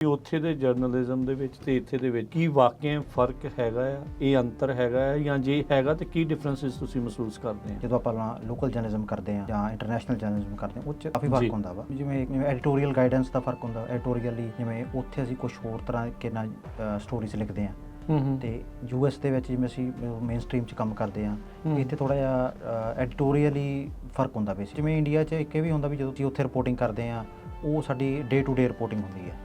ਉੱਥੇ ਦੇ ਜਰਨਲਿਜ਼ਮ ਦੇ ਵਿੱਚ ਤੇ ਇੱਥੇ ਦੇ ਵਿੱਚ ਕੀ ਵਾਕਿਆ ਫਰਕ ਹੈਗਾ ਆ, ਇਹ ਅੰਤਰ ਹੈਗਾ ਆ, ਜਾਂ ਜੇ ਹੈਗਾ ਤੇ ਕੀ ਡਿਫਰੈਂਸਿਸ ਤੁਸੀਂ ਮਹਿਸੂਸ ਕਰਦੇ ਆ? ਜਦੋਂ ਆਪਾਂ ਲੋਕਲ ਜਰਨਲਿਜ਼ਮ ਕਰਦੇ ਆ ਜਾਂ ਇੰਟਰਨੈਸ਼ਨਲ ਜਰਨਲਿਜ਼ਮ ਕਰਦੇ ਆ, ਉਹ 'ਚ ਕਾਫੀ ਫਰਕ ਹੁੰਦਾ ਵਾ। ਜਿਵੇਂ ਐਡੀਟੋਰੀਅਲ ਗਾਈਡੈਂਸ ਦਾ ਫਰਕ ਹੁੰਦਾ। ਐਡੀਟੋਰੀਅਲੀ ਜਿਵੇਂ ਉੱਥੇ ਅਸੀਂ ਕੁਝ ਹੋਰ ਤਰ੍ਹਾਂ ਕੇ ਨਾਲ ਸਟੋਰੀਜ਼ ਲਿਖਦੇ ਆ, ਤੇ ਯੂਐਸ ਦੇ ਵਿੱਚ ਜਿਵੇਂ ਅਸੀਂ ਮੇਨ ਸਟਰੀਮ 'ਚ ਕੰਮ ਕਰਦੇ ਆ, ਇੱਥੇ ਥੋੜ੍ਹਾ ਜਿਹਾ ਐਡੀਟੋਰੀਅਲੀ ਫਰਕ ਹੁੰਦਾ। ਬੇਸਿਕ ਜਿਵੇਂ ਇੰਡੀਆ 'ਚ ਇੱਕ ਇਹ ਵੀ ਹੁੰਦਾ ਵੀ ਜਦੋਂ ਤੁਸੀਂ ਉੱਥੇ ਰਿਪੋਰਟਿੰਗ ਕਰਦੇ ਆ, ਉਹ ਸਾਡੀ ਡੇ ਟੂ ਡੇ ਰਿਪੋਰਟਿੰਗ ਹੁੰਦੀ ਹੈ।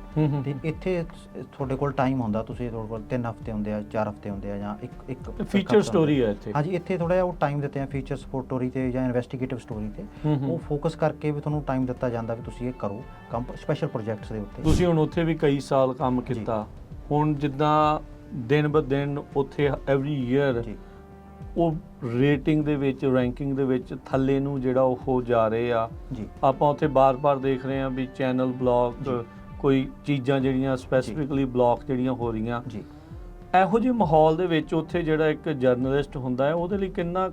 ਤੇ ਇੱਥੇ ਤੁਹਾਡੇ ਕੋਲ ਟਾਈਮ ਹੁੰਦਾ, ਤੁਹਾਡੇ ਕੋਲ 3 ਹਫ਼ਤੇ ਹੁੰਦੇ ਆ, 4 ਹਫ਼ਤੇ ਹੁੰਦੇ ਆ, ਜਾਂ ਇੱਕ ਫੀਚਰ ਸਟੋਰੀ ਹੈ ਇੱਥੇ। ਹਾਂਜੀ, ਇੱਥੇ ਥੋੜ੍ਹਾ ਜਿਹਾ ਉਹ ਟਾਈਮ ਦਿੱਤੇ ਆ ਫੀਚਰ ਸਟੋਰੀ ਤੇ ਜਾਂ ਇਨਵੈਸਟੀਗੇਟਿਵ ਸਟੋਰੀ ਤੇ। ਉਹ ਫੋਕਸ ਕਰਕੇ ਵੀ ਤੁਹਾਨੂੰ ਟਾਈਮ ਦਿੱਤਾ ਜਾਂਦਾ ਵੀ ਤੁਸੀਂ ਇਹ ਕਰੋ ਕੰਮ ਸਪੈਸ਼ਲ ਪ੍ਰੋਜੈਕਟਸ ਦੇ ਉੱਤੇ। ਤੁਸੀਂ ਹੁਣ ਉੱਥੇ ਵੀ ਕਈ ਸਾਲ ਕੰਮ ਕੀਤਾ, ਹੁਣ ਜਿੱਦਾਂ ਦਿਨ ਬ ਦਿਨ ਉੱਥੇ ਐਵਰੀ ਈਅਰ ਉਹ ਰੇਟਿੰਗ ਦੇ ਵਿੱਚ, ਰੈਂਕਿੰਗ ਦੇ ਵਿੱਚ ਥੱਲੇ ਨੂੰ ਜਿਹੜਾ ਉਹ ਜਾ ਰਹੇ ਆ ਜੀ। ਆਪਾਂ ਉੱਥੇ ਬਾਰ-ਬਾਰ ਦੇਖ ਰਹੇ ਆ ਵੀ ਚੈਨਲ ਬਲੌਕ, ਕੋਈ ਚੀਜ਼ਾਂ ਜਿਹੜੀਆਂ ਸਪੈਸੀਫਿਕਲੀ ਬਲੌਕ ਜਿਹੜੀਆਂ ਹੋ ਰਹੀਆਂ ਜੀ। ਇਹੋ ਜਿਹੇ ਮਾਹੌਲ ਦੇ ਵਿੱਚ ਉੱਥੇ ਜਿਹੜਾ ਇੱਕ ਜਰਨਲਿਸਟ ਹੁੰਦਾ ਹੈ, ਉਹਦੇ ਲਈ ਕਿੰਨਾ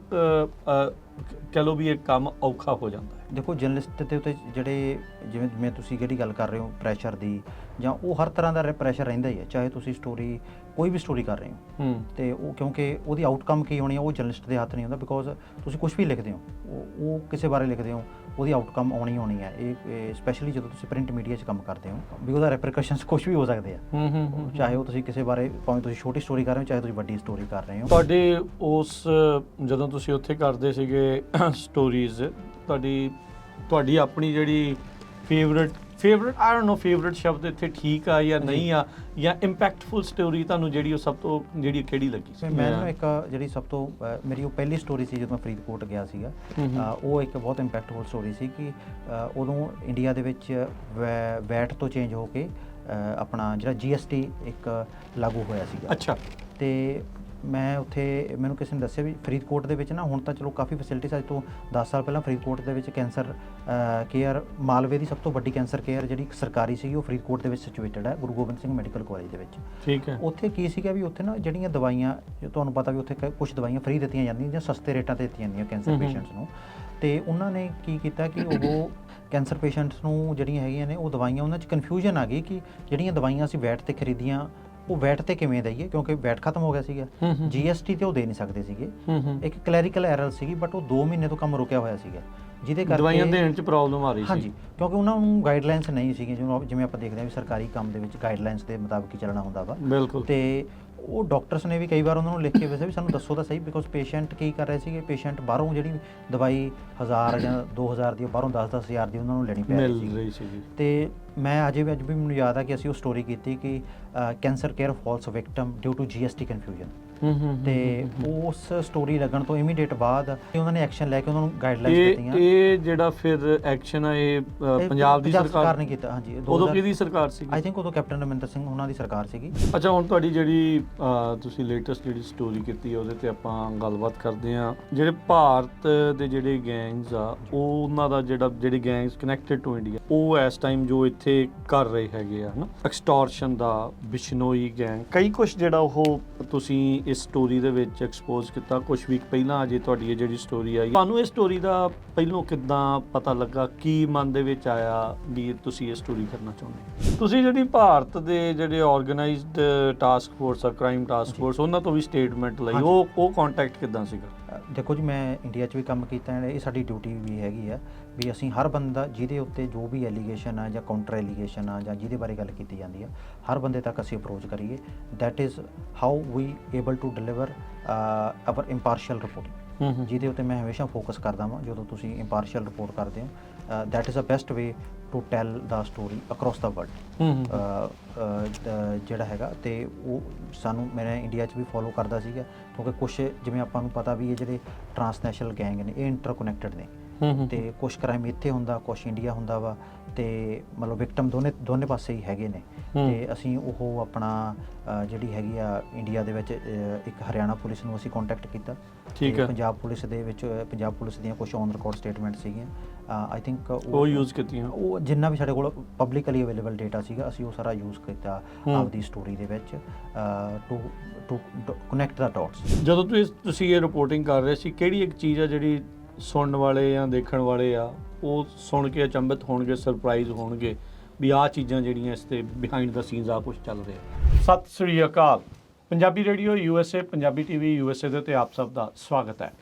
ਕਹਿ ਲਓ ਵੀ ਇਹ ਕੰਮ ਔਖਾ ਹੋ ਜਾਂਦਾ ਹੈ? ਦੇਖੋ, ਜਰਨਲਿਸਟ ਦੇ ਉੱਤੇ ਜਿਹੜੇ ਜਿਵੇਂ ਤੁਸੀਂ ਜਿਹੜੀ ਗੱਲ ਕਰ ਰਹੇ ਹੋ ਪ੍ਰੈਸ਼ਰ ਦੀ, ਜਾਂ ਉਹ ਹਰ ਤਰ੍ਹਾਂ ਦਾ ਪ੍ਰੈਸ਼ਰ ਰਹਿੰਦਾ ਹੀ ਹੈ, ਚਾਹੇ ਤੁਸੀਂ ਸਟੋਰੀ ਕੋਈ ਵੀ ਸਟੋਰੀ ਕਰ ਰਹੇ ਹੋ। ਤੇ ਉਹ ਕਿਉਂਕਿ ਉਹਦੀ ਆਊਟਕਮ ਕੀ ਹੋਣੀ ਹੈ ਉਹ ਜਰਨਲਿਸਟ ਦੇ ਹੱਥ ਨਹੀਂ ਹੁੰਦਾ। ਬਿਕੋਜ਼ ਤੁਸੀਂ ਕੁਝ ਵੀ ਲਿਖਦੇ ਹੋ, ਉਹ ਕਿਸੇ ਬਾਰੇ ਲਿਖਦੇ ਹੋ, ਉਹਦੀ ਆਊਟਕਮ ਆਉਣੀ ਹੈ। ਇਹ ਸਪੈਸ਼ਲੀ ਜਦੋਂ ਤੁਸੀਂ ਪ੍ਰਿੰਟ ਮੀਡੀਆ 'ਚ ਕੰਮ ਕਰਦੇ ਹੋ, ਵੀ ਉਹਦਾ ਰੈਪਰੀਕਸ਼ਨਸ ਕੁਝ ਵੀ ਹੋ ਸਕਦੇ ਆ। ਚਾਹੇ ਉਹ ਤੁਸੀਂ ਕਿਸੇ ਬਾਰੇ, ਭਾਵੇਂ ਤੁਸੀਂ ਛੋਟੀ ਸਟੋਰੀ ਕਰ ਰਹੇ ਹੋ, ਚਾਹੇ ਤੁਸੀਂ ਵੱਡੀ ਸਟੋਰੀ ਕਰ ਰਹੇ ਹੋ। ਤੁਹਾਡੇ ਉਸ ਜਦੋਂ ਤੁਸੀਂ ਉੱਥੇ ਕਰਦੇ ਸੀਗੇ ਸਟੋਰੀਜ਼, ਤੁਹਾਡੀ ਆਪਣੀ ਜਿਹੜੀ favourite I don't know favourite ਸ਼ਬਦ ਇੱਥੇ ਠੀਕ ਆ ਜਾਂ ਨਹੀਂ ਆ, ਜਾਂ ਇੰਪੈਕਟਫੁਲ ਸਟੋਰੀ ਤੁਹਾਨੂੰ ਜਿਹੜੀ ਉਹ ਸਭ ਤੋਂ ਜਿਹੜੀ ਕਿਹੜੀ ਲੱਗੀ ਸੀ? ਮੈਨੂੰ ਇੱਕ ਜਿਹੜੀ ਸਭ ਤੋਂ ਮੇਰੀ ਉਹ ਪਹਿਲੀ ਸਟੋਰੀ ਸੀ ਜਦੋਂ ਮੈਂ ਫਰੀਦਕੋਟ ਗਿਆ ਸੀਗਾ, ਉਹ ਇੱਕ ਬਹੁਤ ਇੰਪੈਕਟਫੁਲ ਸਟੋਰੀ ਸੀ ਕਿ ਉਦੋਂ ਇੰਡੀਆ ਦੇ ਵਿੱਚ ਵੈਟ ਤੋਂ ਚੇਂਜ ਹੋ ਕੇ ਆਪਣਾ ਜਿਹੜਾ GST ਇੱਕ ਲਾਗੂ ਹੋਇਆ ਸੀਗਾ। ਅੱਛਾ। ਤੇ ਮੈਂ ਉੱਥੇ, ਮੈਨੂੰ ਕਿਸੇ ਨੇ ਦੱਸਿਆ ਵੀ ਫਰੀਦਕੋਟ ਦੇ ਵਿੱਚ ਨਾ ਹੁਣ ਤਾਂ ਚਲੋ ਕਾਫੀ ਫੈਸਿਲਿਟੀਜ਼, ਅੱਜ ਤੋਂ 10 ਸਾਲ ਪਹਿਲਾਂ ਫਰੀਦਕੋਟ ਦੇ ਵਿੱਚ ਕੈਂਸਰ ਕੇਅਰ, ਮਾਲਵੇ ਦੀ ਸਭ ਤੋਂ ਵੱਡੀ ਕੈਂਸਰ ਕੇਅਰ ਜਿਹੜੀ ਸਰਕਾਰੀ ਸੀਗੀ, ਉਹ ਫਰੀਦਕੋਟ ਦੇ ਵਿੱਚ ਸਿਚੁਏਟਡ ਹੈ, ਗੁਰੂ ਗੋਬਿੰਦ ਸਿੰਘ ਮੈਡੀਕਲ ਕਾਲਜ ਦੇ ਵਿੱਚ। ਠੀਕ ਹੈ। ਉੱਥੇ ਕੀ ਸੀਗਾ ਵੀ ਉੱਥੇ ਨਾ ਜਿਹੜੀਆਂ ਦਵਾਈਆਂ, ਤੁਹਾਨੂੰ ਪਤਾ ਵੀ ਉੱਥੇ ਕੁਝ ਦਵਾਈਆਂ ਫ੍ਰੀ ਦਿੱਤੀਆਂ ਜਾਂਦੀਆਂ ਜਾਂ ਸਸਤੇ ਰੇਟਾਂ 'ਤੇ ਦਿੱਤੀਆਂ ਜਾਂਦੀਆਂ ਕੈਂਸਰ ਪੇਸ਼ੈਂਟਸ ਨੂੰ। ਤੇ ਉਹਨਾਂ ਨੇ ਕੀ ਕੀਤਾ ਕਿ ਉਹ ਕੈਂਸਰ ਪੇਸ਼ੈਂਟਸ ਨੂੰ ਜਿਹੜੀਆਂ ਹੈਗੀਆਂ ਨੇ ਉਹ ਦਵਾਈਆਂ, ਉਹਨਾਂ 'ਚ ਕਨਫਿਊਜ਼ਨ ਆ ਗਈ ਕਿ ਜਿਹੜੀਆਂ ਦਵਾਈਆਂ ਅਸੀਂ ਵੈਟ 'ਤੇ ਖਰੀਦੀਆਂ ਉਹ ਵੈਟ ਤੇ ਕਿਵੇਂ ਦਈਏ, ਕਿਉਂਕਿ ਵੈਟ ਖਤਮ ਹੋ ਗਿਆ ਸੀਗਾ। GST ਤੇ ਉਹ ਦੇ ਨਹੀਂ ਸਕਦੇ ਸੀਗੇ। ਇੱਕ ਕਲੈਰੀਕਲ ਐਰਰ ਸੀਗੀ, ਬਟ ਉਹ 2 ਮਹੀਨੇ ਤੋਂ ਕੰਮ ਰੁਕਿਆ ਹੋਇਆ ਸੀਗਾ, ਜਿਹਦੇ ਕਰਕੇ ਦਵਾਈਆਂ ਦੇਣ 'ਚ ਪ੍ਰੋਬਲਮ ਆ ਰਹੀ ਸੀ। ਹਾਂਜੀ, ਕਿਉਂਕਿ ਉਹਨਾਂ ਨੂੰ ਗਾਈਡਲਾਈਨਸ ਨਹੀਂ ਸੀਗੀਆਂ, ਜਿਵੇਂ ਆਪਾਂ ਦੇਖਦੇ ਹਾਂ ਵੀ ਸਰਕਾਰੀ ਕੰਮ ਦੇ ਵਿੱਚ ਗਾਈਡਲਾਈਨਸ ਦੇ ਮੁਤਾਬਕ ਹੀ ਚੱਲਣਾ ਹੁੰਦਾ ਵਾ। ਬਿਲਕੁਲ। ਤੇ ਉਹ ਡਾਕਟਰਸ ਨੇ ਵੀ ਕਈ ਵਾਰ ਉਹਨਾਂ ਨੂੰ ਲਿਖ ਕੇ ਵੈਸੇ ਵੀ ਸਾਨੂੰ ਦੱਸੋ ਤਾਂ ਸਹੀ, ਬਿਕੋਜ਼ ਪੇਸ਼ੈਂਟ ਕੀ ਕਰ ਰਹੇ ਸੀਗੇ, ਪੇਸ਼ੈਂਟ ਬਾਹਰੋਂ ਜਿਹੜੀ ਦਵਾਈ 1000 ਜਾਂ 2000 ਦੀ, ਬਾਹਰੋਂ 10-10 ਹਜ਼ਾਰ ਦੀ ਉਹਨਾਂ ਨੂੰ ਲੈਣੀ ਪੈ ਰਹੀ ਸੀ। ਤੇ ਮੈਂ ਅੱਜ ਵੀ ਮੈਨੂੰ ਯਾਦ ਆ ਕਿ ਅਸੀਂ ਉਹ ਸਟੋਰੀ ਕੀਤੀ ਕਿ cancer care falls victim due to GST confusion. ਤੇ ਉਸ ਸਟੋਰੀ ਲੱਗਣ ਤੋਂ ਇਮੀਡੀਏਟ ਬਾਅਦ ਉਹਨਾਂ ਨੇ ਐਕਸ਼ਨ ਲੈ ਕੇ ਉਹਨਾਂ ਨੂੰ ਗਾਈਡਲਾਈਨਸ ਦਿੱਤੀਆਂ। ਇਹ ਜਿਹੜਾ ਫਿਰ ਐਕਸ਼ਨ ਆ, ਇਹ ਪੰਜਾਬ ਦੀ ਸਰਕਾਰ ਨੇ ਕੀਤਾ। ਹਾਂਜੀ। ਉਦੋਂ ਕਿਹਦੀ ਸਰਕਾਰ ਸੀ? ਆਈ ਥਿੰਕ ਉਦੋਂ ਕੈਪਟਨ ਅਮਰਿੰਦਰ ਸਿੰਘ ਉਹਨਾਂ ਦੀ ਸਰਕਾਰ ਸੀਗੀ। ਅੱਛਾ, ਹੁਣ ਤੁਹਾਡੀ ਜਿਹੜੀ ਤੁਸੀਂ ਲੇਟੈਸਟ ਜਿਹੜੀ ਸਟੋਰੀ ਕੀਤੀ ਉਹਦੇ ਤੇ ਆਪਾਂ ਗੱਲਬਾਤ ਕਰਦੇ ਹਾਂ। ਜਿਹੜੇ ਭਾਰਤ ਦੇ ਜਿਹੜੇ ਗੈਂਗਸ ਆ, ਉਹ ਉਹਨਾਂ ਦਾ ਜਿਹੜੇ ਗੈਂਗਸ ਕਨੈਕਟਡ ਟੂ ਇੰਡੀਆ, ਉਹ ਇਸ ਟਾਈਮ ਜੋ ਇੱਥੇ ਕਰ ਰਹੇ ਹੈਗੇ ਆ ਹਨਾ, ਐਕਸਟੋਰਸ਼ਨ ਦਾ, ਬਿਸ਼ਨੋਈ ਗੈਂਗ, ਕਈ ਕੁਛ ਜਿਹੜਾ ਉਹ ਤੁਸੀਂ ਇਸ ਸਟੋਰੀ ਦੇ ਵਿੱਚ ਐਕਸਪੋਜ਼ ਕੀਤਾ। ਕੁਛ ਵੀਕ ਪਹਿਲਾਂ ਅਜੇ ਤੁਹਾਡੀ ਇਹ ਜਿਹੜੀ ਸਟੋਰੀ ਆਈ, ਤੁਹਾਨੂੰ ਇਹ ਸਟੋਰੀ ਦਾ ਪਹਿਲੋਂ ਕਿੱਦਾਂ ਪਤਾ ਲੱਗਾ, ਕੀ ਮਨ ਦੇ ਵਿੱਚ ਆਇਆ ਵੀ ਤੁਸੀਂ ਇਹ ਸਟੋਰੀ ਕਰਨਾ ਚਾਹੁੰਦੇ? ਤੁਸੀਂ ਜਿਹੜੀ ਭਾਰਤ ਦੇ ਜਿਹੜੇ ਆਰਗੇਨਾਈਜ਼ਡ ਟਾਸਕ ਫੋਰਸ ਆ, ਕ੍ਰਾਈਮ ਟਾਸਕ ਫੋਰਸ, ਉਹਨਾਂ ਤੋਂ ਵੀ ਸਟੇਟਮੈਂਟ ਲਈ, ਉਹ ਕੰਟੈਕਟ ਕਿੱਦਾਂ ਸੀਗਾ? ਦੇਖੋ ਜੀ, ਮੈਂ ਇੰਡੀਆ 'ਚ ਵੀ ਕੰਮ ਕੀਤਾ ਹੈ, ਇਹ ਸਾਡੀ ਡਿਊਟੀ ਵੀ ਹੈਗੀ ਆ ਵੀ ਅਸੀਂ ਹਰ ਬੰਦਾ ਜਿਹਦੇ ਉੱਤੇ ਜੋ ਵੀ ਐਲੀਗੇਸ਼ਨ ਆ ਜਾਂ ਕਾਊਂਟਰ ਐਲੀਗੇਸ਼ਨ ਆ ਜਾਂ ਜਿਹਦੇ ਬਾਰੇ ਗੱਲ ਕੀਤੀ ਜਾਂਦੀ ਆ, ਹਰ ਬੰਦੇ ਤੱਕ ਅਸੀਂ ਅਪਰੋਚ ਕਰੀਏ। That is how we able to deliver our impartial report, ਜਿਹਦੇ ਉੱਤੇ ਮੈਂ ਹਮੇਸ਼ਾ ਫੋਕਸ ਕਰਦਾ ਵਾਂ। ਜਦੋਂ ਤੁਸੀਂ ਇੰਪਾਰਸ਼ੀਅਲ ਰਿਪੋਰਟ ਕਰਦੇ ਹੋ, that is a best way to tell the story across the world ਜਿਹੜਾ ਹੈਗਾ। ਤੇ ਉਹ ਸਾਨੂੰ ਮੈਂ ਇੰਡੀਆ 'ਚ ਵੀ ਫੋਲੋ ਕਰਦਾ ਸੀਗਾ, ਕਿਉਂਕਿ ਕੁਛ ਜਿਵੇਂ ਆਪਾਂ ਨੂੰ ਪਤਾ ਵੀ ਇਹ ਜਿਹੜੇ ਟਰਾਂਸਨੈਸ਼ਨਲ ਗੈਂਗ ਨੇ ਇਹ ਇੰਟਰਕਨੈਕਟਡ ਨੇ, ਤੇ ਕੁਛ ਕ੍ਰਾਈਮ ਇੱਥੇ ਹੁੰਦਾ, ਕੁਛ ਇੰਡੀਆ ਹੁੰਦਾ ਵਾ, ਤੇ ਮਤਲਬ ਵਿਕਟਮ ਦੋਨੇ ਪਾਸੇ ਹੀ ਹੈਗੇ ਨੇ। ਤੇ ਅਸੀਂ ਉਹ ਆਪਣਾ ਜਿਹੜੀ ਹੈਗੀ ਆ ਇੰਡੀਆ ਦੇ ਵਿੱਚ ਇੱਕ ਹਰਿਆਣਾ ਪੁਲਿਸ ਨੂੰ ਅਸੀਂ ਕੰਟੈਕਟ ਕੀਤਾ। ਠੀਕ ਹੈ। ਪੰਜਾਬ ਪੁਲਿਸ ਦੇ ਵਿੱਚ ਪੰਜਾਬ ਪੁਲਿਸ ਦੀਆਂ ਕੁਛ ਔਨ ਰਿਕਾਰਡ ਸਟੇਟਮੈਂਟ ਸੀਗੀਆਂ, ਆਈ ਥਿੰਕ ਉਹ ਯੂਜ਼ ਕੀਤੀਆਂ। ਉਹ ਜਿੰਨਾ ਵੀ ਸਾਡੇ ਕੋਲ ਪਬਲਿਕਲੀ ਅਵੇਲੇਬਲ ਡੇਟਾ ਸੀਗਾ, ਅਸੀਂ ਉਹ ਸਾਰਾ ਯੂਜ਼ ਕੀਤਾ ਆਪਦੀ ਸਟੋਰੀ ਦੇ ਵਿੱਚ ਟੂ ਕਨੈਕਟ ਦਾ ਡਾਟਸ। ਜਦੋਂ ਤੁਸੀਂ ਇਹ ਰਿਪੋਰਟਿੰਗ ਕਰ ਰਹੇ ਸੀ, ਕਿਹੜੀ ਇੱਕ ਚੀਜ਼ ਆ ਜਿਹੜੀ ਸੁਣਨ ਵਾਲੇ ਜਾਂ ਦੇਖਣ ਵਾਲੇ ਆ ਉਹ ਸੁਣ ਕੇ ਅਚੰਭਿਤ ਹੋਣਗੇ, ਸਰਪ੍ਰਾਈਜ਼ ਹੋਣਗੇ ਵੀ ਆਹ ਚੀਜ਼ਾਂ ਜਿਹੜੀਆਂ ਇਸ ਤੇ ਬਿਹਾਈਂਡ ਦਾ ਸੀਨਸ ਆ ਕੁਝ ਚੱਲ ਰਿਹਾ। ਸਤਿ ਸ੍ਰੀ ਅਕਾਲ। Punjabi radio USA, Punjabi TV USA ਦੇ ਉੱਤੇ ਆਪ ਸਭ ਦਾ ਸਵਾਗਤ ਹੈ।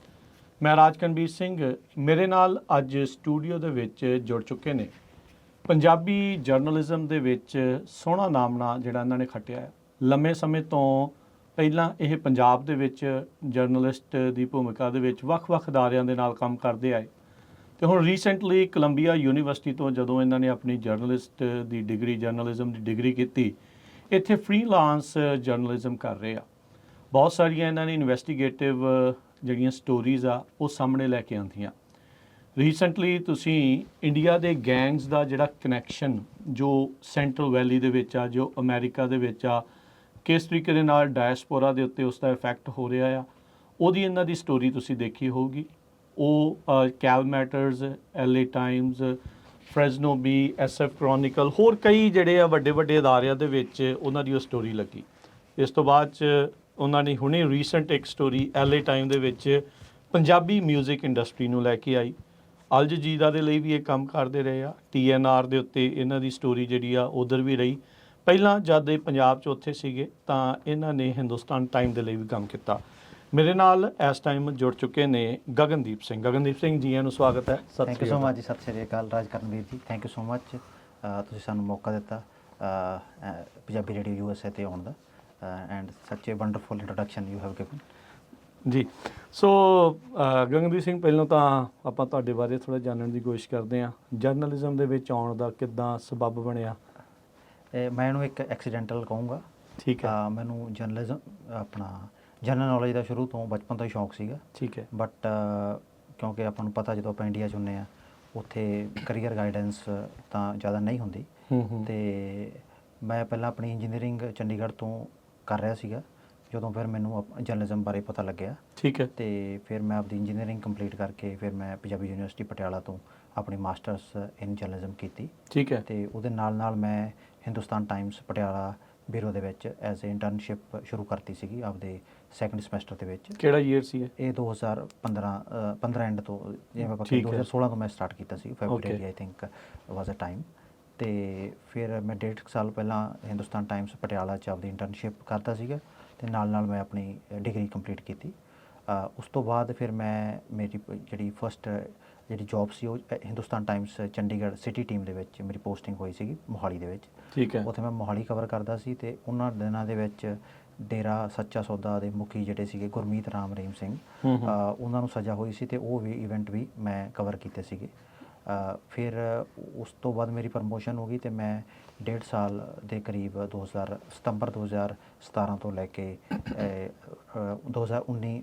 ਮੈਂ ਰਾਜਕਨਵੀਰ ਸਿੰਘ। ਮੇਰੇ ਨਾਲ ਅੱਜ ਸਟੂਡੀਓ ਦੇ ਵਿੱਚ ਜੁੜ ਚੁੱਕੇ ਨੇ ਪੰਜਾਬੀ ਜਰਨਲਿਜ਼ਮ ਦੇ ਵਿੱਚ ਸੋਹਣਾ ਨਾਮਣਾ ਜਿਹੜਾ ਇਹਨਾਂ ਨੇ ਖੱਟਿਆ ਹੈ। ਲੰਮੇ ਸਮੇਂ ਤੋਂ ਪਹਿਲਾਂ ਇਹ ਪੰਜਾਬ ਦੇ ਵਿੱਚ ਜਰਨਲਿਸਟ ਦੀ ਭੂਮਿਕਾ ਦੇ ਵਿੱਚ ਵੱਖ-ਵੱਖ ਅਦਾਰਿਆਂ ਦੇ ਨਾਲ ਕੰਮ ਕਰਦੇ ਆਏ ਤੇ ਹੁਣ ਰੀਸੈਂਟਲੀ ਕੋਲੰਬੀਆ ਯੂਨੀਵਰਸਿਟੀ ਤੋਂ ਜਦੋਂ ਇਹਨਾਂ ਨੇ ਆਪਣੀ ਜਰਨਲਿਸਟ ਦੀ ਡਿਗਰੀ, ਜਰਨਲਿਜ਼ਮ ਦੀ ਡਿਗਰੀ ਕੀਤੀ, ਇੱਥੇ ਫ੍ਰੀਲਾਂਸ ਜਰਨਲਿਜ਼ਮ ਕਰ ਰਹੇ ਆ। ਬਹੁਤ ਸਾਰੀਆਂ ਇਹਨਾਂ ਨੇ ਇਨਵੈਸਟੀਗੇਟਿਵ ਜਿਹੜੀਆਂ ਸਟੋਰੀਜ਼ ਆ ਉਹ ਸਾਹਮਣੇ ਲੈ ਕੇ ਆਉਂਦੀਆਂ। ਰੀਸੈਂਟਲੀ ਤੁਸੀਂ ਇੰਡੀਆ ਦੇ ਗੈਂਗਸ ਦਾ ਜਿਹੜਾ ਕਨੈਕਸ਼ਨ ਜੋ ਸੈਂਟਰਲ ਵੈਲੀ ਦੇ ਵਿੱਚ ਆ, ਜੋ ਅਮਰੀਕਾ ਦੇ ਵਿੱਚ ਆ, ਕਿਸ ਤਰੀਕੇ ਦੇ ਨਾਲ ਡਾਇਸਪੋਰਾ ਦੇ ਉੱਤੇ ਉਸ ਦਾ ਇਫੈਕਟ ਹੋ ਰਿਹਾ ਆ, ਉਹਦੀ ਇਹਨਾਂ ਦੀ ਸਟੋਰੀ ਤੁਸੀਂ ਦੇਖੀ ਹੋਊਗੀ। ਉਹ CalMatters, LA Times, Fresno Bee, SF Chronicle, ਹੋਰ ਕਈ ਜਿਹੜੇ ਆ ਵੱਡੇ ਵੱਡੇ ਅਦਾਰਿਆਂ ਦੇ ਵਿੱਚ ਉਹਨਾਂ ਦੀ ਉਹ ਸਟੋਰੀ ਲੱਗੀ। ਇਸ ਤੋਂ ਬਾਅਦ 'ਚ ਉਹਨਾਂ ਨੇ ਹੁਣੇ ਰੀਸੈਂਟ ਇੱਕ ਸਟੋਰੀ LA ਟਾਈਮ ਦੇ ਵਿੱਚ ਪੰਜਾਬੀ ਮਿਊਜ਼ਿਕ ਇੰਡਸਟਰੀ ਨੂੰ ਲੈ ਕੇ ਆਈ। ਅਲ ਜਜ਼ੀਰਾ ਦੇ ਲਈ ਵੀ ਇਹ ਕੰਮ ਕਰਦੇ ਰਹੇ ਆ। TNR ਦੇ ਉੱਤੇ ਇਹਨਾਂ ਦੀ ਸਟੋਰੀ ਜਿਹੜੀ ਆ ਉਧਰ ਵੀ ਰਹੀ। ਪਹਿਲਾਂ ਜਦ ਇਹ ਪੰਜਾਬ 'ਚ ਉੱਥੇ ਸੀਗੇ ਤਾਂ ਇਹਨਾਂ ਨੇ ਹਿੰਦੁਸਤਾਨ ਟਾਈਮ ਦੇ ਲਈ ਵੀ ਕੰਮ ਕੀਤਾ। ਮੇਰੇ ਨਾਲ ਇਸ ਟਾਈਮ ਜੁੜ ਚੁੱਕੇ ਨੇ ਗਗਨਦੀਪ ਸਿੰਘ। ਗਗਨਦੀਪ ਸਿੰਘ ਜੀ, ਨੂੰ ਸਵਾਗਤ ਹੈ। ਥੈਂਕ ਯੂ ਸੋ ਮਚ ਜੀ। ਸਤਿ ਸ਼੍ਰੀ ਅਕਾਲ ਰਾਜਕਰਨਵੀਰ ਜੀ, ਥੈਂਕ ਯੂ ਸੋ ਮਚ। ਤੁਸੀਂ ਸਾਨੂੰ ਮੌਕਾ ਦਿੱਤਾ ਪੰਜਾਬੀ ਰੇਡੀਓ USA ਤੇ ਆਉਣ ਦਾ and such a wonderful introduction you have given ji. So Gagandeep Singh, ਪਹਿਲਾਂ ਤਾਂ ਆਪਾਂ ਤੁਹਾਡੇ ਬਾਰੇ ਥੋੜ੍ਹਾ ਜਾਣਨ ਦੀ ਕੋਸ਼ਿਸ਼ ਕਰਦੇ ਹਾਂ। ਜਰਨਲਿਜ਼ਮ ਦੇ ਵਿੱਚ ਆਉਣ ਦਾ ਕਿੱਦਾਂ ਸਬੱਬ ਬਣਿਆ? ਮੈਂ ਇਹਨੂੰ ਇੱਕ ਐਕਸੀਡੈਂਟਲ ਕਹੂੰਗਾ। ਠੀਕ ਹੈ। ਮੈਨੂੰ ਜਰਨਲਿਜ਼ਮ ਆਪਣਾ ਜਨਰਲ ਨੌਲੇਜ ਦਾ ਸ਼ੁਰੂ ਤੋਂ ਬਚਪਨ ਤੋਂ ਹੀ ਸ਼ੌਂਕ ਸੀਗਾ। ਠੀਕ ਹੈ। ਬਟ ਕਿਉਂਕਿ ਆਪਾਂ ਨੂੰ ਪਤਾ ਜਦੋਂ ਆਪਾਂ ਇੰਡੀਆ 'ਚ ਹੁੰਦੇ ਹਾਂ ਉੱਥੇ ਕਰੀਅਰ ਗਾਈਡੈਂਸ ਤਾਂ ਜ਼ਿਆਦਾ ਨਹੀਂ ਹੁੰਦੀ ਤੇ ਮੈਂ ਪਹਿਲਾਂ ਆਪਣੀ ਇੰਜੀਨੀਅਰਿੰਗ ਚੰਡੀਗੜ੍ਹ ਤੋਂ ਕਰ ਰਿਹਾ ਸੀਗਾ ਜਦੋਂ ਫਿਰ ਮੈਨੂੰ ਜਰਨਲਿਜ਼ਮ ਬਾਰੇ ਪਤਾ ਲੱਗਿਆ। ਠੀਕ ਹੈ। ਤੇ ਫਿਰ ਮੈਂ ਆਪਣੀ ਇੰਜੀਨੀਅਰਿੰਗ ਕੰਪਲੀਟ ਕਰਕੇ ਫਿਰ ਮੈਂ ਪੰਜਾਬੀ ਯੂਨੀਵਰਸਿਟੀ ਪਟਿਆਲਾ ਤੋਂ ਆਪਣੀ ਮਾਸਟਰਸ ਇਨ ਜਰਨਲਿਜ਼ਮ ਕੀਤੀ। ਠੀਕ ਹੈ। ਤੇ ਉਹਦੇ ਨਾਲ ਨਾਲ ਮੈਂ ਹਿੰਦੁਸਤਾਨ ਟਾਈਮਸ ਪਟਿਆਲਾ ਬਿਊਰੋ ਦੇ ਵਿੱਚ ਐਜ਼ ਏ ਇੰਟਰਨਸ਼ਿਪ ਸ਼ੁਰੂ ਕਰਤੀ ਸੀਗੀ ਆਪਦੇ ਸੈਕੰਡ ਸਮੈਸਟਰ ਦੇ ਵਿੱਚ। ਕਿਹੜਾ ਈਅਰ ਸੀ ਇਹ 2015 ਐਂਡ ਤੋਂ, ਜਿਵੇਂ ਆਪਾਂ 2016 ਤੋਂ ਮੈਂ ਸਟਾਰਟ ਕੀਤਾ ਸੀ। February I think was a time. ਤੇ ਫਿਰ ਮੈਂ 1.5 ਸਾਲ ਪਹਿਲਾਂ ਹਿੰਦੁਸਤਾਨ ਟਾਈਮਸ ਪਟਿਆਲਾ 'ਚ ਆਪਦੀ ਇੰਟਰਨਸ਼ਿਪ ਕਰਦਾ ਸੀਗਾ ਤੇ ਨਾਲ ਨਾਲ ਮੈਂ ਆਪਣੀ ਡਿਗਰੀ ਕੰਪਲੀਟ ਕੀਤੀ। ਉਸ ਤੋਂ ਬਾਅਦ ਫਿਰ ਮੈਂ ਮੇਰੀ ਜਿਹੜੀ ਫਸਟ ਜਿਹੜੀ ਜੌਬ ਸੀ ਉਹ Hindustan Times Chandigarh city team ਦੇ ਵਿੱਚ ਮੇਰੀ ਪੋਸਟਿੰਗ ਹੋਈ ਸੀਗੀ ਮੋਹਾਲੀ ਦੇ ਵਿੱਚ। ਠੀਕ ਹੈ। ਉੱਥੇ ਮੈਂ ਮੋਹਾਲੀ ਕਵਰ ਕਰਦਾ ਸੀ ਤੇ ਉਹਨਾਂ ਦਿਨਾਂ ਦੇ ਵਿੱਚ ਡੇਰਾ ਸੱਚਾ ਸੌਦਾ ਦੇ ਮੁਖੀ ਜਿਹੜੇ ਸੀਗੇ ਗੁਰਮੀਤ ਰਾਮ ਰਹੀਮ ਸਿੰਘ, ਉਹਨਾਂ ਨੂੰ ਸਜ਼ਾ ਹੋਈ ਸੀ ਤੇ ਉਹ ਵੀ ਇਵੈਂਟ ਵੀ ਮੈਂ ਕਵਰ ਕੀਤੇ ਸੀਗੇ। ਫਿਰ ਉਸ ਤੋਂ ਬਾਅਦ ਮੇਰੀ ਪ੍ਰਮੋਸ਼ਨ ਹੋ ਗਈ ਤੇ ਮੈਂ 1.5 ਸਾਲ ਦੇ ਕਰੀਬ ਸਤੰਬਰ 2017 ਤੋਂ ਲੈ ਕੇ 2019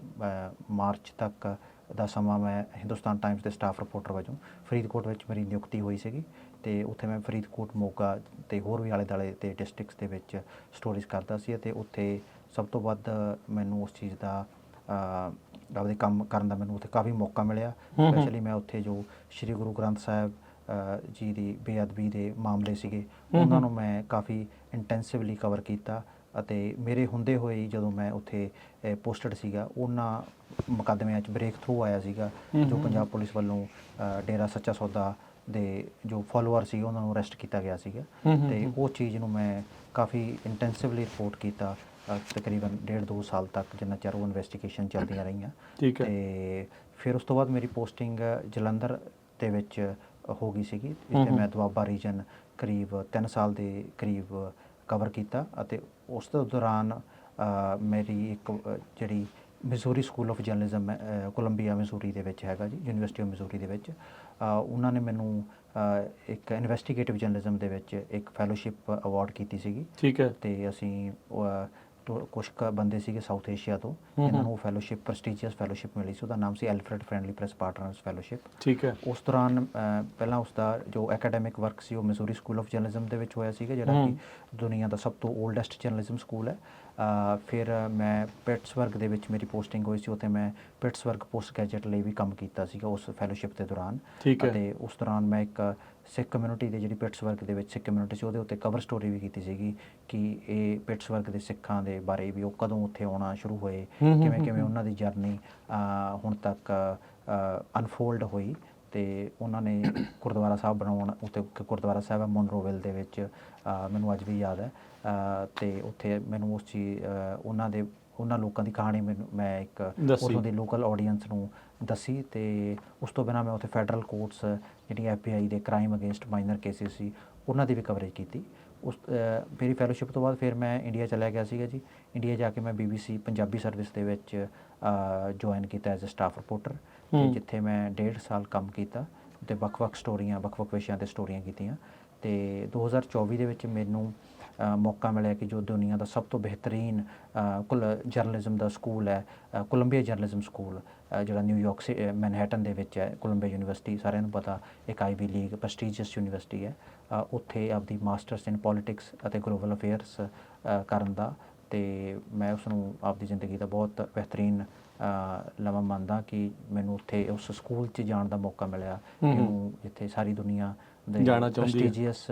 ਮਾਰਚ ਤੱਕ ਦਾ ਸਮਾਂ ਮੈਂ ਹਿੰਦੁਸਤਾਨ ਟਾਈਮਸ ਦੇ ਸਟਾਫ ਰਿਪੋਰਟਰ ਵਜੋਂ ਫਰੀਦਕੋਟ ਵਿੱਚ ਮੇਰੀ ਨਿਯੁਕਤੀ ਹੋਈ ਸੀਗੀ ਤੇ ਉੱਥੇ ਮੈਂ ਫਰੀਦਕੋਟ, ਮੋਗਾ ਤੇ ਹੋਰ ਵੀ ਆਲੇ ਦੁਆਲੇ ਦੇ ਡਿਸਟ੍ਰਿਕਟਸ ਦੇ ਵਿੱਚ ਸਟੋਰੀਜ਼ ਕਰਦਾ ਸੀ ਅਤੇ ਉੱਥੇ ਸਭ ਤੋਂ ਵੱਧ ਮੈਨੂੰ ਉਸ ਚੀਜ਼ ਦਾ ਆਪਦੇ ਕੰਮ ਕਰਨ ਦਾ ਮੈਨੂੰ ਉੱਥੇ ਕਾਫੀ ਮੌਕਾ ਮਿਲਿਆ। ਸਪੈਸ਼ਲੀ ਮੈਂ ਉੱਥੇ ਜੋ ਸ਼੍ਰੀ ਗੁਰੂ ਗ੍ਰੰਥ ਸਾਹਿਬ ਜੀ ਦੀ ਬੇਅਦਬੀ ਦੇ ਮਾਮਲੇ ਸੀਗੇ ਉਹਨਾਂ ਨੂੰ ਮੈਂ ਕਾਫੀ ਇੰਟੈਂਸਿਵਲੀ ਕਵਰ ਕੀਤਾ ਅਤੇ ਮੇਰੇ ਹੁੰਦੇ ਹੋਏ ਜਦੋਂ ਮੈਂ ਉੱਥੇ ਪੋਸਟਡ ਸੀਗਾ ਉਹਨਾਂ ਮੁਕੱਦਮਿਆਂ 'ਚ ਬ੍ਰੇਕ ਥਰੂ ਆਇਆ ਸੀਗਾ ਜੋ ਪੰਜਾਬ ਪੁਲਿਸ ਵੱਲੋਂ ਡੇਰਾ ਸੱਚਾ ਸੌਦਾ ਦੇ ਜੋ ਫੋਲੋਅਰ ਸੀ ਉਹਨਾਂ ਨੂੰ ਅਰੈਸਟ ਕੀਤਾ ਗਿਆ ਸੀਗਾ ਤੇ ਉਹ ਚੀਜ਼ ਨੂੰ ਮੈਂ ਕਾਫੀ ਇੰਟੈਂਸਿਵਲੀ ਰਿਪੋਰਟ ਕੀਤਾ ਤਕਰੀਬਨ 1.5-2 ਸਾਲ ਤੱਕ, ਜਿੰਨਾ ਚਿਰ ਉਹ ਇਨਵੈਸਟੀਗੇਸ਼ਨ ਚੱਲਦੀਆਂ ਰਹੀਆਂ। ਤੇ ਫਿਰ ਉਸ ਤੋਂ ਬਾਅਦ ਮੇਰੀ ਪੋਸਟਿੰਗ ਜਲੰਧਰ ਦੇ ਵਿੱਚ ਹੋ ਗਈ ਸੀਗੀ। ਇੱਥੇ ਮੈਂ ਦੁਆਬਾ ਰੀਜਨ ਕਰੀਬ 3 ਸਾਲ ਦੇ ਕਰੀਬ ਕਵਰ ਕੀਤਾ ਅਤੇ ਉਸ ਤੋਂ ਦੌਰਾਨ ਮੇਰੀ ਇੱਕ ਜਿਹੜੀ Missouri school of journalism Columbia Missouri ਦੇ ਵਿੱਚ ਹੈਗਾ ਜੀ, ਯੂਨੀਵਰਸਿਟੀ ਆਫ ਮਿਜ਼ੂਰੀ ਦੇ ਵਿੱਚ, ਉਹਨਾਂ ਨੇ ਮੈਨੂੰ ਇੱਕ ਇਨਵੈਸਟੀਗੇਟਿਵ ਜਰਨਲਿਜ਼ਮ ਦੇ ਵਿੱਚ ਇੱਕ ਫੈਲੋਸ਼ਿਪ ਅਵਾਰਡ ਕੀਤੀ ਸੀਗੀ। ਠੀਕ ਹੈ। ਤੇ ਅਸੀਂ ਕੁਛ ਕੁ ਬੰਦੇ ਸੀਗੇ ਸਾਊਥ ਏਸ਼ੀਆ ਤੋਂ, ਇਹਨਾਂ ਨੂੰ ਫੈਲੋਸ਼ਿਪ ਪ੍ਰੈਸਟੀਜੀਅਸ ਫੈਲੋਸ਼ਿਪ ਮਿਲੀ ਸੀ। ਉਹਦਾ ਨਾਮ ਸੀ ਐਲਫਰੈਡ ਫਰੈਂਡਲੀ ਪ੍ਰੈਸ ਪਾਰਟਨਰਸ ਫੈਲੋਸ਼ਿਪ। ਠੀਕ ਹੈ। ਉਸ ਦੌਰਾਨ ਪਹਿਲਾਂ ਉਸਦਾ ਜੋ ਐਕੈਡੈਮਿਕ ਵਰਕ ਸੀ ਉਹ ਮਿਜ਼ੂਰੀ ਸਕੂਲ ਆਫ ਜਰਨਲਿਜ਼ਮ ਦੇ ਵਿੱਚ ਹੋਇਆ ਸੀਗਾ, ਜਿਹੜਾ ਕਿ ਦੁਨੀਆ ਦਾ ਸਭ ਤੋਂ ਓਲਡੈਸਟ ਜਰਨਲਿਜ਼ਮ ਸਕੂਲ ਹੈ। ਫਿਰ ਮੈਂ ਪਿਟਸਬਰਗ ਦੇ ਵਿੱਚ ਮੇਰੀ ਪੋਸਟਿੰਗ ਹੋਈ ਸੀ, ਉੱਥੇ ਮੈਂ ਪਿਟਸਬਰਗ ਪੋਸਟ ਗ੍ਰੈਜੂਏਟ ਲਈ ਵੀ ਕੰਮ ਕੀਤਾ ਸੀਗਾ ਉਸ ਫੈਲੋਸ਼ਿਪ ਦੇ ਦੌਰਾਨ। ਅਤੇ ਉਸ ਦੌਰਾਨ ਮੈਂ ਇੱਕ ਸਿੱਖ ਕਮਿਊਨਿਟੀ ਦੇ ਜਿਹੜੀ ਪਿਟਸਬਰਗ ਦੇ ਵਿੱਚ ਸਿੱਖ ਕਮਿਊਨਿਟੀ ਸੀ ਉਹਦੇ ਉੱਤੇ ਕਵਰ ਸਟੋਰੀ ਵੀ ਕੀਤੀ ਸੀਗੀ ਕਿ ਇਹ ਪਿਟਸਬਰਗ ਦੇ ਸਿੱਖਾਂ ਦੇ ਬਾਰੇ ਵੀ ਉਹ ਕਦੋਂ ਉੱਥੇ ਆਉਣਾ ਸ਼ੁਰੂ ਹੋਏ, ਕਿਵੇਂ ਕਿਵੇਂ ਉਹਨਾਂ ਦੀ ਜਰਨੀ ਹੁਣ ਤੱਕ ਅਨਫੋਲਡ ਹੋਈ ਤੇ ਉਹਨਾਂ ਨੇ ਗੁਰਦੁਆਰਾ ਸਾਹਿਬ ਬਣਾਉਣ ਉੱਤੇ, ਗੁਰਦੁਆਰਾ ਸਾਹਿਬ ਹੈ ਮੋਨਰੋਵਿਲ ਦੇ ਵਿੱਚ, ਮੈਨੂੰ ਅੱਜ ਵੀ ਯਾਦ ਹੈ। ਤੇ ਉੱਥੇ ਮੈਨੂੰ ਉਸ ਚੀਜ਼ ਉਹਨਾਂ ਲੋਕਾਂ ਦੀ ਕਹਾਣੀ ਮੈਂ ਇੱਕ ਦੱਸੀ। ਉੱਥੋਂ ਦੀ ਲੋਕਲ ਆਡੀਅנס ਨੂੰ ਦੱਸੀ। ਤੇ ਉਸ ਤੋਂ ਬਿਨਾਂ ਮੈਂ ਉੱਥੇ ਫੈਡਰਲ ਕੋਰਟਸ ਜਿਹੜੀਆਂ FBI ਦੇ ਕ੍ਰਾਈਮ ਅਗੇਂਸਟ ਮਾਈਨਰ ਕੇਸਿਸ ਸੀ ਉਹਨਾਂ ਦੀ ਵੀ ਕਵਰੇਜ ਕੀਤੀ। ਮੇਰੀ ਫੈਲੋਸ਼ਿਪ ਤੋਂ ਬਾਅਦ ਫਿਰ ਮੈਂ ਇੰਡੀਆ ਚਲਾ ਗਿਆ ਸੀਗਾ ਜੀ। ਇੰਡੀਆ ਜਾ ਕੇ ਮੈਂ BBC ਪੰਜਾਬੀ ਸਰਵਿਸ ਦੇ ਵਿੱਚ ਜੁਆਇਨ ਕੀਤਾ ਐਜ਼ ਅ ਸਟਾਫ ਰਿਪੋਰਟਰ, ਤੇ ਜਿੱਥੇ ਮੈਂ 1.5 ਸਾਲ ਕੰਮ ਕੀਤਾ ਤੇ ਵੱਖ-ਵੱਖ ਸਟੋਰੀਆਂ, ਵੱਖ-ਵੱਖ ਵਿਸ਼ਿਆਂ 'ਤੇ ਸਟੋਰੀਆਂ ਕੀਤੀਆਂ। ਤੇ 2024 ਦੇ ਵਿੱਚ ਮੈਨੂੰ ਮੌਕਾ ਮਿਲਿਆ ਕਿ ਜੋ ਦੁਨੀਆ ਦਾ ਸਭ ਤੋਂ ਬਿਹਤਰੀਨ ਜਰਨਲਿਜ਼ਮ ਦਾ ਸਕੂਲ ਹੈ, ਕੋਲੰਬੀਆ ਜਰਨਲਿਜ਼ਮ ਸਕੂਲ, ਜਿਹੜਾ ਨਿਊਯਾਰਕ ਮੈਨਹੈਟਨ ਦੇ ਵਿੱਚ ਹੈ, ਕੋਲੰਬੀਆ ਯੂਨੀਵਰਸਿਟੀ, ਸਾਰਿਆਂ ਨੂੰ ਪਤਾ ਇੱਕ ਆਈਵੀ ਲੀਗ ਪ੍ਰੈਸਟੀਜੀਅਸ ਯੂਨੀਵਰਸਿਟੀ ਹੈ। ਉੱਥੇ ਆਪਦੀ ਮਾਸਟਰਸ ਇਨ ਪੋਲੀਟਿਕਸ ਅਤੇ ਗਲੋਬਲ ਅਫੇਅਰਸ ਕਰਨ ਦਾ, ਤੇ ਮੈਂ ਉਸ ਨੂੰ ਆਪਦੀ ਜ਼ਿੰਦਗੀ ਦਾ ਬਹੁਤ ਬਿਹਤਰੀਨ ਲਮਹਾ ਮੰਨਦਾ ਕਿ ਮੈਨੂੰ ਉੱਥੇ ਉਸ ਸਕੂਲ 'ਚ ਜਾਣ ਦਾ ਮੌਕਾ ਮਿਲਿਆ, ਜਿਹਨੂੰ ਜਿੱਥੇ ਸਾਰੀ ਦੁਨੀਆ ਦੇ ਜਾਣਾ ਚਾਹੁੰਦੀ ਹੈ। ਪ੍ਰੈਸਟੀਜੀਅਸ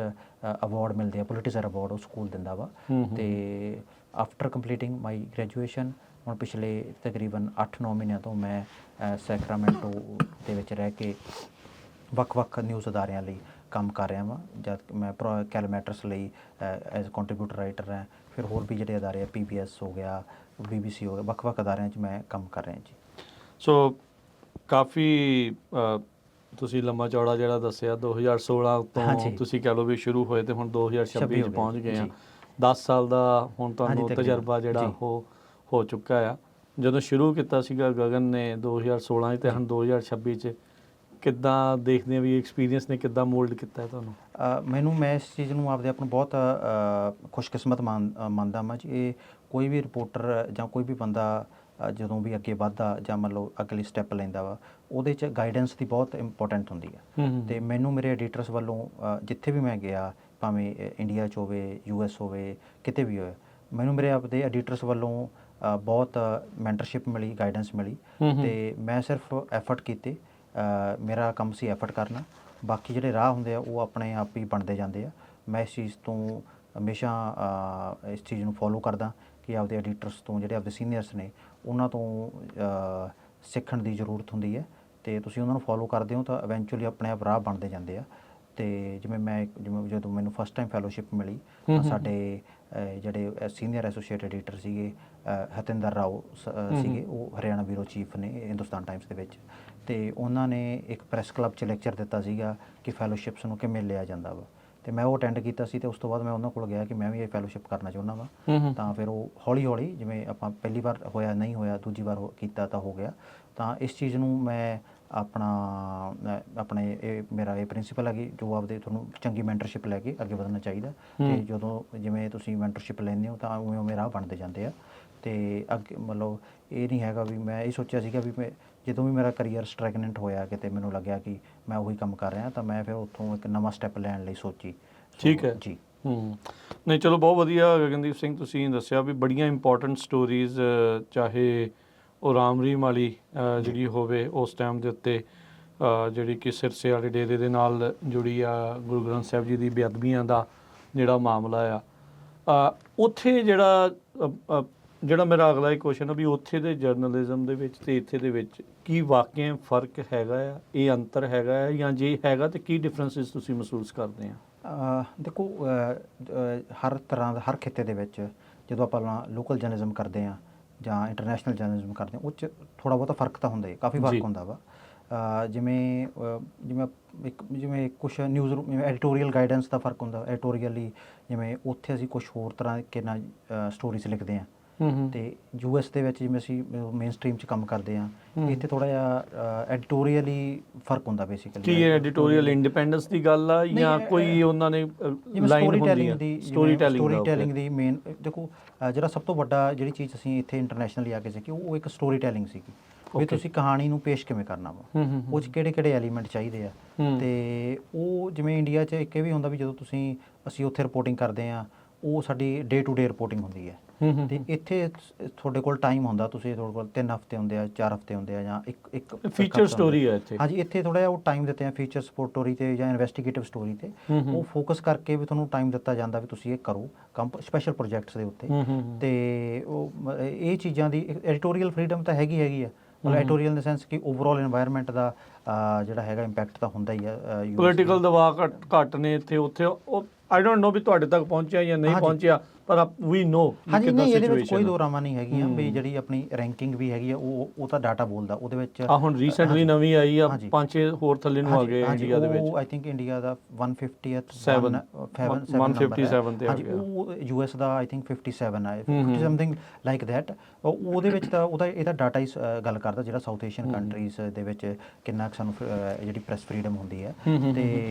ਅਵਾਰਡ ਮਿਲਦੇ ਆ, ਪੁਲਿਟਜ਼ਰ ਅਵਾਰਡ ਉਹ ਸਕੂਲ ਦਿੰਦਾ ਵਾ। ਤੇ ਆਫਟਰ ਕੰਪਲੀਟਿੰਗ ਮਾਈ ਗ੍ਰੈਜੂਏਸ਼ਨ ਹੁਣ ਪਿਛਲੇ ਤਕਰੀਬਨ 8-9 ਮਹੀਨਿਆਂ ਤੋਂ ਮੈਂ ਸੈਕਰਾਮੈਂਟੋ ਦੇ ਵਿੱਚ ਰਹਿ ਕੇ ਵੱਖ-ਵੱਖ ਨਿਊਜ਼ ਅਦਾਰਿਆਂ ਲਈ ਕੰਮ ਕਰ ਰਿਹਾ ਵਾਂ। ਜਦ ਮੈਂ ਕੈਲਮੈਟਰਸ ਲਈ ਐਜ਼ ਕੰਟਰੀਬਿਊਟਰ ਰਾਈਟਰ ਹਾਂ। ਫਿਰ ਹੋਰ ਵੀ ਜਿਹੜੇ ਅਦਾਰੇ ਆ, PBS ਹੋ ਗਿਆ, BBC ਹੋ ਗਿਆ, ਵੱਖ-ਵੱਖ ਅਦਾਰਿਆਂ 'ਚ ਮੈਂ ਕੰਮ ਕਰ ਰਿਹਾ ਜੀ। ਸੋ ਕਾਫੀ ਤੁਸੀਂ ਲੰਮਾ ਚੌੜਾ ਜਿਹੜਾ ਦੱਸਿਆ 2016 ਤੋਂ ਤੁਸੀਂ ਕਹਿ ਲਓ ਵੀ ਸ਼ੁਰੂ ਹੋਏ ਤੇ ਹੁਣ 2026 'ਚ ਪਹੁੰਚ ਗਏ ਆ। 10 ਸਾਲ ਦਾ ਹੁਣ ਤੁਹਾਨੂੰ ਤਜਰਬਾ ਜਿਹੜਾ ਉਹ ਹੋ ਚੁੱਕਾ ਆ। ਜਦੋਂ ਸ਼ੁਰੂ ਕੀਤਾ ਸੀਗਾ ਗਗਨ ਨੇ 2016 'ਚ ਤੇ ਹੁਣ 2026 'ਚ ਕਿੱਦਾਂ ਦੇਖਦੇ ਆ ਵੀ ਐਕਸਪੀਰੀਅੰਸ ਨੇ ਕਿੱਦਾਂ ਮੋਲਡ ਕੀਤਾ ਹੈ ਤੁਹਾਨੂੰ? ਮੈਂ ਇਸ ਚੀਜ਼ ਨੂੰ ਆਪਦੇ ਆਪ ਨੂੰ ਬਹੁਤ ਖੁਸ਼ਕਿਸਮਤ ਮੰਨਦਾ ਮੈਂ ਜੀ। ਇਹ ਕੋਈ ਵੀ ਰਿਪੋਰਟਰ ਜਾਂ ਕੋਈ ਵੀ ਬੰਦਾ ਜਦੋਂ ਵੀ ਅੱਗੇ ਵੱਧਦਾ ਜਾਂ ਮੰਨ ਲਓ ਅਗਲੀ ਸਟੈਪ ਲੈਂਦਾ ਵਾ, ਉਹਦੇ 'ਚ ਗਾਈਡੈਂਸ ਦੀ ਬਹੁਤ ਇੰਪੋਰਟੈਂਟ ਹੁੰਦੀ ਹੈ। ਤੇ ਮੈਨੂੰ ਮੇਰੇ ਐਡੀਟਰਸ ਵੱਲੋਂ ਜਿੱਥੇ ਵੀ ਮੈਂ ਗਿਆ, ਭਾਵੇਂ ਇੰਡੀਆ 'ਚ ਹੋਵੇ, US ਹੋਵੇ, ਕਿਤੇ ਵੀ ਹੋਵੇ, ਮੈਨੂੰ ਮੇਰੇ ਆਪਦੇ ਐਡੀਟਰਸ ਵੱਲੋਂ ਬਹੁਤ ਮੈਂਟਰਸ਼ਿਪ ਮਿਲੀ, ਗਾਈਡੈਂਸ ਮਿਲੀ। ਤੇ ਮੈਂ ਸਿਰਫ ਐਫਰਟ ਕੀਤੇ, ਮੇਰਾ ਕੰਮ ਸੀ ਐਫਰਟ ਕਰਨਾ। ਬਾਕੀ ਜਿਹੜੇ ਰਾਹ ਹੁੰਦੇ ਆ ਉਹ ਆਪਣੇ ਆਪ ਹੀ ਬਣਦੇ ਜਾਂਦੇ ਆ। ਮੈਂ ਇਸ ਚੀਜ਼ ਤੋਂ ਹਮੇਸ਼ਾ ਇਸ ਚੀਜ਼ ਨੂੰ ਫੋਲੋ ਕਰਦਾ ਕਿ ਆਪਦੇ ਐਡੀਟਰਸ ਤੋਂ, ਜਿਹੜੇ ਆਪਦੇ ਸੀਨੀਅਰਸ ਨੇ, ਉਹਨਾਂ ਤੋਂ ਸਿੱਖਣ ਦੀ ਜ਼ਰੂਰਤ ਹੁੰਦੀ ਹੈ। ਤੇ ਤੁਸੀਂ ਉਹਨਾਂ ਨੂੰ ਫੋਲੋ ਕਰਦੇ ਹੋ ਤਾਂ ਇਵੈਂਚੁਅਲੀ ਆਪਣੇ ਆਪ ਰਾਹ ਬਣਦੇ ਜਾਂਦੇ ਆ। ਤੇ ਜਿਵੇਂ ਜਦੋਂ ਮੈਨੂੰ ਫਸਟ ਟਾਈਮ ਫੈਲੋਸ਼ਿਪ ਮਿਲੀ ਤਾਂ ਸਾਡੇ ਜਿਹੜੇ ਸੀਨੀਅਰ ਐਸੋਸੀਏਟ ਐਡੀਟਰ ਸੀਗੇ, ਹਤਿੰਦਰ ਰਾਓ ਸੀਗੇ, ਉਹ ਹਰਿਆਣਾ ਬਿਊਰੋ ਚੀਫ ਨੇ ਹਿੰਦੁਸਤਾਨ ਟਾਈਮਸ ਦੇ ਵਿੱਚ। ਤੇ ਉਹਨਾਂ ਨੇ ਇੱਕ ਪ੍ਰੈਸ ਕਲੱਬ 'ਚ ਲੈਕਚਰ ਦਿੱਤਾ ਸੀਗਾ ਕਿ ਫੈਲੋਸ਼ਿਪਸ ਨੂੰ ਕਿਵੇਂ ਲਿਆ ਜਾਂਦਾ ਵਾ। ਤੇ ਮੈਂ ਉਹ ਅਟੈਂਡ ਕੀਤਾ ਸੀ। ਤੇ ਉਸ ਤੋਂ ਬਾਅਦ ਮੈਂ ਉਹਨਾਂ ਕੋਲ ਗਿਆ ਕਿ ਮੈਂ ਵੀ ਇਹ ਫੈਲੋਸ਼ਿਪ ਕਰਨਾ ਚਾਹੁੰਦਾ ਵਾ। ਤਾਂ ਫਿਰ ਉਹ ਹੌਲੀ-ਹੌਲੀ, ਜਿਵੇਂ ਆਪਾਂ ਪਹਿਲੀ ਵਾਰ ਹੋਇਆ ਨਹੀਂ ਹੋਇਆ, ਦੂਜੀ ਵਾਰ ਕੀਤਾ ਤਾਂ ਹੋ ਗਿਆ। ਤਾਂ ਇਸ ਚੀਜ਼ ਨੂੰ ਮੈਂ ਮੇਰਾ ਇਹ ਪ੍ਰਿੰਸੀਪਲ ਹੈ ਕਿ ਜੋ ਆਪਦੇ ਤੁਹਾਨੂੰ ਚੰਗੀ ਮੈਂਟਰਸ਼ਿਪ ਲੈ ਕੇ ਅੱਗੇ ਵਧਣਾ ਚਾਹੀਦਾ। ਤੇ ਜਦੋਂ ਜਿਵੇਂ ਤੁਸੀਂ ਮੈਂਟਰਸ਼ਿਪ ਲੈਂਦੇ ਹੋ ਤਾਂ ਉਵੇਂ ਰਾਹ ਬਣਦੇ ਜਾਂਦੇ ਆ। ਤੇ ਅੱਗੇ ਮਤਲਬ ਇਹ ਨਹੀਂ ਹੈਗਾ ਵੀ ਮੈਂ ਇਹ ਸੋਚਿਆ ਸੀਗਾ ਵੀ ਮੈਂ ਜਦੋਂ ਵੀ ਮੇਰਾ ਕਰੀਅਰ ਸਟੈਗਨੈਂਟ ਹੋਇਆ, ਕਿਤੇ ਮੈਨੂੰ ਲੱਗਿਆ ਕਿ ਮੈਂ ਉਹੀ ਕੰਮ ਕਰ ਰਿਹਾ, ਤਾਂ ਮੈਂ ਫਿਰ ਉੱਥੋਂ ਇੱਕ ਨਵਾਂ ਸਟੈਪ ਲੈਣ ਲਈ ਸੋਚੀ। ਠੀਕ ਹੈ ਜੀ। ਨਹੀਂ, ਚਲੋ ਬਹੁਤ ਵਧੀਆ ਗਗਨਦੀਪ ਸਿੰਘ, ਤੁਸੀਂ ਦੱਸਿਆ ਵੀ ਬੜੀਆਂ ਇੰਪੋਰਟੈਂਟ ਸਟੋਰੀਜ਼, ਚਾਹੇ ਉਹ ਰਾਮ ਰਹੀਮ ਵਾਲੀ ਜਿਹੜੀ ਹੋਵੇ ਉਸ ਟਾਈਮ ਦੇ ਉੱਤੇ, ਜਿਹੜੀ ਕਿ ਸਿਰਸੇ ਵਾਲੇ ਡੇਰੇ ਦੇ ਨਾਲ ਜੁੜੀ ਆ, ਗੁਰੂ ਗ੍ਰੰਥ ਸਾਹਿਬ ਜੀ ਦੀ ਬੇਅਦਬੀਆਂ ਦਾ ਜਿਹੜਾ ਮਾਮਲਾ ਆ, ਉੱਥੇ ਜਿਹੜਾ ਮੇਰਾ ਅਗਲਾ ਇੱਕ ਕੁਐਸਚਨ ਆ ਵੀ ਉੱਥੇ ਦੇ ਜਰਨਲਿਜ਼ਮ ਦੇ ਵਿੱਚ ਤੇ ਇੱਥੇ ਦੇ ਵਿੱਚ ਕੀ ਵਾਕਿਆ ਫਰਕ ਹੈਗਾ ਆ? ਇਹ ਅੰਤਰ ਹੈਗਾ ਆ, ਜਾਂ ਜੇ ਹੈਗਾ ਤਾਂ ਕੀ ਡਿਫਰੈਂਸਿਸ ਤੁਸੀਂ ਮਹਿਸੂਸ ਕਰਦੇ ਆ? ਦੇਖੋ, ਹਰ ਤਰ੍ਹਾਂ ਦਾ, ਹਰ ਖਿੱਤੇ ਦੇ ਵਿੱਚ ਜਦੋਂ ਆਪਾਂ ਲੋਕਲ ਜਰਨਲਿਜ਼ਮ ਕਰਦੇ ਹਾਂ ਜਾਂ ਇੰਟਰਨੈਸ਼ਨਲ ਜਰਨਲਿਜ਼ਮ ਕਰਦੇ ਹਾਂ, ਉਹ 'ਚ ਥੋੜ੍ਹਾ ਬਹੁਤਾ ਫਰਕ ਤਾਂ ਹੁੰਦਾ ਹੀ, ਕਾਫੀ ਫਰਕ ਹੁੰਦਾ ਵਾ। ਜਿਵੇਂ ਕੁਛ ਨਿਊਜ਼, ਜਿਵੇਂ ਐਡੀਟੋਰੀਅਲ ਗਾਈਡੈਂਸ ਦਾ ਫਰਕ ਹੁੰਦਾ। ਐਡੀਟੋਰੀਅਲੀ ਜਿਵੇਂ ਉੱਥੇ ਅਸੀਂ ਕੁਛ ਹੋਰ ਤਰ੍ਹਾਂ ਕੇ ਨਾਲ ਸਟੋਰੀਜ਼ ਲਿਖਦੇ ਹਾਂ। ਤੇ US ਦੇ ਵਿੱਚ ਜਿਵੇਂ ਅਸੀਂ ਮੇਨ ਸਟਰੀਮ 'ਚ ਕੰਮ ਕਰਦੇ ਹਾਂ, ਇੱਥੇ ਥੋੜ੍ਹਾ ਜਿਹਾ ਐਡੀਟੋਰੀਅਲੀ ਫਰਕ ਹੁੰਦਾ ਬੇਸਿਕਲੀ। ਕੀ ਐਡੀਟੋਰੀਅਲ ਇੰਡੀਪੈਂਡੈਂਸ ਦੀ ਗੱਲ ਆ ਜਾਂ ਕੋਈ ਉਹਨਾਂ ਨੇ ਸਟੋਰੀ ਟੈਲਿੰਗ ਦੀ ਮੇਨ? ਦੇਖੋ, ਜਿਹੜਾ ਸਭ ਤੋਂ ਵੱਡਾ ਜਿਹੜੀ ਚੀਜ਼ ਅਸੀਂ ਇੱਥੇ ਇੰਟਰਨੈਸ਼ਨਲੀ ਆ ਕੇ ਸਿੱਖੀ, ਉਹ ਇੱਕ ਸਟੋਰੀ ਟੈਲਿੰਗ ਸੀਗੀ। ਵੀ ਤੁਸੀਂ ਕਹਾਣੀ ਨੂੰ ਪੇਸ਼ ਕਿਵੇਂ ਕਰਨਾ ਵਾ, ਉਹ 'ਚ ਕਿਹੜੇ ਐਲੀਮੈਂਟ ਚਾਹੀਦੇ ਆ। ਤੇ ਉਹ ਜਿਵੇਂ ਇੰਡੀਆ 'ਚ ਇੱਕ ਇਹ ਵੀ ਹੁੰਦਾ ਵੀ ਜਦੋਂ ਅਸੀਂ ਉੱਥੇ ਰਿਪੋਰਟਿੰਗ ਕਰਦੇ ਹਾਂ, ਉਹ ਸਾਡੀ ਡੇ ਟੂ ਡੇ ਰਿਪੋਰਟਿੰਗ ਹੁੰਦੀ ਹੈ। ਤੇ ਇੱਥੇ ਤੁਹਾਡੇ ਕੋਲ ਟਾਈਮ ਹੁੰਦਾ, ਤੁਹਾਡੇ ਕੋਲ 3 ਹਫ਼ਤੇ ਹੁੰਦੇ ਆ, 4 ਹਫ਼ਤੇ ਹੁੰਦੇ ਆ, ਜਾਂ ਇੱਕ ਫੀਚਰ ਸਟੋਰੀ ਹੈ ਇੱਥੇ। ਹਾਂਜੀ, ਇੱਥੇ ਥੋੜ੍ਹਾ ਜਿਹਾ ਉਹ ਟਾਈਮ ਦਿੱਤੇ ਆ ਫੀਚਰ ਸਟੋਰੀ 'ਤੇ ਜਾਂ ਇਨਵੈਸਟੀਗੇਟਿਵ ਸਟੋਰੀ 'ਤੇ। ਉਹ ਫੋਕਸ ਕਰਕੇ ਵੀ ਤੁਹਾਨੂੰ ਟਾਈਮ ਦਿੱਤਾ ਜਾਂਦਾ ਵੀ ਤੁਸੀਂ ਇਹ ਕਰੋ ਕੰਮ, ਸਪੈਸ਼ਲ ਪ੍ਰੋਜੈਕਟਸ ਦੇ ਉੱਤੇ। ਤੇ ਇਹ ਚੀਜ਼ਾਂ ਦੀ ਐਡੀਟੋਰੀਅਲ ਫਰੀਡਮ ਤਾਂ ਹੈਗੀ ਆ, ਮਤਲਬ ਐਡੀਟੋਰੀਅਲ ਇਨ ਦ ਸੈਂਸ ਕਿ ਓਵਰਆਲ এনवायरमेंट ਦਾ ਜਿਹੜਾ ਹੈਗਾ ਇੰਪੈਕਟ ਤਾਂ ਹੁੰਦਾ ਹੀ ਹੈ ਪੋਲੀਟੀਕਲ ਦਬਾਅ ਘੱਟ ਨੇ ਇੱਥੇ ਉੱਥੇ ਉਹ ਆਈ ਡੋਂਟ ਨੋ ਵੀ ਤੁਹਾਡੇ ਤੱਕ ਪਹੁੰਚਿਆ ਜਾਂ ਨਹੀਂ ਪਹੁੰਚਿਆ, ਪਰ ਵੀ ਨੋ ਹਾਂਜੀ ਨਹੀਂ ਇਹਦੇ ਵਿੱਚ ਕੋਈ ਦੋ ਰਾਵਾਂ ਨਹੀਂ ਹੈਗੀਆਂ ਵੀ ਜਿਹੜੀ ਆਪਣੀ ਰੈਂਕਿੰਗ ਵੀ ਹੈਗੀ ਆ ਉਹ ਤਾਂ ਡਾਟਾ ਬੋਲਦਾ ਉਹਦੇ ਵਿੱਚ। ਹੁਣ ਰੀਸੈਂਟਲੀ ਨਵੀਂ ਆਈ ਆ 5-6 ਹੋਰ ਥੱਲੇ ਨੂੰ ਆ ਗਏ ਇੰਡੀਆ ਦੇ ਵਿੱਚ। ਆਈ ਥਿੰਕ ਇੰਡੀਆ ਦਾ 157 ਤੇ ਆ ਗਿਆ। ਉਹ ਯੂਐਸ ਦਾ ਆਈ ਥਿੰਕ 57 ਹੈ, ਸਮਥਿੰਗ ਲਾਈਕ ਦੈਟ। ਉਹਦੇ ਵਿੱਚ ਤਾਂ ਇਹਦਾ ਡਾਟਾ ਹੀ ਗੱਲ ਕਰਦਾ ਜਿਹੜਾ ਸਾਊਥ ਏਸ਼ੀਅਨ ਕੰਟਰੀਜ਼ ਦੇ ਵਿੱਚ ਕਿੰਨਾ ਕੁ ਸਾਨੂੰ ਜਿਹੜੀ ਪ੍ਰੈਸ ਫਰੀडम ਹੁੰਦੀ ਹੈ। ਤੇ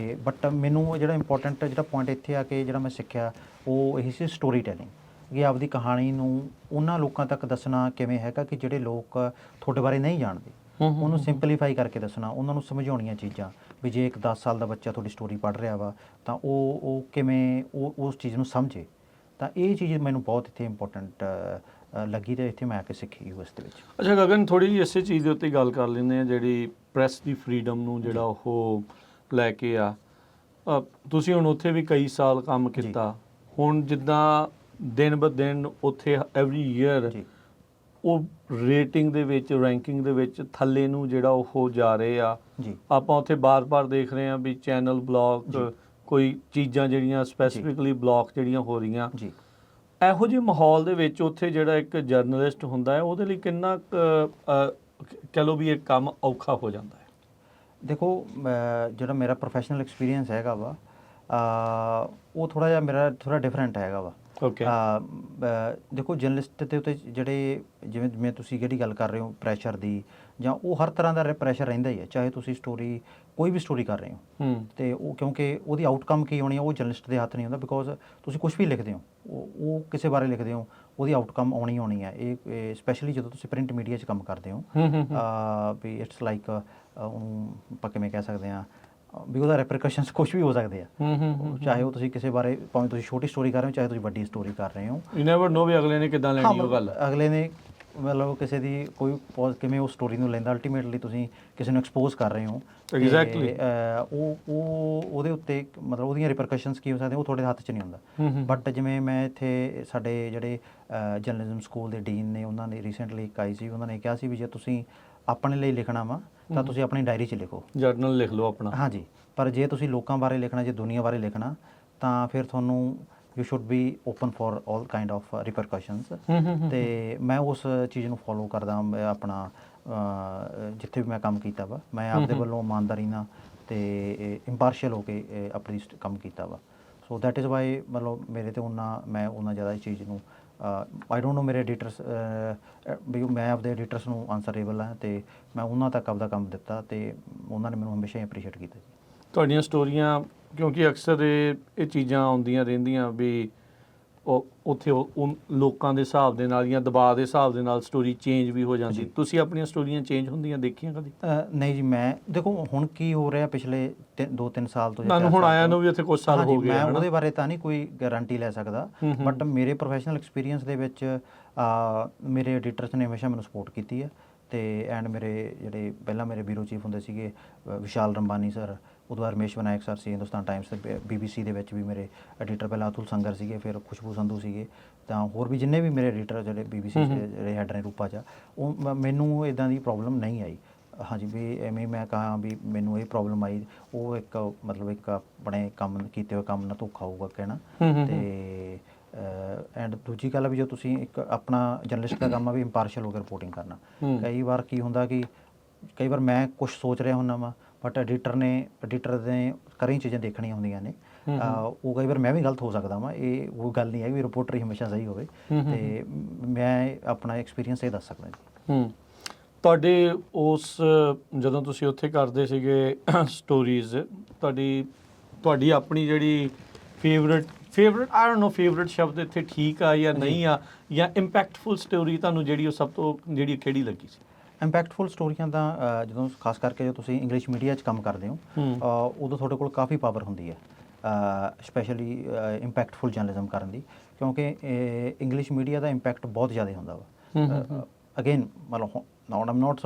ਬਟ ਮੈਨੂੰ ਜਿਹੜਾ ਇੰਪੋਰਟੈਂਟ ਜਿਹੜਾ ਪੁਆਇੰਟ ਇੱਥੇ ਆ ਕੇ ਜਿਹੜਾ ਮੈਂ ਸਿੱਖਿਆ ਉਹ ਇਹੀ ਸੀ ਸਟੋਰੀ ਟੈਲਿੰਗ, ਕਿ ਆਪਦੀ ਕਹਾਣੀ ਨੂੰ ਉਹਨਾਂ ਲੋਕਾਂ ਤੱਕ ਦੱਸਣਾ ਕਿਵੇਂ ਹੈਗਾ ਕਿ ਜਿਹੜੇ ਲੋਕ ਤੁਹਾਡੇ ਬਾਰੇ ਨਹੀਂ ਜਾਣਦੇ, ਉਹਨੂੰ ਸਿੰਪਲੀਫਾਈ ਕਰਕੇ ਦੱਸਣਾ, ਉਹਨਾਂ ਨੂੰ ਸਮਝਾਉਣੀਆਂ ਚੀਜ਼ਾਂ ਵੀ ਜੇ ਇੱਕ 10 ਸਾਲ ਦਾ ਬੱਚਾ ਤੁਹਾਡੀ ਸਟੋਰੀ ਪੜ੍ਹ ਰਿਹਾ ਵਾ ਤਾਂ ਉਹ ਕਿਵੇਂ ਉਸ ਚੀਜ਼ ਨੂੰ ਸਮਝੇ। ਤਾਂ ਇਹ ਚੀਜ਼ ਮੈਨੂੰ ਬਹੁਤ ਇੱਥੇ ਇੰਪੋਰਟੈਂਟ ਲੱਗੀ ਤੇ ਇੱਥੇ ਮੈਂ ਆ ਕੇ ਸਿੱਖੀ ਯੂਐਸ ਦੇ ਵਿੱਚ। ਅੱਛਾ ਗਗਨ, ਥੋੜੀ ਜਿਹੀ ਇਸੇ ਚੀਜ਼ ਦੇ ਉੱਤੇ ਗੱਲ ਕਰ ਲੈਂਦੇ ਆ, ਜਿਹੜੀ ਪ੍ਰੈਸ ਦੀ ਫਰੀडम ਨੂੰ ਜਿਹੜਾ ਉਹ ਲੈ ਕੇ ਆ। ਤੁਸੀਂ ਹੁਣ ਉੱਥੇ ਵੀ ਕਈ ਸਾਲ ਕੰਮ ਕੀਤਾ, ਹੁਣ ਜਿੱਦਾਂ ਦਿਨ ਬ ਦਿਨ ਉੱਥੇ ਐਵਰੀ ਈਅਰ ਉਹ ਰੇਟਿੰਗ ਦੇ ਵਿੱਚ ਰੈਂਕਿੰਗ ਦੇ ਵਿੱਚ ਥੱਲੇ ਨੂੰ ਜਿਹੜਾ ਉਹ ਜਾ ਰਹੇ ਆ। ਆਪਾਂ ਉੱਥੇ ਬਾਰ-ਬਾਰ ਦੇਖ ਰਹੇ ਆ ਵੀ ਚੈਨਲ ਬਲੌਕ, ਕੋਈ ਚੀਜ਼ਾਂ ਜਿਹੜੀਆਂ ਸਪੈਸੀਫਿਕਲੀ ਬਲੌਕ ਜਿਹੜੀਆਂ ਹੋ ਰਹੀਆਂ। ਇਹੋ ਜਿਹੇ ਮਾਹੌਲ ਦੇ ਵਿੱਚ ਉੱਥੇ ਜਿਹੜਾ ਇੱਕ ਜਰਨਲਿਸਟ ਹੁੰਦਾ ਹੈ ਉਹਦੇ ਲਈ ਕਿੰਨਾ ਕਹਿ ਲਓ ਵੀ ਇਹ ਕੰਮ ਔਖਾ ਹੋ ਜਾਂਦਾ ਹੈ? ਦੇਖੋ ਜਿਹੜਾ ਮੇਰਾ ਪ੍ਰੋਫੈਸ਼ਨਲ ਐਕਸਪੀਰੀਅੰਸ ਹੈਗਾ ਵਾ ਉਹ ਥੋੜ੍ਹਾ ਜਿਹਾ ਮੇਰਾ ਥੋੜ੍ਹਾ ਡਿਫਰੈਂਟ ਹੈਗਾ ਵਾ। ਦੇਖੋ ਜਰਨਲਿਸਟ ਦੇ ਉੱਤੇ ਜਿਹੜੇ ਜਿਵੇਂ ਤੁਸੀਂ ਜਿਹੜੀ ਗੱਲ ਕਰ ਰਹੇ ਹੋ ਪ੍ਰੈਸ਼ਰ ਦੀ, ਜਾਂ ਉਹ ਹਰ ਤਰ੍ਹਾਂ ਦਾ ਪ੍ਰੈਸ਼ਰ ਰਹਿੰਦਾ ਹੀ ਹੈ, ਚਾਹੇ ਤੁਸੀਂ ਕੋਈ ਵੀ ਸਟੋਰੀ ਕਰ ਰਹੇ ਹੋ ਤੇ ਉਹ ਕਿਉਂਕਿ ਉਹਦੀ ਆਊਟਕਮ ਕੀ ਹੋਣੀ ਹੈ ਉਹ ਜਰਨਲਿਸਟ ਦੇ ਹੱਥ ਨਹੀਂ ਹੁੰਦਾ। ਬਿਕੋਜ਼ ਤੁਸੀਂ ਕੁਝ ਵੀ ਲਿਖਦੇ ਹੋ ਉਹ ਕਿਸੇ ਬਾਰੇ ਲਿਖਦੇ ਹੋ ਉਹਦੀ ਆਊਟਕਮ ਆਉਣੀ ਹੈ। ਇਹ ਸਪੈਸ਼ਲੀ ਜਦੋਂ ਤੁਸੀਂ ਪ੍ਰਿੰਟ ਮੀਡੀਆ 'ਚ ਕੰਮ ਕਰਦੇ ਹੋ ਵੀ ਇਟਸ ਲਾਈਕ ਉਹਨੂੰ ਆਪਾਂ ਕਿਵੇਂ ਕਹਿ ਸਕਦੇ ਹਾਂ ਵੀ ਉਹਦਾ ਰੈਪਰੀਕਸ਼ਨਸ ਕੁਝ ਵੀ ਹੋ ਸਕਦੇ ਆ। ਚਾਹੇ ਉਹ ਤੁਸੀਂ ਕਿਸੇ ਬਾਰੇ ਭਾਵੇਂ ਤੁਸੀਂ ਛੋਟੀ ਸਟੋਰੀ ਕਰ ਰਹੇ ਹੋ ਚਾਹੇ ਤੁਸੀਂ ਵੱਡੀ ਸਟੋਰੀ ਕਰ ਰਹੇ ਹੋ, ਯੂ ਨੈਵਰ ਨੋ ਵੀ ਅਗਲੇ ਨੇ ਕਿੱਦਾਂ ਲੈਣੀ ਉਹ ਗੱਲ। ਅਗਲੇ ਨੇ ਮਤਲਬ ਕਿਸੇ ਦੀ ਕੋਈ ਕਿਵੇਂ ਉਹ ਸਟੋਰੀ ਨੂੰ ਲੈਂਦਾ, ਅਲਟੀਮੇਟਲੀ ਤੁਸੀਂ ਕਿਸੇ ਨੂੰ ਐਕਸਪੋਜ਼ ਕਰ ਰਹੇ ਹੋ। ਐਗਜ਼ੈਕਟਲੀ ਉਹਦੇ ਉੱਤੇ ਮਤਲਬ ਉਹਦੀਆਂ ਰਿਪਰਕਸ਼ਨਸ ਕੀ ਹੋ ਸਕਦੇ ਉਹ ਤੁਹਾਡੇ ਹੱਥ 'ਚ ਨਹੀਂ ਹੁੰਦਾ। ਬਟ ਜਿਵੇਂ ਮੈਂ ਇੱਥੇ ਸਾਡੇ ਜਿਹੜੇ ਜਰਨਲਿਜ਼ਮ ਸਕੂਲ ਦੇ ਡੀਨ ਨੇ ਉਹਨਾਂ ਨੇ ਰੀਸੈਂਟਲੀ ਇੱਕ ਆਈ ਸੀ, ਉਹਨਾਂ ਨੇ ਕਿਹਾ ਸੀ ਵੀ ਜੇ ਤੁਸੀਂ ਆਪਣੇ ਲਈ ਲਿਖਣਾ ਵਾ ਤਾਂ ਤੁਸੀਂ ਆਪਣੀ ਡਾਇਰੀ 'ਚ ਲਿਖੋ, ਜਰਨਲ ਲਿਖ ਲਓ ਆਪਣਾ। ਹਾਂਜੀ, ਪਰ ਜੇ ਤੁਸੀਂ ਲੋਕਾਂ ਬਾਰੇ ਲਿਖਣਾ, ਜੇ ਦੁਨੀਆ ਬਾਰੇ ਲਿਖਣਾ ਤਾਂ ਫਿਰ ਤੁਹਾਨੂੰ you should be open for all kind of repercussions. ਤੇ ਮੈਂ ਉਸ ਚੀਜ਼ ਨੂੰ ਫੋਲੋ ਕਰਦਾ ਆਪਣਾ ਜਿੱਥੇ ਵੀ ਮੈਂ ਕੰਮ ਕੀਤਾ ਵਾ, ਮੈਂ ਆਪਦੇ ਵੱਲੋਂ ਇਮਾਨਦਾਰੀ ਨਾਲ ਤੇ ਇੰਪਾਰਸ਼ੀਅਲ ਹੋ ਕੇ ਆਪਣੀ ਕੰਮ ਕੀਤਾ ਵਾ। ਸੋ ਦੈਟ ਇਜ਼ ਵਾਈ ਮਤਲਬ ਮੇਰੇ ਤੇ ਮੈਂ ਉਹਨਾਂ ਜ਼ਿਆਦਾ ਇਸ ਚੀਜ਼ ਨੂੰ ਆਈ ਡੋਂਟ ਨੋ ਮੇਰੇ ਐਡੀਟਰਸ ਵੀ ਮੈਂ ਆਪਦੇ ਐਡੀਟਰਸ ਨੂੰ ਆਨਸਰੇਬਲ ਹਾਂ ਤੇ ਮੈਂ ਉਹਨਾਂ ਤੱਕ ਆਪਦਾ ਕੰਮ ਦਿੱਤਾ ਤੇ ਉਹਨਾਂ ਨੇ ਮੈਨੂੰ ਹਮੇਸ਼ਾ ਹੀ ਅਪਰੀਸ਼ੀਏਟ ਕੀਤਾ। ਤੁਹਾਡੀਆਂ ਸਟੋਰੀਆਂ ਕਿਉਂਕਿ ਅਕਸਰ ਇਹ ਚੀਜ਼ਾਂ ਆਉਂਦੀਆਂ ਰਹਿੰਦੀਆਂ ਵੀ ਉਹ ਉੱਥੇ ਉਹ ਲੋਕਾਂ ਦੇ ਹਿਸਾਬ ਦੇ ਨਾਲ ਜਾਂ ਦਬਾਅ ਦੇ ਹਿਸਾਬ ਦੇ ਨਾਲ ਸਟੋਰੀ ਚੇਂਜ ਵੀ ਹੋ ਜਾਂਦੀ। ਤੁਸੀਂ ਆਪਣੀਆਂ ਸਟੋਰੀਆਂ ਚੇਂਜ ਹੁੰਦੀਆਂ ਦੇਖੀਆਂ ਕਦੀ? ਨਹੀਂ ਜੀ, ਮੈਂ ਦੇਖੋ ਹੁਣ ਕੀ ਹੋ ਰਿਹਾ ਪਿਛਲੇ 2-3 ਸਾਲ ਤੋਂ ਤੁਹਾਨੂੰ ਹੁਣ ਆਇਆ ਨੂੰ ਵੀ ਉੱਥੇ ਕੁਝ ਸਾਲ ਹੋ ਗਏ, ਮੈਂ ਉਹਦੇ ਬਾਰੇ ਤਾਂ ਨਹੀਂ ਕੋਈ ਗਾਰੰਟੀ ਲੈ ਸਕਦਾ। ਬਟ ਮੇਰੇ ਪ੍ਰੋਫੈਸ਼ਨਲ ਐਕਸਪੀਰੀਅੰਸ ਦੇ ਵਿੱਚ ਮੇਰੇ ਐਡੀਟਰਸ ਨੇ ਹਮੇਸ਼ਾ ਮੈਨੂੰ ਸਪੋਰਟ ਕੀਤੀ ਹੈ ਤੇ ਐਂਡ ਮੇਰੇ ਜਿਹੜੇ ਪਹਿਲਾਂ ਮੇਰੇ ਬਿਊਰੋ ਚੀਫ ਹੁੰਦੇ ਸੀਗੇ ਵਿਸ਼ਾਲ ਰੰਬਾਨੀ ਸਰ, ਉਦੋਂ ਬਾਅਦ ਰਮੇਸ਼ ਵਿਨਾਇਕ ਸਰ ਸੀ ਹਿੰਦੁਸਤਾਨ ਟਾਈਮਸ ਤੇ BBC ਦੇ ਵਿੱਚ ਵੀ ਮੇਰੇ ਐਡੀਟਰ ਪਹਿਲਾਂ ਅਤੁਲ ਸੰਗਰ ਸੀਗੇ, ਫਿਰ ਖੁਸ਼ਬੂ ਸੰਧੂ ਸੀਗੇ, ਤਾਂ ਹੋਰ ਵੀ ਜਿੰਨੇ ਵੀ ਮੇਰੇ ਐਡੀਟਰ ਜਿਹੜੇ BBC ਦੇ ਜਿਹੜੇ ਹੈਡ ਨੇ ਰੂਪਾ 'ਚ, ਉਹ ਮੈਨੂੰ ਇੱਦਾਂ ਦੀ ਪ੍ਰੋਬਲਮ ਨਹੀਂ ਆਈ। ਹਾਂਜੀ, ਵੀ ਐਵੇਂ ਮੈਂ ਕਹਾਂ ਵੀ ਮੈਨੂੰ ਇਹ ਪ੍ਰੋਬਲਮ ਆਈ, ਉਹ ਇੱਕ ਮਤਲਬ ਇੱਕ ਆਪਣੇ ਕੰਮ ਕੀਤੇ ਹੋਏ ਕੰਮ ਨਾਲ ਧੋਖਾ ਹੋਊਗਾ ਕਹਿਣਾ। ਤੇ ਐਂਡ ਦੂਜੀ ਗੱਲ ਵੀ ਜੋ ਤੁਸੀਂ ਇੱਕ ਆਪਣਾ ਜਰਨਲਿਸਟ ਦਾ ਕੰਮ ਆ ਵੀ ਇੰਪਾਰਸ਼ੀਅਲ ਹੋ ਕੇ ਰਿਪੋਰਟਿੰਗ ਕਰਨਾ। ਕਈ ਵਾਰ ਕੀ ਹੁੰਦਾ ਕਿ ਕਈ ਵਾਰ ਮੈਂ ਕੁਝ ਸੋਚ ਰਿਹਾ ਹੁੰਦਾ ਵਾ ਬਟ ਐਡੀਟਰ ਨੇ ਕਈ ਚੀਜ਼ਾਂ ਦੇਖਣੀਆਂ ਹੁੰਦੀਆਂ ਨੇ, ਉਹ ਕਈ ਵਾਰ ਮੈਂ ਵੀ ਗਲਤ ਹੋ ਸਕਦਾ ਵਾਂ। ਇਹ ਉਹ ਗੱਲ ਨਹੀਂ ਹੈ ਵੀ ਰਿਪੋਰਟਰ ਹੀ ਹਮੇਸ਼ਾ ਸਹੀ ਹੋਵੇ। ਤੇ ਮੈਂ ਆਪਣਾ ਐਕਸਪੀਰੀਅੰਸ ਇਹ ਦੱਸ ਸਕਦਾ ਜੀ। ਤੁਹਾਡੇ ਉਸ ਜਦੋਂ ਤੁਸੀਂ ਉੱਥੇ ਕਰਦੇ ਸੀਗੇ ਸਟੋਰੀਜ਼, ਤੁਹਾਡੀ ਆਪਣੀ ਜਿਹੜੀ favourite I don't know favourite ਸ਼ਬਦ ਇੱਥੇ ਠੀਕ ਆ ਜਾਂ ਨਹੀਂ ਆ, ਜਾਂ ਇੰਪੈਕਟਫੁਲ ਸਟੋਰੀ ਤੁਹਾਨੂੰ ਜਿਹੜੀ ਉਹ ਸਭ ਤੋਂ ਜਿਹੜੀ ਕਿਹੜੀ ਲੱਗੀ ਸੀ? ਇੰਪੈਕਟਫੁਲ ਸਟੋਰੀਆਂ ਤਾਂ ਜਦੋਂ ਖਾਸ ਕਰਕੇ ਜਦੋਂ ਤੁਸੀਂ ਇੰਗਲਿਸ਼ ਮੀਡੀਆ 'ਚ ਕੰਮ ਕਰਦੇ ਹੋ ਉਦੋਂ ਤੁਹਾਡੇ ਕੋਲ ਕਾਫੀ ਪਾਵਰ ਹੁੰਦੀ ਹੈ, ਸਪੈਸ਼ਲੀ ਇੰਪੈਕਟਫੁਲ ਜਰਨਲਿਜ਼ਮ ਕਰਨ ਦੀ, ਕਿਉਂਕਿ ਇੰਗਲਿਸ਼ ਮੀਡੀਆ ਦਾ ਇੰਪੈਕਟ ਬਹੁਤ ਜ਼ਿਆਦਾ ਹੁੰਦਾ ਵਾ। ਅਗੇਨ ਮਤਲਬ ਆਮ ਨੋਟ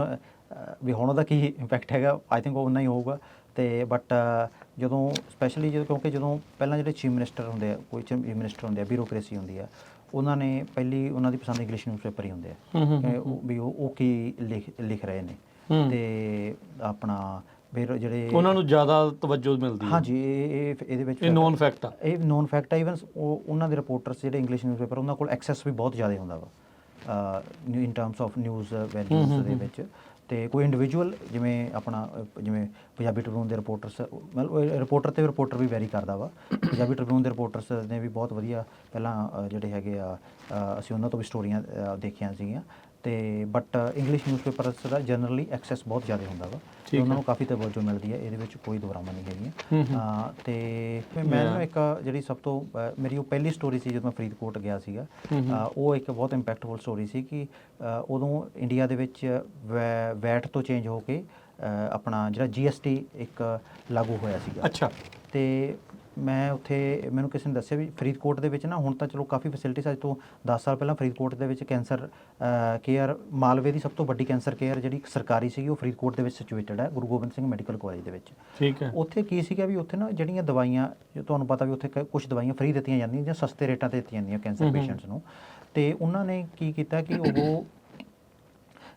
ਵੀ ਹੁਣ ਉਹਦਾ ਕੀ ਇੰਪੈਕਟ ਹੈਗਾ, ਆਈ ਥਿੰਕ ਉਹ ਉਨਾ ਹੀ ਹੋਊਗਾ। ਤੇ ਬਟ ਜਦੋਂ ਸਪੈਸ਼ਲੀ ਕਿਉਂਕਿ ਜਦੋਂ ਪਹਿਲਾਂ ਜਿਹੜੇ ਚੀਫ ਮਿਨਿਸਟਰ ਹੁੰਦੇ ਆ, ਕੋਈ ਚੀਫ ਮਿਨਿਸਟਰ ਹੁੰਦੇ ਆ, ਬਿਊਰੋਕ੍ਰੇਸੀ ਹੁੰਦੀ ਆ, ਉਹਨਾਂ ਨੇ ਪਹਿਲੀ ਉਹਨਾਂ ਦੀ ਪਸੰਦ ਇੰਗਲਿਸ਼ ਨਿਊਜ਼ਪੇਪਰ ਹੀ ਹੁੰਦੇ ਆ ਕਿ ਵੀ ਉਹ ਕੀ ਲਿਖ ਰਹੇ ਨੇ। ਤੇ ਆਪਣਾ ਫਿਰ ਜਿਹੜੇ ਉਹਨਾਂ ਨੂੰ ਜ਼ਿਆਦਾ ਤਵੱਜੋ ਮਿਲਦੀ ਹੈ। ਹਾਂਜੀ, ਇਹਦੇ ਵਿੱਚ ਇਹ ਨੋਨ ਫੈਕਟ ਆ। ਇਹ ਨੋਨ ਫੈਕਟ ਆ। ਈਵਨ ਉਹਨਾਂ ਦੇ ਰਿਪੋਰਟਰਸ ਜਿਹੜੇ ਇੰਗਲਿਸ਼ ਨਿਊਜ਼ਪੇਪਰ, ਉਹਨਾਂ ਕੋਲ ਐਕਸੈਸ ਵੀ ਬਹੁਤ ਜ਼ਿਆਦਾ ਹੁੰਦਾ ਵਾ ਇਨ ਟਰਮਸ ਆਫ ਨਿਊਜ਼ ਵੈਲਿਊਜ਼ ਦੇ ਵਿੱਚ। ਤੇ ਕੋਈ ਇੰਡੀਵਿਜੂਅਲ ਜਿਵੇਂ ਆਪਣਾ ਜਿਵੇਂ ਪੰਜਾਬੀ ਟ੍ਰਿਬਿਊਨ ਦੇ ਰਿਪੋਰਟਰਸ, ਮਤਲਬ ਰਿਪੋਰਟਰ ਤੇ ਰਿਪੋਰਟਰ ਵੀ ਵੈਰੀ ਕਰਦਾ ਵਾ। ਪੰਜਾਬੀ ਟ੍ਰਿਬਿਊਨ ਦੇ ਰਿਪੋਰਟਰਸ ਨੇ ਵੀ ਬਹੁਤ ਵਧੀਆ ਪਹਿਲਾਂ ਜਿਹੜੇ ਹੈਗੇ ਆ, ਅਸੀਂ ਉਹਨਾਂ ਤੋਂ ਵੀ ਸਟੋਰੀਆਂ ਦੇਖੀਆਂ ਸੀਗੀਆਂ। ਤੇ ਬਟ ਇੰਗਲਿਸ਼ ਨਿਊਜ਼ਪੇਪਰਸ ਦਾ ਜਨਰਲੀ ਐਕਸੈਸ ਬਹੁਤ ਜ਼ਿਆਦਾ ਹੁੰਦਾ ਵਾ, ਤੇ ਉਹਨਾਂ ਨੂੰ ਕਾਫੀ ਤਵੱਜੋ ਮਿਲਦੀ ਹੈ, ਇਹਦੇ ਵਿੱਚ ਕੋਈ ਦੁਰਾਮਾ ਨਹੀਂ ਹੈਗੀਆਂ। ਤੇ ਮੈਨੂੰ ਇੱਕ ਜਿਹੜੀ ਸਭ ਤੋਂ ਮੇਰੀ ਉਹ ਪਹਿਲੀ ਸਟੋਰੀ ਸੀ ਜਦੋਂ ਮੈਂ ਫਰੀਦਕੋਟ ਗਿਆ ਸੀਗਾ, ਉਹ ਇੱਕ ਬਹੁਤ ਇੰਪੈਕਟਫੁਲ ਸਟੋਰੀ ਸੀ ਕਿ ਉਦੋਂ ਇੰਡੀਆ ਦੇ ਵਿੱਚ ਵੈਟ ਤੋਂ ਚੇਂਜ ਹੋ ਕੇ ਆਪਣਾ ਜਿਹੜਾ GST ਇੱਕ ਲਾਗੂ ਹੋਇਆ ਸੀਗਾ। ਅੱਛਾ। ਤੇ ਮੈਂ ਉੱਥੇ, ਮੈਨੂੰ ਕਿਸੇ ਨੇ ਦੱਸਿਆ ਵੀ ਫਰੀਦਕੋਟ ਦੇ ਵਿੱਚ ਨਾ ਹੁਣ ਤਾਂ ਚਲੋ ਕਾਫੀ ਫੈਸਿਲਿਟੀਜ਼, ਅੱਜ ਤੋਂ 10 ਸਾਲ ਪਹਿਲਾਂ ਫਰੀਦਕੋਟ ਦੇ ਵਿੱਚ ਕੈਂਸਰ ਕੇਅਰ, ਮਾਲਵੇ ਦੀ ਸਭ ਤੋਂ ਵੱਡੀ ਕੈਂਸਰ ਕੇਅਰ ਜਿਹੜੀ ਸਰਕਾਰੀ ਸੀਗੀ, ਉਹ ਫਰੀਦਕੋਟ ਦੇ ਵਿੱਚ ਸਿਚੁਏਟਡ ਹੈ, ਗੁਰੂ ਗੋਬਿੰਦ ਸਿੰਘ ਮੈਡੀਕਲ ਕਾਲਜ ਦੇ ਵਿੱਚ। ਠੀਕ ਹੈ। ਉੱਥੇ ਕੀ ਸੀਗਾ ਵੀ ਉੱਥੇ ਨਾ ਜਿਹੜੀਆਂ ਦਵਾਈਆਂ, ਤੁਹਾਨੂੰ ਪਤਾ ਵੀ ਉੱਥੇ ਕੁਝ ਦਵਾਈਆਂ ਫ੍ਰੀ ਦਿੱਤੀਆਂ ਜਾਂਦੀਆਂ ਜਾਂ ਸਸਤੇ ਰੇਟਾਂ 'ਤੇ ਦਿੱਤੀਆਂ ਜਾਂਦੀਆਂ ਕੈਂਸਰ ਪੇਸ਼ੈਂਟਸ ਨੂੰ। ਤੇ ਉਹਨਾਂ ਨੇ ਕੀ ਕੀਤਾ ਕਿ ਉਹ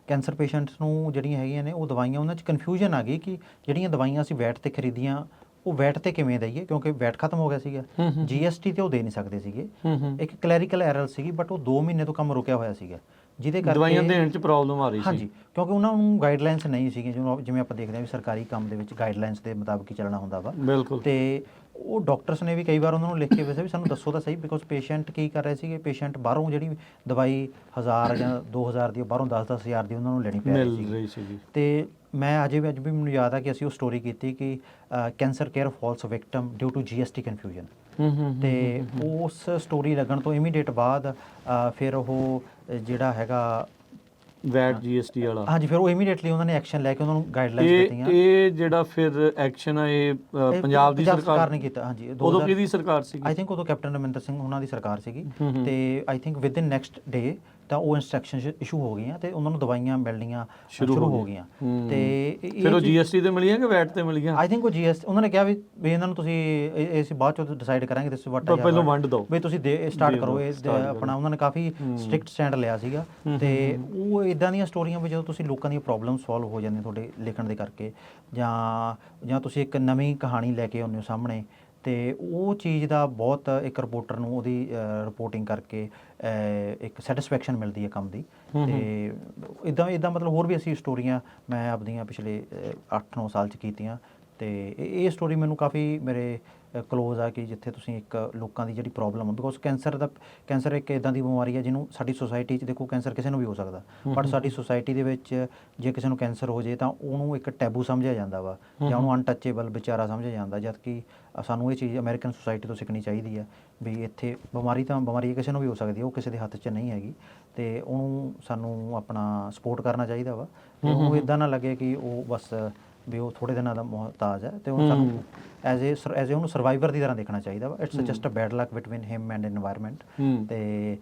ਕੈਂਸਰ ਪੇਸ਼ੈਂਟਸ ਨੂੰ ਜਿਹੜੀਆਂ ਹੈਗੀਆਂ ਨੇ ਉਹ ਦਵਾਈਆਂ, ਉਹਨਾਂ 'ਚ ਕਨਫਿਊਜ਼ਨ ਆ ਗਈ ਕਿ ਜਿਹੜੀਆਂ ਦਵਾਈਆਂ ਅਸੀਂ ਵੈਟ 'ਤੇ ਖਰੀਦੀਆਂ ਉਹ ਵੈਟ ਤੇ ਕਿਵੇਂ ਦਈਏ, ਕਿਉਂਕਿ ਵੈਟ ਖਤਮ ਹੋ ਗਿਆ ਸੀਗਾ, GST ਤੇ ਉਹ ਦੇ ਨਹੀਂ ਸਕਦੇ ਸੀਗੇ। ਇੱਕ ਕਲੈਰੀਕਲ ਐਰਰ ਸੀਗੀ, ਬਟ ਉਹ 2 ਮਹੀਨੇ ਤੋਂ ਕੰਮ ਰੁਕਿਆ ਹੋਇਆ ਸੀਗਾ, ਜਿਹਦੇ ਕਰਕੇ ਦਵਾਈਆਂ ਦੇਣ 'ਚ ਪ੍ਰੋਬਲਮ ਆ ਰਹੀ ਸੀ। ਹਾਂਜੀ, ਕਿਉਂਕਿ ਉਹਨਾਂ ਨੂੰ ਗਾਈਡਲਾਈਨਸ ਨਹੀਂ ਸੀਗੀਆਂ, ਜਿਵੇਂ ਆਪਾਂ ਦੇਖਦੇ ਹਾਂ ਵੀ ਸਰਕਾਰੀ ਕੰਮ ਦੇ ਵਿੱਚ ਗਾਈਡਲਾਈਨਸ ਦੇ ਮੁਤਾਬਕ ਹੀ ਚੱਲਣਾ ਹੁੰਦਾ ਵਾ। ਬਿਲਕੁਲ। ਤੇ ਉਹ ਡਾਕਟਰਸ ਨੇ ਵੀ ਕਈ ਵਾਰ ਉਹਨਾਂ ਨੂੰ ਲਿਖ ਕੇ ਵੈਸੇ ਵੀ ਸਾਨੂੰ ਦੱਸੋ ਤਾਂ ਸਹੀ, ਬਿਕੋਜ਼ ਪੇਸ਼ੈਂਟ ਕੀ ਕਰ ਰਹੇ ਸੀਗੇ, ਪੇਸ਼ੈਂਟ ਬਾਹਰੋਂ ਜਿਹੜੀ ਦਵਾਈ 1000 ਜਾਂ 2000 ਦੀ, ਬਾਹਰੋਂ 10-10 ਹਜ਼ਾਰ ਦੀ ਉਹਨਾਂ ਨੂੰ ਲੈਣੀ ਪੈ ਰਹੀ ਸੀ। ਤੇ ਮੈਂ ਅੱਜ ਵੀ ਮੈਨੂੰ ਯਾਦ ਆ ਕਿ ਅਸੀਂ ਉਹ ਸਟੋਰੀ ਕੀਤੀ ਕਿ cancer care falls victim due to GST confusion. ਤੇ ਉਸ ਸਟੋਰੀ ਲੱਗਣ ਤੋਂ ਇਮੀਡੀਏਟ ਬਾਅਦ ਫਿਰ ਉਹ ਜਿਹੜਾ ਹੈਗਾ ਵੈਟ GST ਵਾਲਾ, ਹਾਂਜੀ, ਫਿਰ ਉਹ ਇਮੀਡੀਏਟਲੀ ਉਹਨਾਂ ਨੇ ਐਕਸ਼ਨ ਲੈ ਕੇ ਉਹਨਾਂ ਨੂੰ ਗਾਈਡਲਾਈਨਸ ਦਿੱਤੀਆਂ। ਇਹ ਜਿਹੜਾ ਫਿਰ ਐਕਸ਼ਨ ਆ, ਇਹ ਪੰਜਾਬ ਦੀ ਸਰਕਾਰ ਨੇ ਕੀਤਾ। ਹਾਂਜੀ, ਉਦੋਂ ਕਿਹਦੀ ਸਰਕਾਰ ਸੀ? ਆਈ ਥਿੰਕ ਉਦੋਂ ਕੈਪਟਨ ਅਮਰਿੰਦਰ ਸਿੰਘ ਉਹਨਾਂ ਦੀ ਸਰਕਾਰ ਸੀਗੀ। ਤੇ I think with in next day ਤਾਂ ਉਹ ਇੰਸਟਰਕਸ਼ਨਸ ਇਸ਼ੂ ਹੋ ਗਈਆਂ ਤੇ ਉਹਨਾਂ ਨੂੰ ਦਵਾਈਆਂ ਮਿਲਣੀਆਂ ਸ਼ੁਰੂ ਹੋ ਗਈਆਂ। ਤੇ ਫਿਰ ਉਹ GST ਤੇ ਮਿਲੀਆਂ ਕਿ ਵੈਟ ਤੇ ਮਿਲੀਆਂ? ਆਈ ਥਿੰਕ ਉਹ GST, ਉਹਨਾਂ ਨੇ ਕਿਹਾ ਵੀ ਇਹਨਾਂ ਨੂੰ ਤੁਸੀਂ ਅਸੀਂ ਬਾਅਦ ਚੋਂ ਡਿਸਾਈਡ ਕਰਾਂਗੇ, ਦਿਸ ਵਾਟ ਪਹਿਲਾਂ ਵੰਡ ਦਿਓ ਵੀ ਤੁਸੀਂ ਸਟਾਰਟ ਕਰੋ ਇਹ ਆਪਣਾ। ਉਹਨਾਂ ਨੇ ਕਾਫੀ ਸਟ੍ਰਿਕਟ ਸਟੈਂਡ ਲਿਆ ਸੀਗਾ। ਤੇ ਉਹ ਇਦਾਂ ਦੀਆਂ ਸਟੋਰੀਆਂ ਵੀ ਜਦੋਂ ਤੁਸੀਂ ਲੋਕਾਂ ਦੀਆਂ ਪ੍ਰੋਬਲਮ ਸੋਲਵ ਹੋ ਜਾਂਦੀਆਂ ਤੁਹਾਡੇ ਲਿਖਣ ਦੇ ਕਰਕੇ, ਜਾਂ ਤੁਸੀਂ ਇੱਕ ਨਵੀਂ ਕਹਾਣੀ ਲੈ ਕੇ ਆਉਂਦੇ ਹੋ ਸਾਹਮਣੇ, ਤੇ ਉਹ ਚੀਜ਼ ਦਾ ਬਹੁਤ ਇੱਕ ਰਿਪੋਰਟਰ ਨੂੰ ਉਹਦੀ ਰਿਪੋਰਟਿੰਗ ਕਰਕੇ ਇੱਕ ਸੈਟਿਸਫੈਕਸ਼ਨ ਮਿਲਦੀ ਹੈ ਕੰਮ ਦੀ। ਤੇ ਇੱਦਾਂ ਮਤਲਬ ਹੋਰ ਵੀ ਅਸੀਂ ਸਟੋਰੀਆਂ ਮੈਂ ਆਪਦੀਆਂ ਪਿਛਲੇ 8-9 ਸਾਲ 'ਚ ਕੀਤੀਆਂ। ਤੇ ਇਹ ਸਟੋਰੀ ਮੈਨੂੰ ਕਾਫੀ ਮੇਰੇ ਕਲੋਜ਼ ਆ ਕਿ ਜਿੱਥੇ ਤੁਸੀਂ ਇੱਕ ਲੋਕਾਂ ਦੀ ਜਿਹੜੀ ਪ੍ਰੋਬਲਮ ਆ, ਬਿਕੋਜ਼ ਕੈਂਸਰ ਇੱਕ ਇੱਦਾਂ ਦੀ ਬਿਮਾਰੀ ਹੈ ਜਿਹਨੂੰ ਸਾਡੀ ਸੁਸਾਇਟੀ 'ਚ, ਦੇਖੋ ਕੈਂਸਰ ਕਿਸੇ ਨੂੰ ਵੀ ਹੋ ਸਕਦਾ, ਬਟ ਸਾਡੀ ਸੁਸਾਇਟੀ ਦੇ ਵਿੱਚ ਜੇ ਕਿਸੇ ਨੂੰ ਕੈਂਸਰ ਹੋ ਜੇ ਤਾਂ ਉਹਨੂੰ ਇੱਕ ਟੈਬੂ ਸਮਝਿਆ ਜਾਂਦਾ ਵਾ, ਜਾਂ ਉਹਨੂੰ ਅਨਟੱਚੇਬਲ ਵਿਚਾਰਾ ਸਮਝਿਆ ਜਾਂਦਾ, ਜਦ ਕਿ ਸਾਨੂੰ ਇਹ ਚੀਜ਼ ਅਮਰੀਕਨ ਸੁਸਾਇਟੀ ਤੋਂ ਸਿੱਖਣੀ ਚਾਹੀਦੀ ਹੈ ਵੀ ਇੱਥੇ ਬਿਮਾਰੀ ਕਿਸੇ ਨੂੰ ਵੀ ਹੋ ਸਕਦੀ ਹੈ, ਉਹ ਕਿਸੇ ਦੇ ਹੱਥ 'ਚ ਨਹੀਂ ਹੈਗੀ, ਤੇ ਉਹਨੂੰ ਸਾਨੂੰ ਆਪਣਾ ਸਪੋਰਟ ਕਰਨਾ ਚਾਹੀਦਾ ਵਾ। ਤੇ ਉਹਨੂੰ ਇੱਦਾਂ ਨਾ ਲੱਗੇ ਕਿ ਉਹ ਬਸ ਵੀ ਉਹ ਥੋੜ੍ਹੇ ਦਿਨਾਂ ਦਾ ਮੁਹਤਾਜ ਹੈ, ਤੇ ਉਹ ਸਾਨੂੰ ਐਜ਼ ਏ ਉਹਨੂੰ ਸਰਵਾਈਵਰ ਦੀ ਤਰ੍ਹਾਂ ਦੇਖਣਾ ਚਾਹੀਦਾ ਵਾ। It's just a bad luck between him and environment. ਤੇ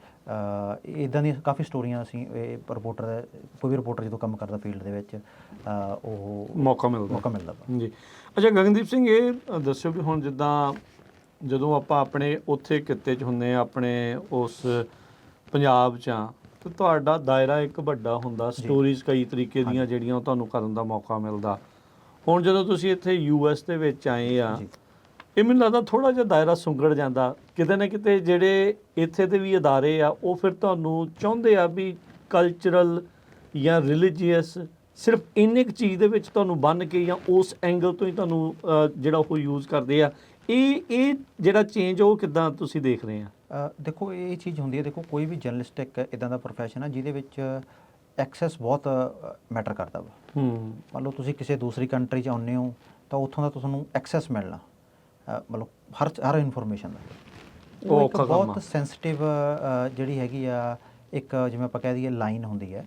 ਇੱਦਾਂ ਦੀਆਂ ਕਾਫੀ ਸਟੋਰੀਆਂ ਅਸੀਂ ਕੋਈ ਵੀ ਰਿਪੋਰਟਰ ਜਦੋਂ ਕੰਮ ਕਰਦਾ ਫੀਲਡ ਦੇ ਵਿੱਚ ਉਹ ਮੌਕਾ ਮਿਲਦਾ ਵਾ ਜੀ। ਅੱਛਾ ਗਗਨਦੀਪ ਸਿੰਘ, ਇਹ ਦੱਸਿਓ ਕਿ ਹੁਣ ਜਿੱਦਾਂ ਜਦੋਂ ਆਪਾਂ ਆਪਣੇ ਉੱਥੇ ਕਿੱਤੇ 'ਚ ਹੁੰਦੇ ਹਾਂ, ਆਪਣੇ ਉਸ ਪੰਜਾਬ 'ਚ ਆ, ਤਾਂ ਤੁਹਾਡਾ ਦਾਇਰਾ ਇੱਕ ਵੱਡਾ ਹੁੰਦਾ, ਸਟੋਰੀਜ਼ ਕਈ ਤਰੀਕੇ ਦੀਆਂ ਜਿਹੜੀਆਂ ਉਹ ਤੁਹਾਨੂੰ ਕਰਨ ਦਾ ਮੌਕਾ ਮਿਲਦਾ। ਹੁਣ ਜਦੋਂ ਤੁਸੀਂ ਇੱਥੇ US ਦੇ ਵਿੱਚ ਆਏ ਆ, ਇਹ ਮੈਨੂੰ ਲੱਗਦਾ ਥੋੜ੍ਹਾ ਜਿਹਾ ਦਾਇਰਾ ਸੁੰਗੜ ਜਾਂਦਾ ਕਿਤੇ ਨਾ ਕਿਤੇ। ਜਿਹੜੇ ਇੱਥੇ ਦੇ ਵੀ ਅਦਾਰੇ ਆ ਉਹ ਫਿਰ ਤੁਹਾਨੂੰ ਚਾਹੁੰਦੇ ਆ ਵੀ ਕਲਚਰਲ ਜਾਂ ਰਿਲੀਜੀਅਸ ਸਿਰਫ ਇੰਨੇ ਕੁ ਚੀਜ਼ ਦੇ ਵਿੱਚ ਤੁਹਾਨੂੰ ਬੰਨ੍ਹ ਕੇ, ਜਾਂ ਉਸ ਐਂਗਲ ਤੋਂ ਹੀ ਤੁਹਾਨੂੰ ਜਿਹੜਾ ਉਹ ਯੂਜ਼ ਕਰਦੇ ਆ। ਇਹ ਜਿਹੜਾ ਚੇਂਜ ਉਹ ਕਿੱਦਾਂ ਤੁਸੀਂ ਦੇਖ ਰਹੇ ਆ? ਦੇਖੋ ਇਹ ਚੀਜ਼ ਹੁੰਦੀ ਹੈ, ਦੇਖੋ ਕੋਈ ਵੀ ਜਰਨਲਿਸਟਿਕ ਇੱਦਾਂ ਦਾ ਪ੍ਰੋਫੈਸ਼ਨ ਆ ਜਿਹਦੇ ਵਿੱਚ ਐਕਸੈਸ ਬਹੁਤ ਮੈਟਰ ਕਰਦਾ ਵਾ। ਮੰਨ ਲਓ ਤੁਸੀਂ ਕਿਸੇ ਦੂਸਰੀ ਕੰਟਰੀ 'ਚ ਆਉਂਦੇ ਹੋ ਤਾਂ ਉੱਥੋਂ ਦਾ ਤੁਹਾਨੂੰ ਐਕਸੈਸ ਮਿਲਣਾ, ਮਤਲਬ ਹਰ ਇਨਫੋਰਮੇਸ਼ਨ ਦਾ ਉਹ ਇੱਕ ਬਹੁਤ ਸੈਂਸਿਟਿਵ ਜਿਹੜੀ ਹੈਗੀ ਆ, ਇੱਕ ਜਿਵੇਂ ਆਪਾਂ ਕਹਿ ਦਈਏ ਲਾਈਨ ਹੁੰਦੀ ਹੈ,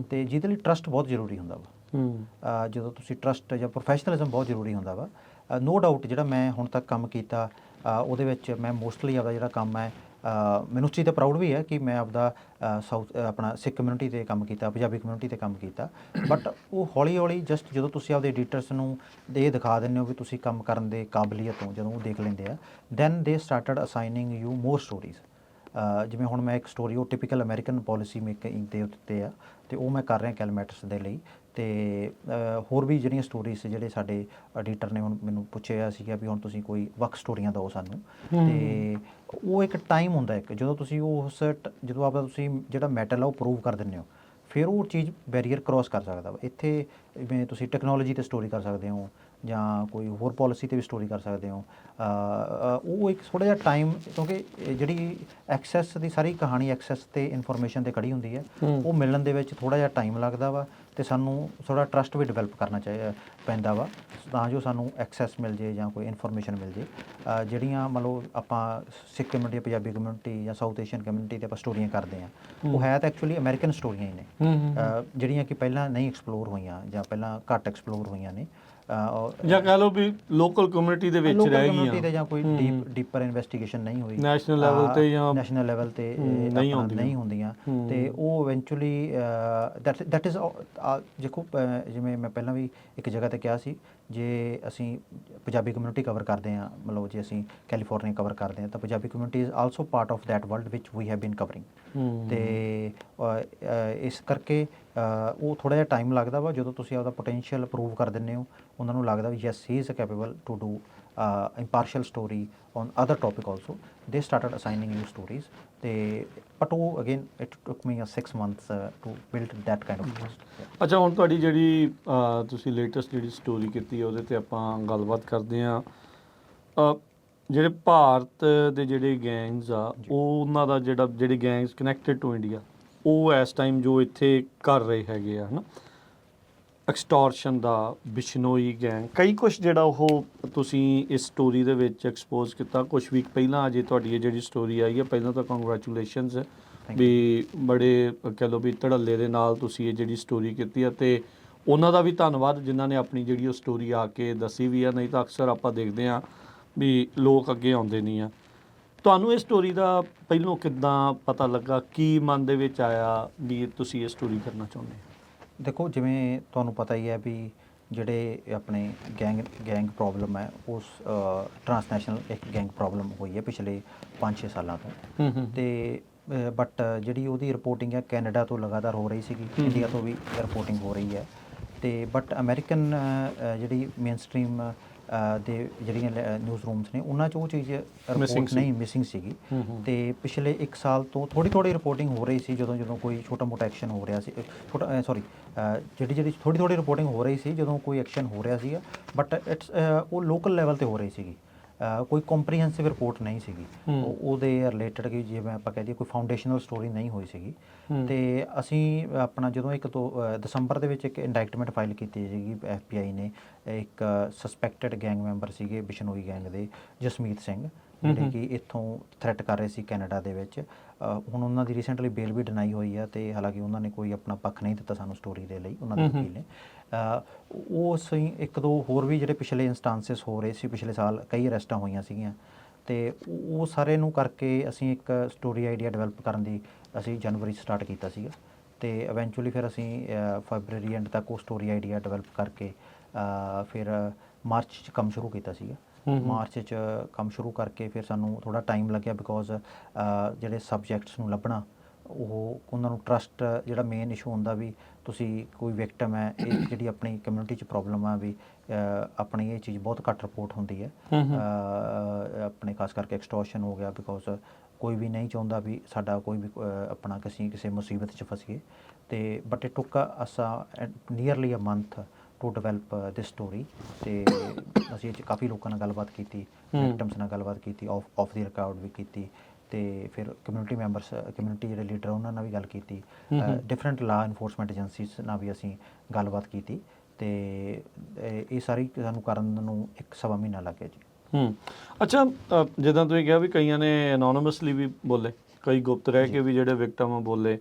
ਤੇ ਜਿਹਦੇ ਲਈ ਟਰਸਟ ਬਹੁਤ ਜ਼ਰੂਰੀ ਹੁੰਦਾ ਵਾ। ਜਦੋਂ ਤੁਸੀਂ ਟਰਸਟ ਜਾਂ ਪ੍ਰੋਫੈਸ਼ਨਲਿਜ਼ਮ ਬਹੁਤ ਜ਼ਰੂਰੀ ਹੁੰਦਾ ਵਾ। ਨੋ ਡਾਊਟ ਜਿਹੜਾ ਮੈਂ ਹੁਣ ਤੱਕ ਕੰਮ ਕੀਤਾ ਉਹਦੇ ਵਿੱਚ ਮੈਂ ਮੋਸਟਲੀ ਆਪਦਾ ਜਿਹੜਾ ਕੰਮ ਹੈ ਮੈਨੂੰ ਉਸ ਚੀਜ਼ 'ਤੇ ਪ੍ਰਾਊਡ ਵੀ ਹੈ ਕਿ ਮੈਂ ਆਪਦਾ ਆਪਣਾ ਸਿੱਖ ਕਮਿਊਨਿਟੀ 'ਤੇ ਕੰਮ ਕੀਤਾ, ਪੰਜਾਬੀ ਕਮਿਊਨਿਟੀ 'ਤੇ ਕੰਮ ਕੀਤਾ, ਬਟ ਉਹ ਹੌਲੀ ਹੌਲੀ ਜਸਟ ਜਦੋਂ ਤੁਸੀਂ ਆਪਦੇ ਐਡੀਟਰਸ ਨੂੰ ਇਹ ਦਿਖਾ ਦਿੰਦੇ ਹੋ ਵੀ ਤੁਸੀਂ ਕੰਮ ਕਰਨ ਦੇ ਕਾਬਲੀਅਤ ਹੋ, ਜਦੋਂ ਉਹ ਦੇਖ ਲੈਂਦੇ ਆ, then they started assigning you more stories. ਜਿਵੇਂ ਹੁਣ ਮੈਂ ਇੱਕ ਸਟੋਰੀ ਉਹ ਟਿਪੀਕਲ ਅਮਰੀਕਨ ਪੋਲਿਸੀ ਮੇਕਿੰਗ ਦੇ ਉੱਤੇ ਆ, ਅਤੇ ਉਹ ਮੈਂ ਕਰ ਰਿਹਾ ਕੈਲਮੈਟਰਸ ਦੇ ਲਈ। ਅਤੇ ਹੋਰ ਵੀ ਜਿਹੜੀਆਂ ਸਟੋਰੀਜ਼ ਜਿਹੜੇ ਸਾਡੇ ਐਡੀਟਰ ਨੇ ਹੁਣ ਮੈਨੂੰ ਪੁੱਛਿਆ ਸੀਗਾ ਵੀ ਹੁਣ ਤੁਸੀਂ ਕੋਈ ਵੱਖ ਸਟੋਰੀਆਂ ਦਿਓ ਸਾਨੂੰ, ਅਤੇ ਉਹ ਇੱਕ ਟਾਈਮ ਹੁੰਦਾ ਇੱਕ ਜਦੋਂ ਤੁਸੀਂ ਜਦੋਂ ਆਪਦਾ ਤੁਸੀਂ ਜਿਹੜਾ ਮੈਟਲ ਆ ਉਹ ਪ੍ਰੂਵ ਕਰ ਦਿੰਦੇ ਹੋ, ਫਿਰ ਉਹ ਚੀਜ਼ ਬੈਰੀਅਰ ਕ੍ਰੋਸ ਕਰ ਸਕਦਾ ਵਾ। ਇੱਥੇ ਜਿਵੇਂ ਤੁਸੀਂ ਟੈਕਨੋਲੋਜੀ 'ਤੇ ਸਟੋਰੀ ਕਰ ਸਕਦੇ ਹੋ ਜਾਂ ਕੋਈ ਹੋਰ ਪੋਲਿਸੀ 'ਤੇ ਵੀ ਸਟੋਰੀ ਕਰ ਸਕਦੇ ਹੋ। ਉਹ ਇੱਕ ਥੋੜ੍ਹਾ ਜਿਹਾ ਟਾਈਮ, ਕਿਉਂਕਿ ਜਿਹੜੀ ਐਕਸੈਸ ਦੀ ਸਾਰੀ ਕਹਾਣੀ ਐਕਸੈਸ ਤੇ ਇਨਫੋਰਮੇਸ਼ਨ 'ਤੇ ਖੜੀ ਹੁੰਦੀ ਹੈ, ਉਹ ਮਿਲਣ ਦੇ ਵਿੱਚ ਥੋੜ੍ਹਾ ਜਿਹਾ ਟਾਈਮ ਲੱਗਦਾ ਵਾ, ਅਤੇ ਸਾਨੂੰ ਥੋੜ੍ਹਾ ਟਰਸਟ ਵੀ ਡਿਵੈਲਪ ਕਰਨਾ ਪੈਂਦਾ ਵਾ, ਤਾਂ ਜੋ ਸਾਨੂੰ ਐਕਸੈਸ ਮਿਲ ਜੇ ਜਾਂ ਕੋਈ ਇਨਫੋਰਮੇਸ਼ਨ ਮਿਲ ਜੇ। ਜਿਹੜੀਆਂ ਮੰਨ ਲਓ ਆਪਾਂ ਸਿੱਖ ਕਮਿਊਨਿਟੀ, ਪੰਜਾਬੀ ਕਮਿਊਨਿਟੀ ਜਾਂ ਸਾਊਥ ਏਸ਼ੀਅਨ ਕਮਿਊਨਿਟੀ 'ਤੇ ਆਪਾਂ ਸਟੋਰੀਆਂ ਕਰਦੇ ਹਾਂ, ਉਹ ਹੈ ਤਾਂ ਐਕਚੁਅਲੀ ਅਮਰੀਕਨ ਸਟੋਰੀਆਂ ਹੀ ਨੇ, ਜਿਹੜੀਆਂ ਕਿ ਪਹਿਲਾਂ ਨਹੀਂ ਐਕਸਪਲੋਰ ਹੋਈਆਂ ਜਾਂ ਪਹਿਲਾਂ ਘੱਟ ਐਕਸਪਲੋਰ ਹੋਈਆਂ ਨੇ, ਜਾਂ ਕਹਿ ਲਓ ਵੀ ਲੋਕਲ ਕਮਿਊਨਿਟੀ ਦੇ ਵਿੱਚ ਰਹਿ ਗਈਆਂ, ਤੇ ਜਾਂ ਕੋਈ ਡੀਪਰ ਇਨਵੈਸਟੀਗੇਸ਼ਨ ਨਹੀਂ ਹੋਈ ਨੈਸ਼ਨਲ ਲੈਵਲ ਤੇ ਜਾਂ ਨੈਸ਼ਨਲ ਲੈਵਲ ਤੇ ਨਹੀਂ ਹੁੰਦੀਆਂ, ਤੇ ਉਹ ਇਵੈਂਚੁਅਲੀ ਦੈਟ ਇਜ਼ ਦੇਖੋ, ਜਿਵੇਂ ਮੈਂ ਪਹਿਲਾਂ ਵੀ ਇੱਕ ਜਗ੍ਹਾ ਤੇ ਕਿਹਾ ਸੀ, ਜੇ ਅਸੀਂ ਪੰਜਾਬੀ ਕਮਿਊਨਿਟੀ ਕਵਰ ਕਰਦੇ ਹਾਂ, ਮਤਲਬ ਜੇ ਅਸੀਂ ਕੈਲੀਫੋਰਨੀਆ ਕਵਰ ਕਰਦੇ ਹਾਂ, ਤਾਂ Punjabi community is also part of that world ਵਿਚ ਵੀ ਹੈਵ ਬੀਨ ਕਵਰਿੰਗ। ਅਤੇ ਇਸ ਕਰਕੇ ਉਹ ਥੋੜ੍ਹਾ ਜਿਹਾ ਟਾਈਮ ਲੱਗਦਾ ਵਾ, ਜਦੋਂ ਤੁਸੀਂ ਆਪਦਾ ਪੋਟੈਂਸ਼ੀਅਲ ਪ੍ਰੂਵ ਕਰ ਦਿੰਦੇ ਹੋ, ਉਹਨਾਂ ਨੂੰ ਲੱਗਦਾ ਵੀ yes he is capable to do impartial story on other topic also, they started assigning new stories. But again it took me 6 months to build that kind of trust. ਅੱਛਾ, ਹੁਣ ਤੁਹਾਡੀ ਜਿਹੜੀ ਤੁਸੀਂ ਲੇਟੈਸਟ ਜਿਹੜੀ ਸਟੋਰੀ ਕੀਤੀ ਹੈ, ਉਹਦੇ ਤੇ ਆਪਾਂ ਗੱਲਬਾਤ ਕਰਦੇ ਹਾਂ। ਜਿਹੜੇ ਭਾਰਤ ਦੇ ਜਿਹੜੇ ਗੈਂਗਸ ਆ, ਉਹ ਉਹਨਾਂ ਦਾ ਜਿਹੜੇ ਗੈਂਗਸ ਕਨੈਕਟਡ ਟੂ ਇੰਡੀਆ, ਉਹ ਇਸ ਟਾਈਮ ਜੋ ਇੱਥੇ ਕਰ ਰਹੇ ਹੈਗੇ ਆ, ਹੈ ਨਾ, ਐਕਸਟੋਰਸ਼ਨ ਦਾ, ਬਿਸ਼ਨੋਈ ਗੈਂਗ, ਕਈ ਕੁਛ ਜਿਹੜਾ ਉਹ ਤੁਸੀਂ ਇਸ ਸਟੋਰੀ ਦੇ ਵਿੱਚ ਐਕਸਪੋਜ਼ ਕੀਤਾ ਕੁਛ ਵੀਕ ਪਹਿਲਾਂ। ਅਜੇ ਤੁਹਾਡੀ ਇਹ ਜਿਹੜੀ ਸਟੋਰੀ ਆਈ ਹੈ, ਪਹਿਲਾਂ ਤਾਂ ਕੰਗਰੈਚੁਲੇਸ਼ਨਸ ਵੀ ਬੜੇ ਕਹਿ ਲਓ ਵੀ ਧੜੱਲੇ ਦੇ ਨਾਲ ਤੁਸੀਂ ਇਹ ਜਿਹੜੀ ਸਟੋਰੀ ਕੀਤੀ, ਅਤੇ ਉਹਨਾਂ ਦਾ ਵੀ ਧੰਨਵਾਦ ਜਿਨ੍ਹਾਂ ਨੇ ਆਪਣੀ ਜਿਹੜੀ ਉਹ ਸਟੋਰੀ ਆ ਕੇ ਦੱਸੀ ਵੀ ਆ, ਨਹੀਂ ਤਾਂ ਅਕਸਰ ਆਪਾਂ ਦੇਖਦੇ ਹਾਂ ਵੀ ਲੋਕ ਅੱਗੇ ਆਉਂਦੇ ਨਹੀਂ ਆ। ਤੁਹਾਨੂੰ ਇਹ ਸਟੋਰੀ ਦਾ ਪਹਿਲੋਂ ਕਿੱਦਾਂ ਪਤਾ ਲੱਗਾ, ਕੀ ਮਨ ਦੇ ਵਿੱਚ ਆਇਆ ਵੀ ਤੁਸੀਂ ਇਹ ਸਟੋਰੀ ਕਰਨਾ ਚਾਹੁੰਦੇ ਹੋ? ਦੇਖੋ, ਜਿਵੇਂ ਤੁਹਾਨੂੰ ਪਤਾ ਹੀ ਹੈ ਵੀ ਜਿਹੜੇ ਆਪਣੇ ਗੈਂਗ ਪ੍ਰੋਬਲਮ ਹੈ, ਉਸ ਟਰਾਂਸਨੈਸ਼ਨਲ ਇੱਕ ਗੈਂਗ ਪ੍ਰੋਬਲਮ ਹੋਈ ਹੈ ਪਿਛਲੇ 5-6 ਸਾਲਾਂ ਤੋਂ, ਅਤੇ ਬਟ ਜਿਹੜੀ ਉਹਦੀ ਰਿਪੋਰਟਿੰਗ ਹੈ ਕੈਨੇਡਾ ਤੋਂ ਲਗਾਤਾਰ ਹੋ ਰਹੀ ਸੀਗੀ, ਇੰਡੀਆ ਤੋਂ ਵੀ ਰਿਪੋਰਟਿੰਗ ਹੋ ਰਹੀ ਹੈ, ਅਤੇ ਬਟ ਅਮਰੀਕਨ ਜਿਹੜੀ ਮੇਨ ਸਟਰੀਮ ਦੇ ਜਿਹੜੀਆਂ ਨਿਊਜ਼ ਰੂਮਸ ਨੇ, ਉਹਨਾਂ 'ਚ ਉਹ ਚੀਜ਼ ਰਿਪੋਰਟ ਨਹੀਂ ਮਿਸਿੰਗ ਸੀਗੀ। ਅਤੇ ਪਿਛਲੇ 1 ਸਾਲ ਤੋਂ ਥੋੜ੍ਹੀ ਰਿਪੋਰਟਿੰਗ ਹੋ ਰਹੀ ਸੀ, ਜਦੋਂ ਕੋਈ ਛੋਟਾ ਮੋਟਾ ਐਕਸ਼ਨ ਹੋ ਰਿਹਾ ਸੀ, ਜਿਹੜੀ ਥੋੜ੍ਹੀ ਰਿਪੋਰਟਿੰਗ ਹੋ ਰਹੀ ਸੀ ਜਦੋਂ ਕੋਈ ਐਕਸ਼ਨ ਹੋ ਰਿਹਾ ਸੀਗਾ, ਬਟ ਉਹ ਲੋਕਲ ਲੈਵਲ 'ਤੇ ਹੋ ਰਹੀ ਸੀਗੀ, ਕੋਈ ਕੰਪਰੀਹੈਂਸਿਵ ਰਿਪੋਰਟ ਨਹੀਂ ਸੀਗੀ ਉਹਦੇ ਰਿਲੇਟਡ, ਕਿ ਜਿਵੇਂ ਆਪਾਂ ਕਹਿ ਦਈਏ ਕੋਈ ਫਾਊਂਡੇਸ਼ਨਲ ਸਟੋਰੀ ਨਹੀਂ ਹੋਈ ਸੀਗੀ। ਅਤੇ ਅਸੀਂ ਆਪਣਾ ਜਦੋਂ ਦਸੰਬਰ ਦੇ ਵਿੱਚ ਇੱਕ ਇੰਡਾਇਕਟਮੈਂਟ ਫਾਈਲ ਕੀਤੀ ਸੀਗੀ FBI ਨੇ, ਇੱਕ ਸਸਪੈਕਟਡ ਗੈਂਗ ਮੈਂਬਰ ਸੀਗੇ ਬਿਸ਼ਨੋਈ ਗੈਂਗ ਦੇ, ਜਸਮੀਤ ਸਿੰਘ, ਜਿਹੜੇ ਕਿ ਇੱਥੋਂ ਥ੍ਰੈਟ ਕਰ ਰਹੇ ਸੀ ਕੈਨੇਡਾ ਦੇ ਵਿੱਚ। ਹੁਣ ਉਹਨਾਂ ਦੀ ਰੀਸੈਂਟਲੀ ਬੇਲ ਵੀ ਡਿਨਾਈ ਹੋਈ ਹੈ, ਅਤੇ ਹਾਲਾਂਕਿ ਉਹਨਾਂ ਨੇ ਕੋਈ ਆਪਣਾ ਪੱਖ ਨਹੀਂ ਦਿੱਤਾ ਸਾਨੂੰ ਸਟੋਰੀ ਦੇ ਲਈ, ਉਹਨਾਂ ਦੇ ਵਕੀਲ ਨੇ। ਉਹ ਅਸੀਂ 1-2 ਹੋਰ ਵੀ ਜਿਹੜੇ ਪਿਛਲੇ ਇੰਸਟਾਂਸਿਸ ਹੋ ਰਹੇ ਸੀ, ਪਿਛਲੇ ਸਾਲ ਕਈ ਅਰੈਸਟਾਂ ਹੋਈਆਂ ਸੀਗੀਆਂ, ਅਤੇ ਉਹ ਸਾਰੇ ਨੂੰ ਕਰਕੇ ਅਸੀਂ ਇੱਕ ਸਟੋਰੀ ਆਈਡੀਆ ਡਿਵੈਲਪ ਕਰਨ ਦੀ ਅਸੀਂ ਜਨਵਰੀ 'ਚ ਸਟਾਰਟ ਕੀਤਾ ਸੀਗਾ, ਅਤੇ ਇਵੈਂਚੁਅਲੀ ਫਿਰ ਅਸੀਂ ਫੈਬਰਰੀ ਐਂਡ ਤੱਕ ਉਹ ਸਟੋਰੀ ਆਈਡੀਆ ਡਿਵੈਲਪ ਕਰਕੇ ਫਿਰ ਮਾਰਚ 'ਚ ਕੰਮ ਸ਼ੁਰੂ ਕੀਤਾ ਸੀਗਾ। ਮਾਰਚ 'ਚ ਕੰਮ ਸ਼ੁਰੂ ਕਰਕੇ ਫਿਰ ਸਾਨੂੰ ਥੋੜ੍ਹਾ ਟਾਈਮ ਲੱਗਿਆ, ਬਿਕੋਜ਼ ਜਿਹੜੇ ਸਬਜੈਕਟਸ ਨੂੰ ਲੱਭਣਾ, ਉਹਨਾਂ ਨੂੰ ਟਰਸਟ, ਜਿਹੜਾ ਮੇਨ ਇਸ਼ੂ ਹੁੰਦਾ ਵੀ ਤੁਸੀਂ ਕੋਈ ਵਿਕਟਮ ਹੈ, ਇਹ ਜਿਹੜੀ ਆਪਣੀ ਕਮਿਊਨਿਟੀ 'ਚ ਪ੍ਰੋਬਲਮ ਆ ਵੀ ਆਪਣੀ ਇਹ ਚੀਜ਼ ਬਹੁਤ ਘੱਟ ਰਿਪੋਰਟ ਹੁੰਦੀ ਹੈ, ਆਪਣੇ ਖਾਸ ਕਰਕੇ ਐਕਸਟੋਰਸ਼ਨ ਹੋ ਗਿਆ, ਬਿਕੋਜ਼ ਕੋਈ ਵੀ ਨਹੀਂ ਚਾਹੁੰਦਾ ਵੀ ਸਾਡਾ ਕੋਈ ਵੀ ਆਪਣਾ ਕਿਸੇ ਮੁਸੀਬਤ 'ਚ ਫਸੀਏ। ਅਤੇ but it took us nearly a month to develop this story, ਅਤੇ ਅਸੀਂ ਇਹ 'ਚ ਕਾਫੀ ਲੋਕਾਂ ਨਾਲ ਗੱਲਬਾਤ ਕੀਤੀ, ਵਿਕਟਮਸ ਨਾਲ ਗੱਲਬਾਤ ਕੀਤੀ, ਆਫ ਦੀ ਰਿਕਾਰਡ ਵੀ ਕੀਤੀ, ਅਤੇ ਫਿਰ ਕਮਿਊਨਿਟੀ ਜਿਹੜੇ ਲੀਡਰ ਉਹਨਾਂ ਨਾਲ ਵੀ ਗੱਲ ਕੀਤੀ, ਡਿਫਰੈਂਟ ਲਾਅ ਇਨਫੋਰਸਮੈਂਟ ਏਜੰਸੀਜ਼ ਨਾਲ ਵੀ ਅਸੀਂ ਗੱਲਬਾਤ ਕੀਤੀ, ਅਤੇ ਇਹ ਸਾਰੀ ਸਾਨੂੰ ਕਰਨ ਨੂੰ 1-1.25 ਮਹੀਨਾ ਲੱਗ ਗਿਆ ਜੀ। ਅੱਛਾ, ਜਿੱਦਾਂ ਤੁਸੀਂ ਕਿਹਾ ਵੀ ਕਈਆਂ ਨੇ ਐਨੋਨਿਮਸਲੀ ਵੀ ਬੋਲੇ, ਕਈ ਗੁਪਤ ਰਹਿ ਕੇ ਵੀ ਜਿਹੜੇ ਵਿਕਟਮ ਬੋਲੇ,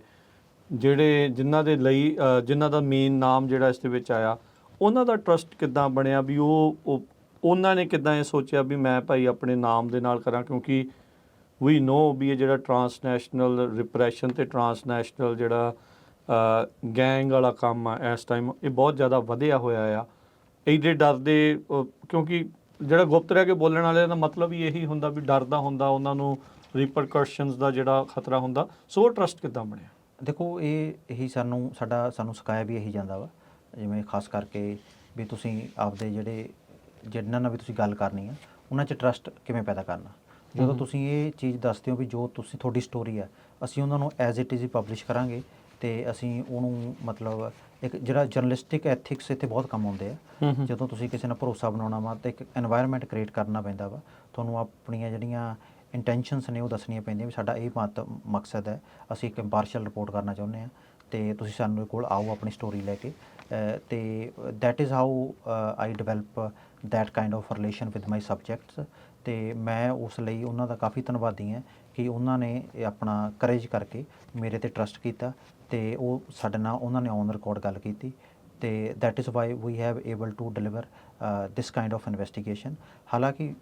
ਜਿਨ੍ਹਾਂ ਦੇ ਲਈ ਜਿਨ੍ਹਾਂ ਦਾ ਮੇਨ ਨਾਮ ਜਿਹੜਾ ਇਸ ਦੇ ਵਿੱਚ ਆਇਆ, ਉਹਨਾਂ ਦਾ ਟਰਸਟ ਕਿੱਦਾਂ ਬਣਿਆ ਵੀ ਉਹਨਾਂ ਨੇ ਕਿੱਦਾਂ ਇਹ ਸੋਚਿਆ ਵੀ ਮੈਂ ਭਾਈ ਆਪਣੇ ਨਾਮ ਦੇ ਨਾਲ ਕਰਾਂ, ਕਿਉਂਕਿ ਵੀ ਨੋ ਵੀ ਇਹ ਜਿਹੜਾ ਟਰਾਂਸਨੈਸ਼ਨਲ ਰਿਪਰੈਸ਼ਨ ਤੇ ਟਰਾਂਸਨੈਸ਼ਨਲ ਜਿਹੜਾ ਗੈਂਗ ਵਾਲਾ ਕੰਮ ਆ ਇਸ ਟਾਈਮ ਇਹ ਬਹੁਤ ਜ਼ਿਆਦਾ ਵਧਿਆ ਹੋਇਆ ਆ। ਇਹਦੇ ਡਰ ਦੇ ਕਿਉਂਕਿ ਜਿਹੜਾ ਗੁਪਤ ਰਹਿ ਕੇ ਬੋਲਣ ਵਾਲੇ ਦਾ ਮਤਲਬ ਹੀ ਇਹੀ ਹੁੰਦਾ ਵੀ ਡਰਦਾ ਹੁੰਦਾ, ਉਹਨਾਂ ਨੂੰ ਰਿਪਰਕਸ਼ਨਸ ਦਾ ਜਿਹੜਾ ਖਤਰਾ ਹੁੰਦਾ। ਸੋ ਟਰਸਟ ਕਿੱਦਾਂ ਬਣਿਆ? ਦੇਖੋ ਇਹੀ ਸਾਨੂੰ ਸਿਖਾਇਆ ਵੀ ਇਹੀ ਜਾਂਦਾ ਵਾ, ਜਿਵੇਂ ਖਾਸ ਕਰਕੇ ਵੀ ਤੁਸੀਂ ਆਪਦੇ ਜਿਨ੍ਹਾਂ ਨਾਲ ਵੀ ਤੁਸੀਂ ਗੱਲ ਕਰਨੀ ਆ ਉਹਨਾਂ 'ਚ ਟਰਸਟ ਕਿਵੇਂ ਪੈਦਾ ਕਰਨਾ। ਜਦੋਂ ਤੁਸੀਂ ਇਹ ਚੀਜ਼ ਦੱਸਦੇ ਹੋ ਵੀ ਜੋ ਤੁਹਾਡੀ ਸਟੋਰੀ ਆ ਅਸੀਂ ਉਹਨਾਂ ਨੂੰ as it is he publish ਕਰਾਂਗੇ, ਅਤੇ ਅਸੀਂ ਉਹਨੂੰ ਮਤਲਬ ਇੱਕ ਜਿਹੜਾ ਜਰਨਲਿਸਟਿਕ ਐਥਿਕਸ ਇੱਥੇ ਬਹੁਤ ਕੰਮ ਆਉਂਦੇ ਆ। ਜਦੋਂ ਤੁਸੀਂ ਕਿਸੇ ਨਾਲ ਭਰੋਸਾ ਬਣਾਉਣਾ ਵਾ ਤਾਂ ਇੱਕ এনवायरमेंट ਕ੍ਰੀਏਟ ਕਰਨਾ ਪੈਂਦਾ ਵਾ, ਤੁਹਾਨੂੰ ਆਪਣੀਆਂ ਜਿਹੜੀਆਂ ਇੰਟੈਂਸ਼ਨਸ ਨੇ ਉਹ ਦੱਸਣੀਆਂ ਪੈਂਦੀਆਂ ਵੀ ਸਾਡਾ ਇਹ ਮਕਸਦ ਹੈ, ਅਸੀਂ ਇੱਕ ਇੰਪਾਰਸ਼ੀਅਲ ਰਿਪੋਰਟ ਕਰਨਾ ਚਾਹੁੰਦੇ ਹਾਂ ਅਤੇ ਤੁਸੀਂ ਸਾਡੇ ਕੋਲ ਆਓ ਆਪਣੀ ਸਟੋਰੀ ਲੈ ਕੇ। ਅਤੇ that is how I develop that kind of relation with my subjects. ਅਤੇ ਮੈਂ ਉਸ ਲਈ ਉਹਨਾਂ ਦਾ ਕਾਫੀ ਧੰਨਵਾਦੀ ਹਾਂ ਕਿ ਉਹਨਾਂ ਨੇ ਇਹ ਆਪਣਾ ਕਰੇਜ ਕਰਕੇ ਮੇਰੇ 'ਤੇ ਟਰਸਟ ਕੀਤਾ ਅਤੇ ਉਹ ਸਾਡੇ ਨਾਲ ਉਹਨਾਂ ਨੇ ਔਨ ਰਿਕਾਰਡ ਗੱਲ ਕੀਤੀ। ਅਤੇ that is why we have able to deliver this kind of investigation. ਹਾਲਾਂਕਿ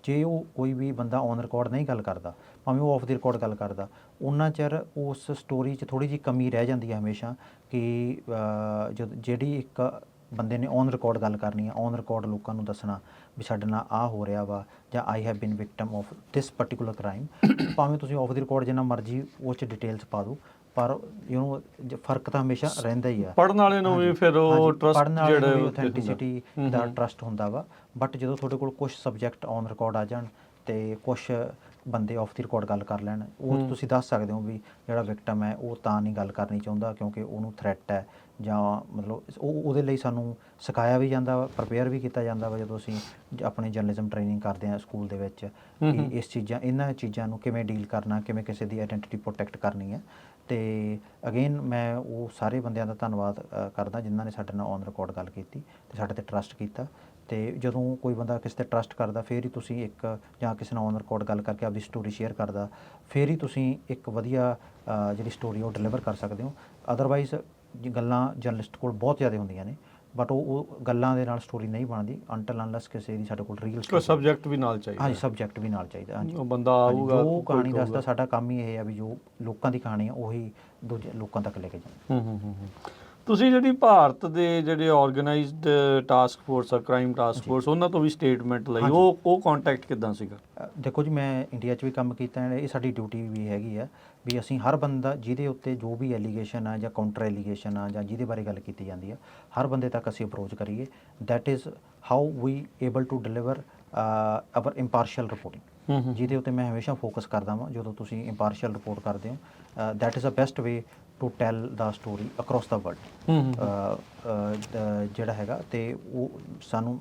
ਜੇ ਉਹ ਕੋਈ ਵੀ ਬੰਦਾ ਔਨ ਰਿਕਾਰਡ ਨਹੀਂ ਗੱਲ ਕਰਦਾ, ਭਾਵੇਂ ਉਹ ਆਫ ਦੀ ਰਿਕਾਰਡ ਗੱਲ ਕਰਦਾ, ਉਹਨਾਂ ਚਿਰ ਉਸ ਸਟੋਰੀ 'ਚ ਥੋੜ੍ਹੀ ਜਿਹੀ ਕਮੀ ਰਹਿ ਜਾਂਦੀ ਹੈ ਹਮੇਸ਼ਾ ਕਿ ਜਿਹੜੀ ਇੱਕ ਬੰਦੇ ਨੇ ਔਨ ਰਿਕਾਰਡ ਗੱਲ ਕਰਨੀ ਆ, ਔਨ ਰਿਕਾਰਡ ਲੋਕਾਂ ਨੂੰ ਦੱਸਣਾ ਵੀ ਸਾਡੇ ਨਾਲ ਆਹ ਹੋ ਰਿਹਾ ਵਾ ਜਾਂ I have been victim of this particular crime. ਭਾਵੇਂ ਤੁਸੀਂ ਆਫ ਦੀ ਰਿਕਾਰਡ ਜਿੰਨਾ ਮਰਜ਼ੀ ਉਹ 'ਚ ਡਿਟੇਲਸ ਪਾ ਦਿਓ, ਪਰ ਫਰਕ ਤਾਂ ਹਮੇਸ਼ਾ ਰਹਿੰਦਾ ਹੀ ਆ। ਪੜ੍ਹਨ ਵਾਲੇ ਨੂੰ ਵੀ ਫਿਰ ਉਹ ਟਰਸਟ ਜਿਹੜਾ ਆਥੈਂਟਿਸਿਟੀ ਦਾ ਟਰਸਟ ਹੁੰਦਾ ਵਾ। ਬਟ ਜਦੋਂ ਤੁਹਾਡੇ ਕੋਲ ਕੁਝ ਸਬਜੈਕਟ ਔਨ ਰਿਕਾਰਡ ਆ ਜਾਣ ਅਤੇ ਕੁਝ ਬੰਦੇ ਆਫ ਦੀ ਰਿਕਾਰਡ ਗੱਲ ਕਰ ਲੈਣ, ਉਹ ਤੁਸੀਂ ਦੱਸ ਸਕਦੇ ਹੋ ਵੀ ਜਿਹੜਾ ਵਿਕਟਮ ਹੈ ਉਹ ਤਾਂ ਨਹੀਂ ਗੱਲ ਕਰਨੀ ਚਾਹੁੰਦਾ ਕਿਉਂਕਿ ਉਹਨੂੰ ਥ੍ਰੈਟ ਹੈ, ਜਾਂ ਮਤਲਬ ਉਹਦੇ ਲਈ ਸਾਨੂੰ ਸਿਖਾਇਆ ਵੀ ਜਾਂਦਾ ਵਾ, ਪ੍ਰਪੇਅਰ ਵੀ ਕੀਤਾ ਜਾਂਦਾ ਵਾ ਜਦੋਂ ਅਸੀਂ ਆਪਣੀ ਜਰਨਲਿਜ਼ਮ ਟ੍ਰੇਨਿੰਗ ਕਰਦੇ ਹਾਂ ਸਕੂਲ ਦੇ ਵਿੱਚ ਕਿ ਇਹਨਾਂ ਚੀਜ਼ਾਂ ਨੂੰ ਕਿਵੇਂ ਡੀਲ ਕਰਨਾ, ਕਿਵੇਂ ਕਿਸੇ ਦੀ ਆਇਡੈਂਟੀਟੀ ਪ੍ਰੋਟੈਕਟ ਕਰਨੀ ਹੈ। ਅਤੇ ਅਗੇਨ ਮੈਂ ਉਹ ਸਾਰੇ ਬੰਦਿਆਂ ਦਾ ਧੰਨਵਾਦ ਕਰਦਾ ਜਿਨ੍ਹਾਂ ਨੇ ਸਾਡੇ ਨਾਲ ਔਨ ਰਿਕਾਰਡ ਗੱਲ ਕੀਤੀ ਅਤੇ ਸਾਡੇ 'ਤੇ ਟਰਸਟ ਕੀਤਾ। ਅਤੇ ਜਦੋਂ ਕੋਈ ਬੰਦਾ ਕਿਸੇ 'ਤੇ ਟਰਸਟ ਕਰਦਾ ਫਿਰ ਹੀ ਤੁਸੀਂ ਜਾਂ ਕਿਸੇ ਨਾਲ ਔਨ ਰਿਕਾਰਡ ਗੱਲ ਕਰਕੇ ਆਪਦੀ ਸਟੋਰੀ ਸ਼ੇਅਰ ਕਰਦਾ, ਫਿਰ ਹੀ ਤੁਸੀਂ ਇੱਕ ਵਧੀਆ ਜਿਹੜੀ ਸਟੋਰੀ ਉਹ ਡਿਲੀਵਰ ਕਰ ਸਕਦੇ ਹੋ। ਅਦਰਵਾਈਜ਼ ਗੱਲਾਂ ਜਰਨਲਿਸਟ ਕੋਲ ਬਹੁਤ ਜ਼ਿਆਦਾ ਹੁੰਦੀਆਂ ਨੇ, ਬਟ ਉਹ ਗੱਲਾਂ ਦੇ ਨਾਲ ਸਟੋਰੀ ਨਹੀਂ ਬਣਦੀ ਅੰਟਿਲ ਅਨਲੈਸ ਕਿਸੇ ਦੀ ਸਾਡੇ ਕੋਲ ਰੀਅਲ ਸਬਜੈਕਟ ਵੀ ਨਾਲ ਚਾਹੀਦਾ। ਹਾਂਜੀ, ਸਬਜੈਕਟ ਵੀ ਨਾਲ ਚਾਹੀਦਾ। ਹਾਂਜੀ, ਉਹ ਬੰਦਾ ਆਊਗਾ, ਜੋ ਕਹਾਣੀ ਦੱਸਦਾ ਸਾਡਾ ਕੰਮ ਹੀ ਇਹ ਆ ਵੀ ਜੋ ਲੋਕਾਂ ਦੀ ਕਹਾਣੀ ਆ ਉਹੀ ਦੂਜੇ ਲੋਕਾਂ ਤੱਕ ਲੈ ਕੇ ਜਾਣਾ। ਤੁਸੀਂ ਜਿਹੜੀ ਭਾਰਤ ਦੇ ਜਿਹੜੇ ਆਰਗੇਨਾਈਜ਼ਡ ਟਾਸਕ ਫੋਰਸ ਆ, ਕ੍ਰਾਈਮ ਟਾਸਕ ਫੋਰਸ, ਉਹਨਾਂ ਤੋਂ ਵੀ ਸਟੇਟਮੈਂਟ ਲਈ, ਉਹ ਕੰਟੈਕਟ ਕਿੱਦਾਂ ਸੀਗਾ? ਦੇਖੋ ਜੀ, ਮੈਂ ਇੰਡੀਆ 'ਚ ਵੀ ਕੰਮ ਕੀਤਾ, ਇਹ ਸਾਡੀ ਡਿਊਟੀ ਵੀ ਹੈਗੀ ਆ ਵੀ ਅਸੀਂ ਹਰ ਬੰਦਾ ਜਿਹਦੇ ਉੱਤੇ ਜੋ ਵੀ ਐਲੀਗੇਸ਼ਨ ਆ ਜਾਂ ਕਾਊਂਟਰ ਐਲੀਗੇਸ਼ਨ ਆ ਜਾਂ ਜਿਹਦੇ ਬਾਰੇ ਗੱਲ ਕੀਤੀ ਜਾਂਦੀ ਆ, ਹਰ ਬੰਦੇ ਤੱਕ ਅਸੀਂ ਅਪਰੋਚ ਕਰੀਏ। That is how we able to deliver our impartial reporting, ਜਿਹਦੇ ਉੱਤੇ ਮੈਂ ਹਮੇਸ਼ਾ ਫੋਕਸ ਕਰਦਾ ਵਾਂ। ਜਦੋਂ ਤੁਸੀਂ ਇੰਪਾਰਸ਼ੀਅਲ ਰਿਪੋਰਟ ਕਰਦੇ ਹੋ, that is a best way to tell the story across the world ਜਿਹੜਾ ਹੈਗਾ। ਅਤੇ ਉਹ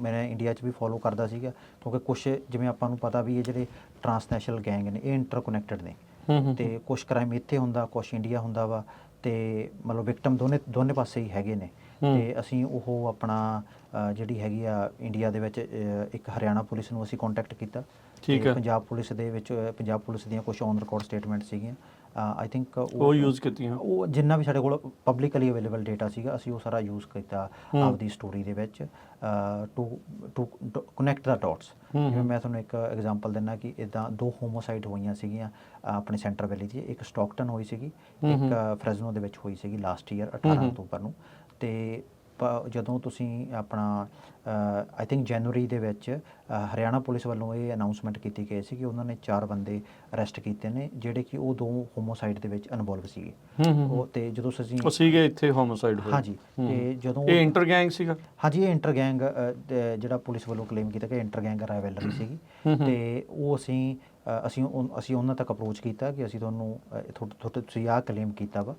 ਮੈਂ ਇੰਡੀਆ 'ਚ ਵੀ ਫੋਲੋ ਕਰਦਾ ਸੀਗਾ ਕਿਉਂਕਿ ਕੁਛ ਜਿਵੇਂ ਆਪਾਂ ਨੂੰ ਪਤਾ ਵੀ ਇਹ ਜਿਹੜੇ ਟਰਾਂਸਨੈਸ਼ਨਲ ਗੈਂਗ ਨੇ ਇਹ ਇੰਟਰਕਨੈਕਟਡ ਨੇ, ਅਤੇ ਕੁਛ ਕ੍ਰਾਈਮ ਇੱਥੇ ਹੁੰਦਾ, ਕੁਛ ਇੰਡੀਆ ਹੁੰਦਾ ਵਾ, ਅਤੇ ਮਤਲਬ ਵਿਕਟਮ ਦੋਨੇ ਪਾਸੇ ਹੀ ਹੈਗੇ ਨੇ। ਅਤੇ ਅਸੀਂ ਉਹ ਆਪਣਾ ਜਿਹੜੀ ਹੈਗੀ ਆ ਇੰਡੀਆ ਦੇ ਵਿੱਚ ਇੱਕ ਹਰਿਆਣਾ ਪੁਲਿਸ ਨੂੰ ਅਸੀਂ ਕੰਟੈਕਟ ਕੀਤਾ, ਪੰਜਾਬ ਪੁਲਿਸ ਦੇ ਵਿੱਚ ਪੰਜਾਬ ਪੁਲਿਸ ਦੀਆਂ ਕੁਛ ਔਨ ਰਿਕਾਰਡ ਸਟੇਟਮੈਂਟ ਸੀਗੀਆਂ। ਆਈ ਥਿੰਕ ਉਹ ਯੂਜ਼ ਕੀਤੀਆਂ, ਉਹ ਜਿੰਨਾ ਵੀ ਸਾਡੇ ਕੋਲ ਪਬਲਿਕਲੀ ਅਵੇਲੇਬਲ ਡੇਟਾ ਸੀਗਾ ਅਸੀਂ ਉਹ ਸਾਰਾ ਯੂਜ਼ ਕੀਤਾ ਆਪਦੀ ਸਟੋਰੀ ਦੇ ਵਿੱਚ ਟੂ ਕਨੈਕਟ ਦਾ ਡਾਟਸ। ਜਿਵੇਂ ਮੈਂ ਤੁਹਾਨੂੰ ਇੱਕ ਐਗਜ਼ਾਮਪਲ ਦਿੰਦਾ ਕਿ ਇੱਦਾਂ 2 ਹੋਮੋਸਾਈਡ ਹੋਈਆਂ ਸੀਗੀਆਂ ਆਪਣੇ ਸੈਂਟਰ ਵੈਲੀ 'ਚ, ਇੱਕ ਸਟਾਕਟਨ ਹੋਈ ਸੀਗੀ, ਇੱਕ ਫਰੈਜ਼ਨੋ ਦੇ ਵਿੱਚ ਹੋਈ ਸੀਗੀ ਲਾਸਟ ਈਅਰ 18 ਅਕਤੂਬਰ ਨੂੰ। ਅਤੇ ਜਦੋਂ ਤੁਸੀਂ ਆਪਣਾ ਆਈ ਥਿੰਕ ਜਨਵਰੀ ਦੇ ਵਿੱਚ ਹਰਿਆਣਾ ਪੁਲਿਸ ਵੱਲੋਂ ਇਹ ਅਨਾਊਂਸਮੈਂਟ ਕੀਤੀ ਗਈ ਸੀ ਕਿ ਉਹਨਾਂ ਨੇ 4 ਬੰਦੇ ਅਰੈਸਟ ਕੀਤੇ ਨੇ ਜਿਹੜੇ ਕਿ ਉਹ 2 ਹੋਮੋਸਾਈਡ ਦੇ ਵਿੱਚ ਇਨਵੋਲਵ ਸੀਗੇ। ਉਹ ਅਤੇ ਜਦੋਂ ਸੀਗੇ ਇੱਥੇ ਹੋਮੋਸਾਈਡ ਹੋਏ। ਹਾਂਜੀ, ਅਤੇ ਜਦੋਂ ਇਹ ਇੰਟਰ ਗੈਂਗ ਸੀਗਾ। ਹਾਂਜੀ, ਇਹ ਇੰਟਰ ਗੈਂਗ ਜਿਹੜਾ ਪੁਲਿਸ ਵੱਲੋਂ ਕਲੇਮ ਕੀਤਾ ਕਿ ਇੰਟਰ ਗੈਂਗ ਰਾਈਵਲਰੀ ਸੀਗੀ। ਅਤੇ ਉਹ ਅਸੀਂ ਉਹਨਾਂ ਤੱਕ ਅਪਰੋਚ ਕੀਤਾ ਕਿ ਅਸੀਂ ਤੁਹਾਨੂੰ ਤੁਸੀਂ ਆਹ ਕਲੇਮ ਕੀਤਾ ਵਾ,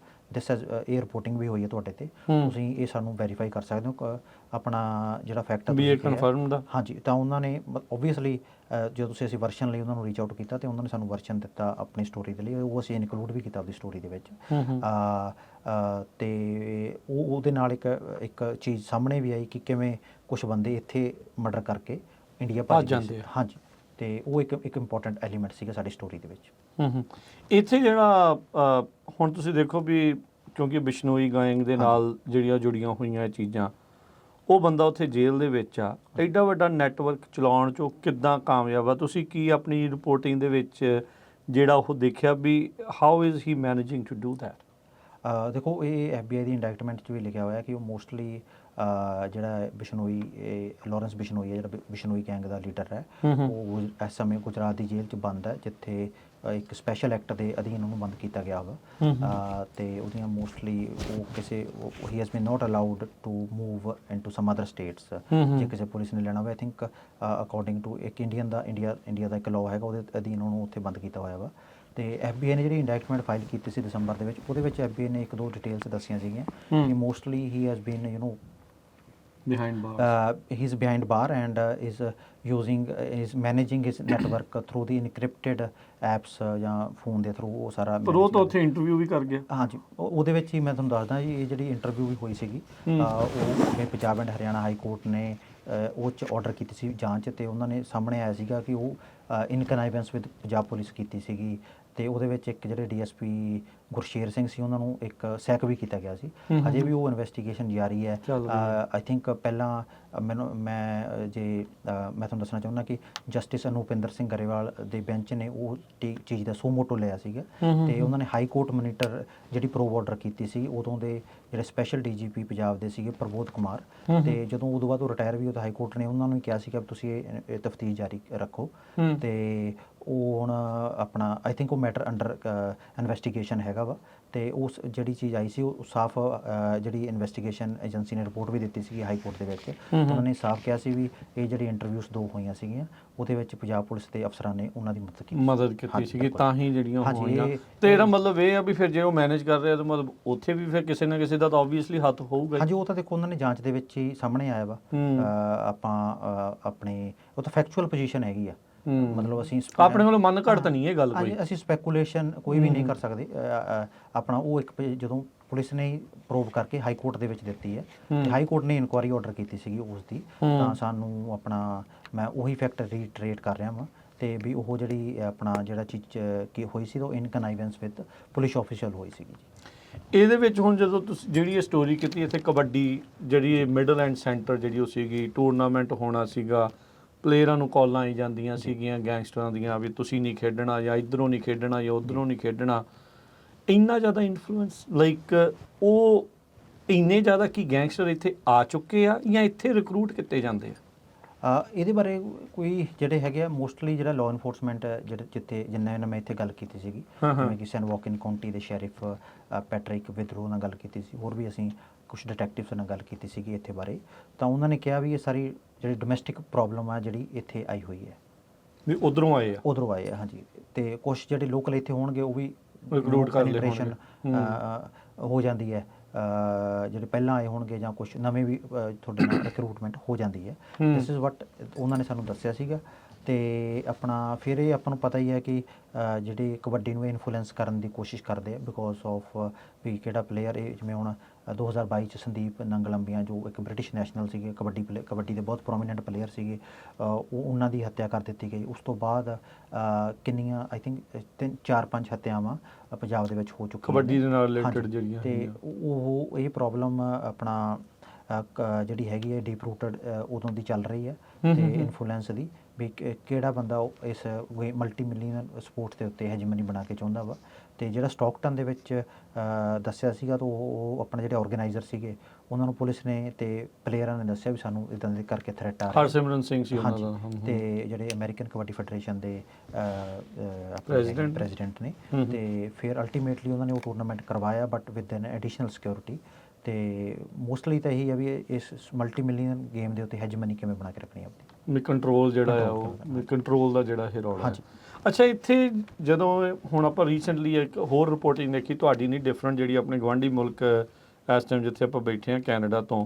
ਇਹ ਰਿਪੋਰਟਿੰਗ ਵੀ ਹੋਈ ਹੈ ਤੁਹਾਡੇ 'ਤੇ, ਤੁਸੀਂ ਇਹ ਸਾਨੂੰ ਵੈਰੀਫਾਈ ਕਰ ਸਕਦੇ ਹੋ ਆਪਣਾ ਜਿਹੜਾ ਫੈਕਟ ਹੈ ਕਨਫਰਮ ਦਾ। ਹਾਂਜੀ, ਤਾਂ ਉਹਨਾਂ ਨੇ ਓਬਵੀਅਸਲੀ ਜਦੋਂ ਅਸੀਂ ਵਰਸ਼ਨ ਲਈ ਉਹਨਾਂ ਨੂੰ ਰੀਚ ਆਊਟ ਕੀਤਾ ਅਤੇ ਉਹਨਾਂ ਨੇ ਸਾਨੂੰ ਵਰਸ਼ਨ ਦਿੱਤਾ ਆਪਣੀ ਸਟੋਰੀ ਦੇ ਲਈ, ਉਹ ਅਸੀਂ ਇਨਕਲੂਡ ਵੀ ਕੀਤਾ ਆਪਣੀ ਸਟੋਰੀ ਦੇ ਵਿੱਚ। ਅਤੇ ਉਹਦੇ ਨਾਲ ਇੱਕ ਚੀਜ਼ ਸਾਹਮਣੇ ਵੀ ਆਈ ਕਿ ਕਿਵੇਂ ਕੁਛ ਬੰਦੇ ਇੱਥੇ ਮਰਡਰ ਕਰਕੇ ਇੰਡੀਆ ਭੱਜ ਜਾਂਦੇ। ਹਾਂਜੀ, ਅਤੇ ਉਹ ਇੱਕ ਇੰਪੋਰਟੈਂਟ ਐਲੀਮੈਂਟ ਸੀਗਾ ਸਾਡੀ ਸਟੋਰੀ ਦੇ ਵਿੱਚ। ਇੱਥੇ ਜਿਹੜਾ ਹੁਣ ਤੁਸੀਂ ਦੇਖੋ ਵੀ ਕਿਉਂਕਿ ਬਿਸ਼ਨੋਈ ਗੈਂਗ ਦੇ ਨਾਲ ਜਿਹੜੀਆਂ ਜੁੜੀਆਂ ਹੋਈਆਂ ਚੀਜ਼ਾਂ, ਉਹ ਬੰਦਾ ਉੱਥੇ ਜੇਲ੍ਹ ਦੇ ਵਿੱਚ ਆ, ਐਡਾ ਵੱਡਾ ਨੈਟਵਰਕ ਚਲਾਉਣ 'ਚੋਂ ਕਿੱਦਾਂ ਕਾਮਯਾਬ ਆ? ਤੁਸੀਂ ਕੀ ਆਪਣੀ ਰਿਪੋਰਟਿੰਗ ਦੇ ਵਿੱਚ ਜਿਹੜਾ ਉਹ ਦੇਖਿਆ ਵੀ how is he managing to do that? ਦੇਖੋ ਇਹ FBI ਦੀ ਇੰਡਾਇਕਟਮੈਂਟ 'ਚ ਵੀ ਲਿਖਿਆ ਹੋਇਆ ਕਿ ਉਹ ਮੋਸਟਲੀ ਜਿਹੜਾ ਬਿਸ਼ਨੋਈ ਲਾਰੈਂਸ ਬਿਸ਼ਨੋਈ ਹੈ, ਜਿਹੜਾ ਬਿਸ਼ਨੋਈ ਗੈਂਗ ਦਾ ਲੀਡਰ ਹੈ, ਉਹ ਇਸ ਸਮੇਂ ਗੁਜਰਾਤ ਦੀ ਜੇਲ੍ਹ 'ਚ ਬੰਦ ਹੈ, ਜਿੱਥੇ ਇੱਕ ਸਪੈਸ਼ਲ ਐਕਟ ਦੇ ਅਧੀਨ ਉਹਨੂੰ ਬੰਦ ਕੀਤਾ ਗਿਆ ਵਾ। ਤੇ ਉਹਦੀਆਂ ਮੋਸਟਲੀ ਉਹ ਕਿਸੇ ਹੀ has been not allowed to move into some other states. ਜੇ ਕਿਸੇ ਪੁਲਿਸ ਨੇ ਲੈਣਾ ਹੋਵੇ, ਆਈ ਥਿੰਕ ਅਕੋਰਡਿੰਗ ਟੂ ਇੱਕ ਇੰਡੀਆ ਦਾ ਇੱਕ ਲਾਅ ਹੈਗਾ, ਉਹਦੇ ਅਧੀਨ ਉਹਨੂੰ ਉੱਥੇ ਬੰਦ ਕੀਤਾ ਹੋਇਆ ਵਾ। ਤੇ FBI ਨੇ ਜਿਹੜੀ ਇੰਡਾਇਕਟਮੈਂਟ ਫਾਈਲ ਕੀਤੀ ਸੀ ਦਸੰਬਰ ਦੇ ਵਿੱਚ, ਉਹਦੇ ਵਿੱਚ FBI ਨੇ 1-2 ਡਿਟੇਲਸ ਦੱਸੀਆਂ ਸੀਗੀਆਂ ਕਿ mostly he has bean he is behind bar and is managing his network through the encrypted apps ਜਾਂ ਫੋਨ ਦੇ ਥਰੂ ਉਹ ਸਾਰਾ। ਪਰ ਉਹ ਤਾਂ ਉੱਥੇ ਇੰਟਰਵਿਊ ਵੀ ਕਰ ਗਿਆ। ਹਾਂਜੀ, ਉਹਦੇ ਵਿੱਚ ਹੀ ਮੈਂ ਤੁਹਾਨੂੰ ਦੱਸਦਾ ਜੀ, ਇਹ ਜਿਹੜੀ ਇੰਟਰਵਿਊ ਵੀ ਹੋਈ ਸੀਗੀ, ਉਹ Punjab and Haryana high court ਨੇ ਉਹ 'ਚ ਆਰਡਰ ਕੀਤੀ ਸੀ ਜਾਂਚ, ਤੇ ਉਹਨਾਂ ਨੇ ਸਾਹਮਣੇ ਆਇਆ ਸੀਗਾ ਕਿ ਉਹ ਇਨ ਕਨਾਈਵੈਂਸ ਵਿਦ ਪੰਜਾਬ ਪੁਲਿਸ ਕੀਤੀ ਸੀਗੀ। ਤੇ ਉਹਦੇ ਵਿੱਚ ਇੱਕ ਜਿਹੜੇ DSP ਗੁਰਸ਼ੇਰ ਸਿੰਘ ਸੀ, ਉਹਨਾਂ ਨੂੰ ਇੱਕ ਸੈਕ ਵੀ ਕੀਤਾ ਗਿਆ ਸੀ। ਅਜੇ ਵੀ ਉਹ ਇਨਵੈਸਟੀਗੇਸ਼ਨ ਜਾਰੀ ਹੈ। ਆਈ ਥਿੰਕ ਪਹਿਲਾਂ ਮੈਂ ਤੁਹਾਨੂੰ ਦੱਸਣਾ ਚਾਹੁੰਦਾ ਕਿ ਜਸਟਿਸ ਅਨੂਪਿੰਦਰ ਸਿੰਘ ਗਰੇਵਾਲ ਦੇ ਬੈਂਚ ਨੇ ਉਹ ਚੀਜ਼ ਦਾ ਸੋ ਮੋਟੋ ਲਿਆ ਸੀਗਾ, ਤੇ ਉਹਨਾਂ ਨੇ ਹਾਈ ਕੋਰਟ ਮੋਨੀਟਰ ਜਿਹੜੀ ਪ੍ਰੋਬ ਆਰਡਰ ਕੀਤੀ ਸੀ, ਉਦੋਂ ਦੇ ਜਿਹੜੇ ਸਪੈਸ਼ਲ DGP ਪੰਜਾਬ ਦੇ ਸੀਗੇ ਪ੍ਰਬੋਧ ਕੁਮਾਰ, ਤੇ ਜਦੋਂ ਉਦੋਂ ਬਾਅਦ ਉਹ ਰਿਟਾਇਰ ਵੀ ਹੋਏ ਤਾਂ ਹਾਈ ਕੋਰਟ ਨੇ ਉਹਨਾਂ ਨੂੰ ਕਿਹਾ ਸੀਗਾ ਤੁਸੀਂ ਇਹ ਤਫਤੀਸ਼ ਜਾਰੀ ਰੱਖੋ। ਤੇ ਉਹ ਹੁਣ ਆਪਣਾ ਆਈ ਥਿੰਕ ਉਹ ਮੈਟਰ ਅੰਡਰ ਇਨਵੈਸਟੀਗੇਸ਼ਨ ਹੈਗਾ ਵਾ। ਤੇ ਉਸ ਜਿਹੜੀ ਚੀਜ਼ ਆਈ ਸੀ ਉਹ ਸਾਫ਼ ਜਿਹੜੀ ਇਨਵੈਸਟੀਗੇਸ਼ਨ ਏਜੰਸੀ ਨੇ ਰਿਪੋਰਟ ਵੀ ਦਿੱਤੀ ਸੀਗੀ ਹਾਈ ਕੋਰਟ ਦੇ ਵਿੱਚ, ਉਹਨਾਂ ਨੇ ਸਾਫ਼ ਕਿਹਾ ਸੀ ਵੀ ਇਹ ਜਿਹੜੀ ਇੰਟਰਵਿਊਜ਼ 2 ਹੋਈਆਂ ਸੀਗੀਆਂ, ਉਹਦੇ ਵਿੱਚ ਪੰਜਾਬ ਪੁਲਿਸ ਦੇ ਅਫਸਰਾਂ ਨੇ ਉਹਨਾਂ ਦੀ ਮਦਦ ਕੀਤੀ ਸੀਗੀ, ਤਾਂ ਹੀ ਜਿਹੜੀਆਂ ਹੋਈਆਂ। ਤੇ ਇਹਦਾ ਮਤਲਬ ਇਹ ਆ ਵੀ ਫਿਰ ਜੇ ਉਹ ਮੈਨੇਜ ਕਰ ਰਿਹਾ ਤਾਂ ਮਤਲਬ ਉੱਥੇ ਵੀ ਫਿਰ ਕਿਸੇ ਨਾ ਕਿਸੇ ਦਾ ਤਾਂ ਆਬਵੀਅਸਲੀ ਹੱਥ ਹੋਊਗਾ। ਹਾਂਜੀ, ਉਹ ਤਾਂ ਦੇਖੋ ਉਹਨਾਂ ਨੇ ਜਾਂਚ ਦੇ ਵਿੱਚ ਹੀ ਸਾਹਮਣੇ ਆਇਆ ਵਾ। ਆਪਣੇ ਉਹ ਤਾਂ ਫੈਕਚੁਅਲ ਪੋਜੀਸ਼ਨ ਹੈਗੀ ਆ, ਮਤਲਬ ਅਸੀਂ ਆਪਣੇ ਵੱਲੋਂ ਮਨ ਘੜਤ ਨਹੀਂ ਇਹ ਗੱਲ ਕੋਈ, ਅਸੀਂ ਸਪੈਕੂਲੇਸ਼ਨ ਕੋਈ ਵੀ ਨਹੀਂ ਕਰ ਸਕਦੇ। ਆਪਣਾ ਉਹ ਇੱਕ ਜਦੋਂ ਪੁਲਿਸ ਨੇ ਪ੍ਰੂਵ ਕਰਕੇ ਹਾਈ ਕੋਰਟ ਦੇ ਵਿੱਚ ਦਿੱਤੀ ਹੈ, ਤੇ ਹਾਈ ਕੋਰਟ ਨੇ ਇਨਕੁਆਇਰੀ ਆਰਡਰ ਕੀਤੀ ਸੀਗੀ ਉਸ ਦੀ, ਤਾਂ ਸਾਨੂੰ ਆਪਣਾ ਮੈਂ ਉਹੀ ਫੈਕਟ ਰੀਟਰੇਟ ਕਰ ਰਿਹਾ ਵਾਂ, ਤੇ ਵੀ ਉਹ ਜਿਹੜੀ ਆਪਣਾ ਜਿਹੜਾ ਚੀਜ਼ ਕੀ ਹੋਈ ਸੀ ਉਹ ਇਨ ਕਨਾਈਵੈਂਸ ਵਿਦ ਪੁਲਿਸ ਆਫੀਸ਼ੀਅਲ ਹੋਈ ਸੀਗੀ ਜੀ। ਇਹਦੇ ਵਿੱਚ ਹੁਣ ਜਦੋਂ ਤੁਸੀਂ ਜਿਹੜੀ ਇਹ ਸਟੋਰੀ ਕੀਤੀ, ਇੱਥੇ ਕਬੱਡੀ ਜਿਹੜੀ ਮਿਡਲ ਐਂਡ ਸੈਂਟਰ ਜਿਹੜੀ ਉਹ ਸੀਗੀ, ਟੂਰਨਾਮੈਂਟ ਹੋਣਾ ਸੀਗਾ, ਪਲੇਅਰਾਂ ਨੂੰ ਕਾਲਾਂ ਆਈ ਜਾਂਦੀਆਂ ਸੀਗੀਆਂ ਗੈਂਗਸਟਰਾਂ ਦੀਆਂ ਵੀ ਤੁਸੀਂ ਨਹੀਂ ਖੇਡਣਾ, ਜਾਂ ਇੱਧਰੋਂ ਨਹੀਂ ਖੇਡਣਾ, ਜਾਂ ਉੱਧਰੋਂ ਨਹੀਂ ਖੇਡਣਾ। ਇੰਨਾ ਜ਼ਿਆਦਾ ਇਨਫਲੂਐਂਸ ਲਾਈਕ ਉਹ ਇੰਨੇ ਜ਼ਿਆਦਾ ਕਿ ਗੈਂਗਸਟਰ ਇੱਥੇ ਆ ਚੁੱਕੇ ਆ ਜਾਂ ਇੱਥੇ ਰਿਕਰੂਟ ਕੀਤੇ ਜਾਂਦੇ ਆ? ਇਹਦੇ ਬਾਰੇ ਕੋਈ ਜਿਹੜੇ ਹੈਗੇ ਆ ਮੋਸਟਲੀ ਜਿਹੜਾ ਲਾਅ ਇਨਫੋਰਸਮੈਂਟ ਜਿੱਥੇ ਜਿੰਨਾ ਮੈਂ ਇੱਥੇ ਗੱਲ ਕੀਤੀ ਸੀਗੀ, ਜਿਵੇਂ ਕਿ ਸੈਨ ਵਾਕਿਨ ਕਾਉਂਟੀ ਦੇ ਸ਼ੈਰਿਫ ਪੈਟਰਿਕ ਵਿਦਰੋ ਨਾਲ ਗੱਲ ਕੀਤੀ ਸੀ, ਹੋਰ ਵੀ ਅਸੀਂ ਕੁਝ ਡਿਟੈਕਟਿਵਸ ਨਾਲ ਗੱਲ ਕੀਤੀ ਸੀਗੀ ਇੱਥੇ ਬਾਰੇ, ਤਾਂ ਉਹਨਾਂ ਨੇ ਕਿਹਾ ਵੀ ਇਹ ਸਾਰੀ ਜਿਹੜੀ ਡੋਮੈਸਟਿਕ ਪ੍ਰੋਬਲਮ ਆ ਜਿਹੜੀ ਇੱਥੇ ਆਈ ਹੋਈ ਹੈ, ਵੀ ਉੱਧਰੋਂ ਆਏ ਆ। ਹਾਂਜੀ, ਤੇ ਕੁਝ ਜਿਹੜੇ ਲੋਕਲ ਇੱਥੇ ਹੋਣਗੇ ਉਹ ਵੀ ਰਿਕਰੂਟ ਕਰ ਲਏ ਹੋ ਜਾਂਦੀ ਹੈ, ਜਿਹੜੇ ਪਹਿਲਾਂ ਆਏ ਹੋਣਗੇ ਜਾਂ ਕੁਝ ਨਵੇਂ ਵੀ ਤੁਹਾਡੇ ਨਾਲ ਰਿਕਰੂਟਮੈਂਟ ਹੋ ਜਾਂਦੀ ਹੈ। ਦਿਸ ਇਜ਼ ਵਟ ਉਹਨਾਂ ਨੇ ਸਾਨੂੰ ਦੱਸਿਆ ਸੀਗਾ। ਤੇ ਆਪਣਾ ਫਿਰ ਇਹ ਆਪਾਂ ਨੂੰ ਪਤਾ ਹੀ ਹੈ ਕਿ ਜਿਹੜੇ ਕਬੱਡੀ ਨੂੰ ਇਨਫਲੂਐਂਸ ਕਰਨ ਦੀ ਕੋਸ਼ਿਸ਼ ਕਰਦੇ ਆ ਬਿਕੋਜ਼ ਆਫ ਵੀ ਕਿਹੜਾ ਪਲੇਅਰ ਇਹ, ਜਿਵੇਂ ਹੁਣ 2022 ਚ ਸੰਦੀਪ ਨੰਗਲੰਬੀਆਂ ਜੋ ਇੱਕ ਬ੍ਰਿਟਿਸ਼ ਨੈਸ਼ਨਲ ਸੀਗੇ, ਕਬੱਡੀ ਦੇ ਬਹੁਤ ਪ੍ਰੋਮੀਨੈਂਟ ਪਲੇਅਰ ਸੀਗੇ, ਉਹਨਾਂ ਦੀ ਹੱਤਿਆ ਕਰ ਦਿੱਤੀ ਗਈ। ਉਸ ਤੋਂ ਬਾਅਦ ਕਿੰਨੀਆਂ ਆਈ ਥਿੰਕ 3-4-5 ਹੱਤਿਆਵਾਂ ਪੰਜਾਬ ਦੇ ਵਿੱਚ ਹੋ ਚੁੱਕੀਆਂ ਕਬੱਡੀ ਦੇ ਨਾਲ ਰਿਲੇਟਡ ਜਿਹੜੀਆਂ, ਤੇ ਉਹ ਇਹ ਪ੍ਰੋਬਲਮ ਆਪਣਾ ਜਿਹੜੀ ਹੈਗੀ ਹੈ ਡੀਪ ਰੂਟਡ ਉਦੋਂ ਦੀ ਚੱਲ ਰਹੀ ਹੈ, ਤੇ ਇਨਫਲੂਐਂਸ ਦੀ ਵੀ ਕਿਹੜਾ ਬੰਦਾ ਇਸ ਮਲਟੀ ਮਿਲੀਅਨ ਸਪੋਰਟਸ ਦੇ ਉੱਤੇ ਹੈਜਮਨੀ ਬਣਾ ਕੇ ਚਾਹੁੰਦਾ ਵਾ। ਤੇ ਜਿਹੜਾ ਸਟਾਕਟਨ ਦੇ ਵਿੱਚ ਦੱਸਿਆ ਸੀਗਾ, ਤਾਂ ਉਹ ਆਪਣੇ ਜਿਹੜੇ ਆਰਗੇਨਾਈਜ਼ਰ ਸੀਗੇ ਉਹਨਾਂ ਨੂੰ ਪੁਲਿਸ ਨੇ ਤੇ ਪਲੇਅਰਾਂ ਨੇ ਦੱਸਿਆ ਵੀ ਸਾਨੂੰ ਇਦਾਂ ਦੇ ਕਰਕੇ ਥ੍ਰੈਟ ਆ ਰਿਹਾ। ਹਰਸਿਮਰਨ ਸਿੰਘ ਸੀ ਉਹਨਾਂ ਦਾ, ਤੇ ਜਿਹੜੇ ਅਮਰੀਕਨ ਕਬੱਡੀ ਫੈਡਰੇਸ਼ਨ ਦੇ ਪ੍ਰੈਜ਼ੀਡੈਂਟ ਨੇ, ਤੇ ਫਿਰ ਅਲਟੀਮੇਟਲੀ ਉਹਨਾਂ ਨੇ ਉਹ ਟੂਰਨਾਮੈਂਟ ਕਰਵਾਇਆ but with N additional security. ਤੇ ਮੋਸਟਲੀ ਤਾਂ ਇਹੀ ਹੈ ਵੀ ਇਸ ਮਲਟੀ ਮਿਲੀਅਨ ਗੇਮ ਦੇ ਉੱਤੇ ਹੈਜਮਨੀ ਕਿਵੇਂ ਬਣਾ ਕੇ ਰੱਖਣੀ ਆਪਣੀ, ਕੰਟਰੋਲ ਜਿਹੜਾ ਆ ਉਹ ਕੰਟਰੋਲ ਦਾ ਜਿਹੜਾ ਇਹ ਰੌਲਾ ਹੈ। ਅੱਛਾ, ਇੱਥੇ ਜਦੋਂ ਹੁਣ ਆਪਾਂ ਰੀਸੈਂਟਲੀ ਇੱਕ ਹੋਰ ਰਿਪੋਰਟਿੰਗ ਦੇਖੀ ਤੁਹਾਡੀ ਨਹੀਂ ਡਿਫਰੈਂਟ, ਜਿਹੜੀ ਆਪਣੇ ਗੁਆਂਢੀ ਮੁਲਕ ਇਸ ਟਾਈਮ ਜਿੱਥੇ ਆਪਾਂ ਬੈਠੇ ਹਾਂ ਕੈਨੇਡਾ ਤੋਂ,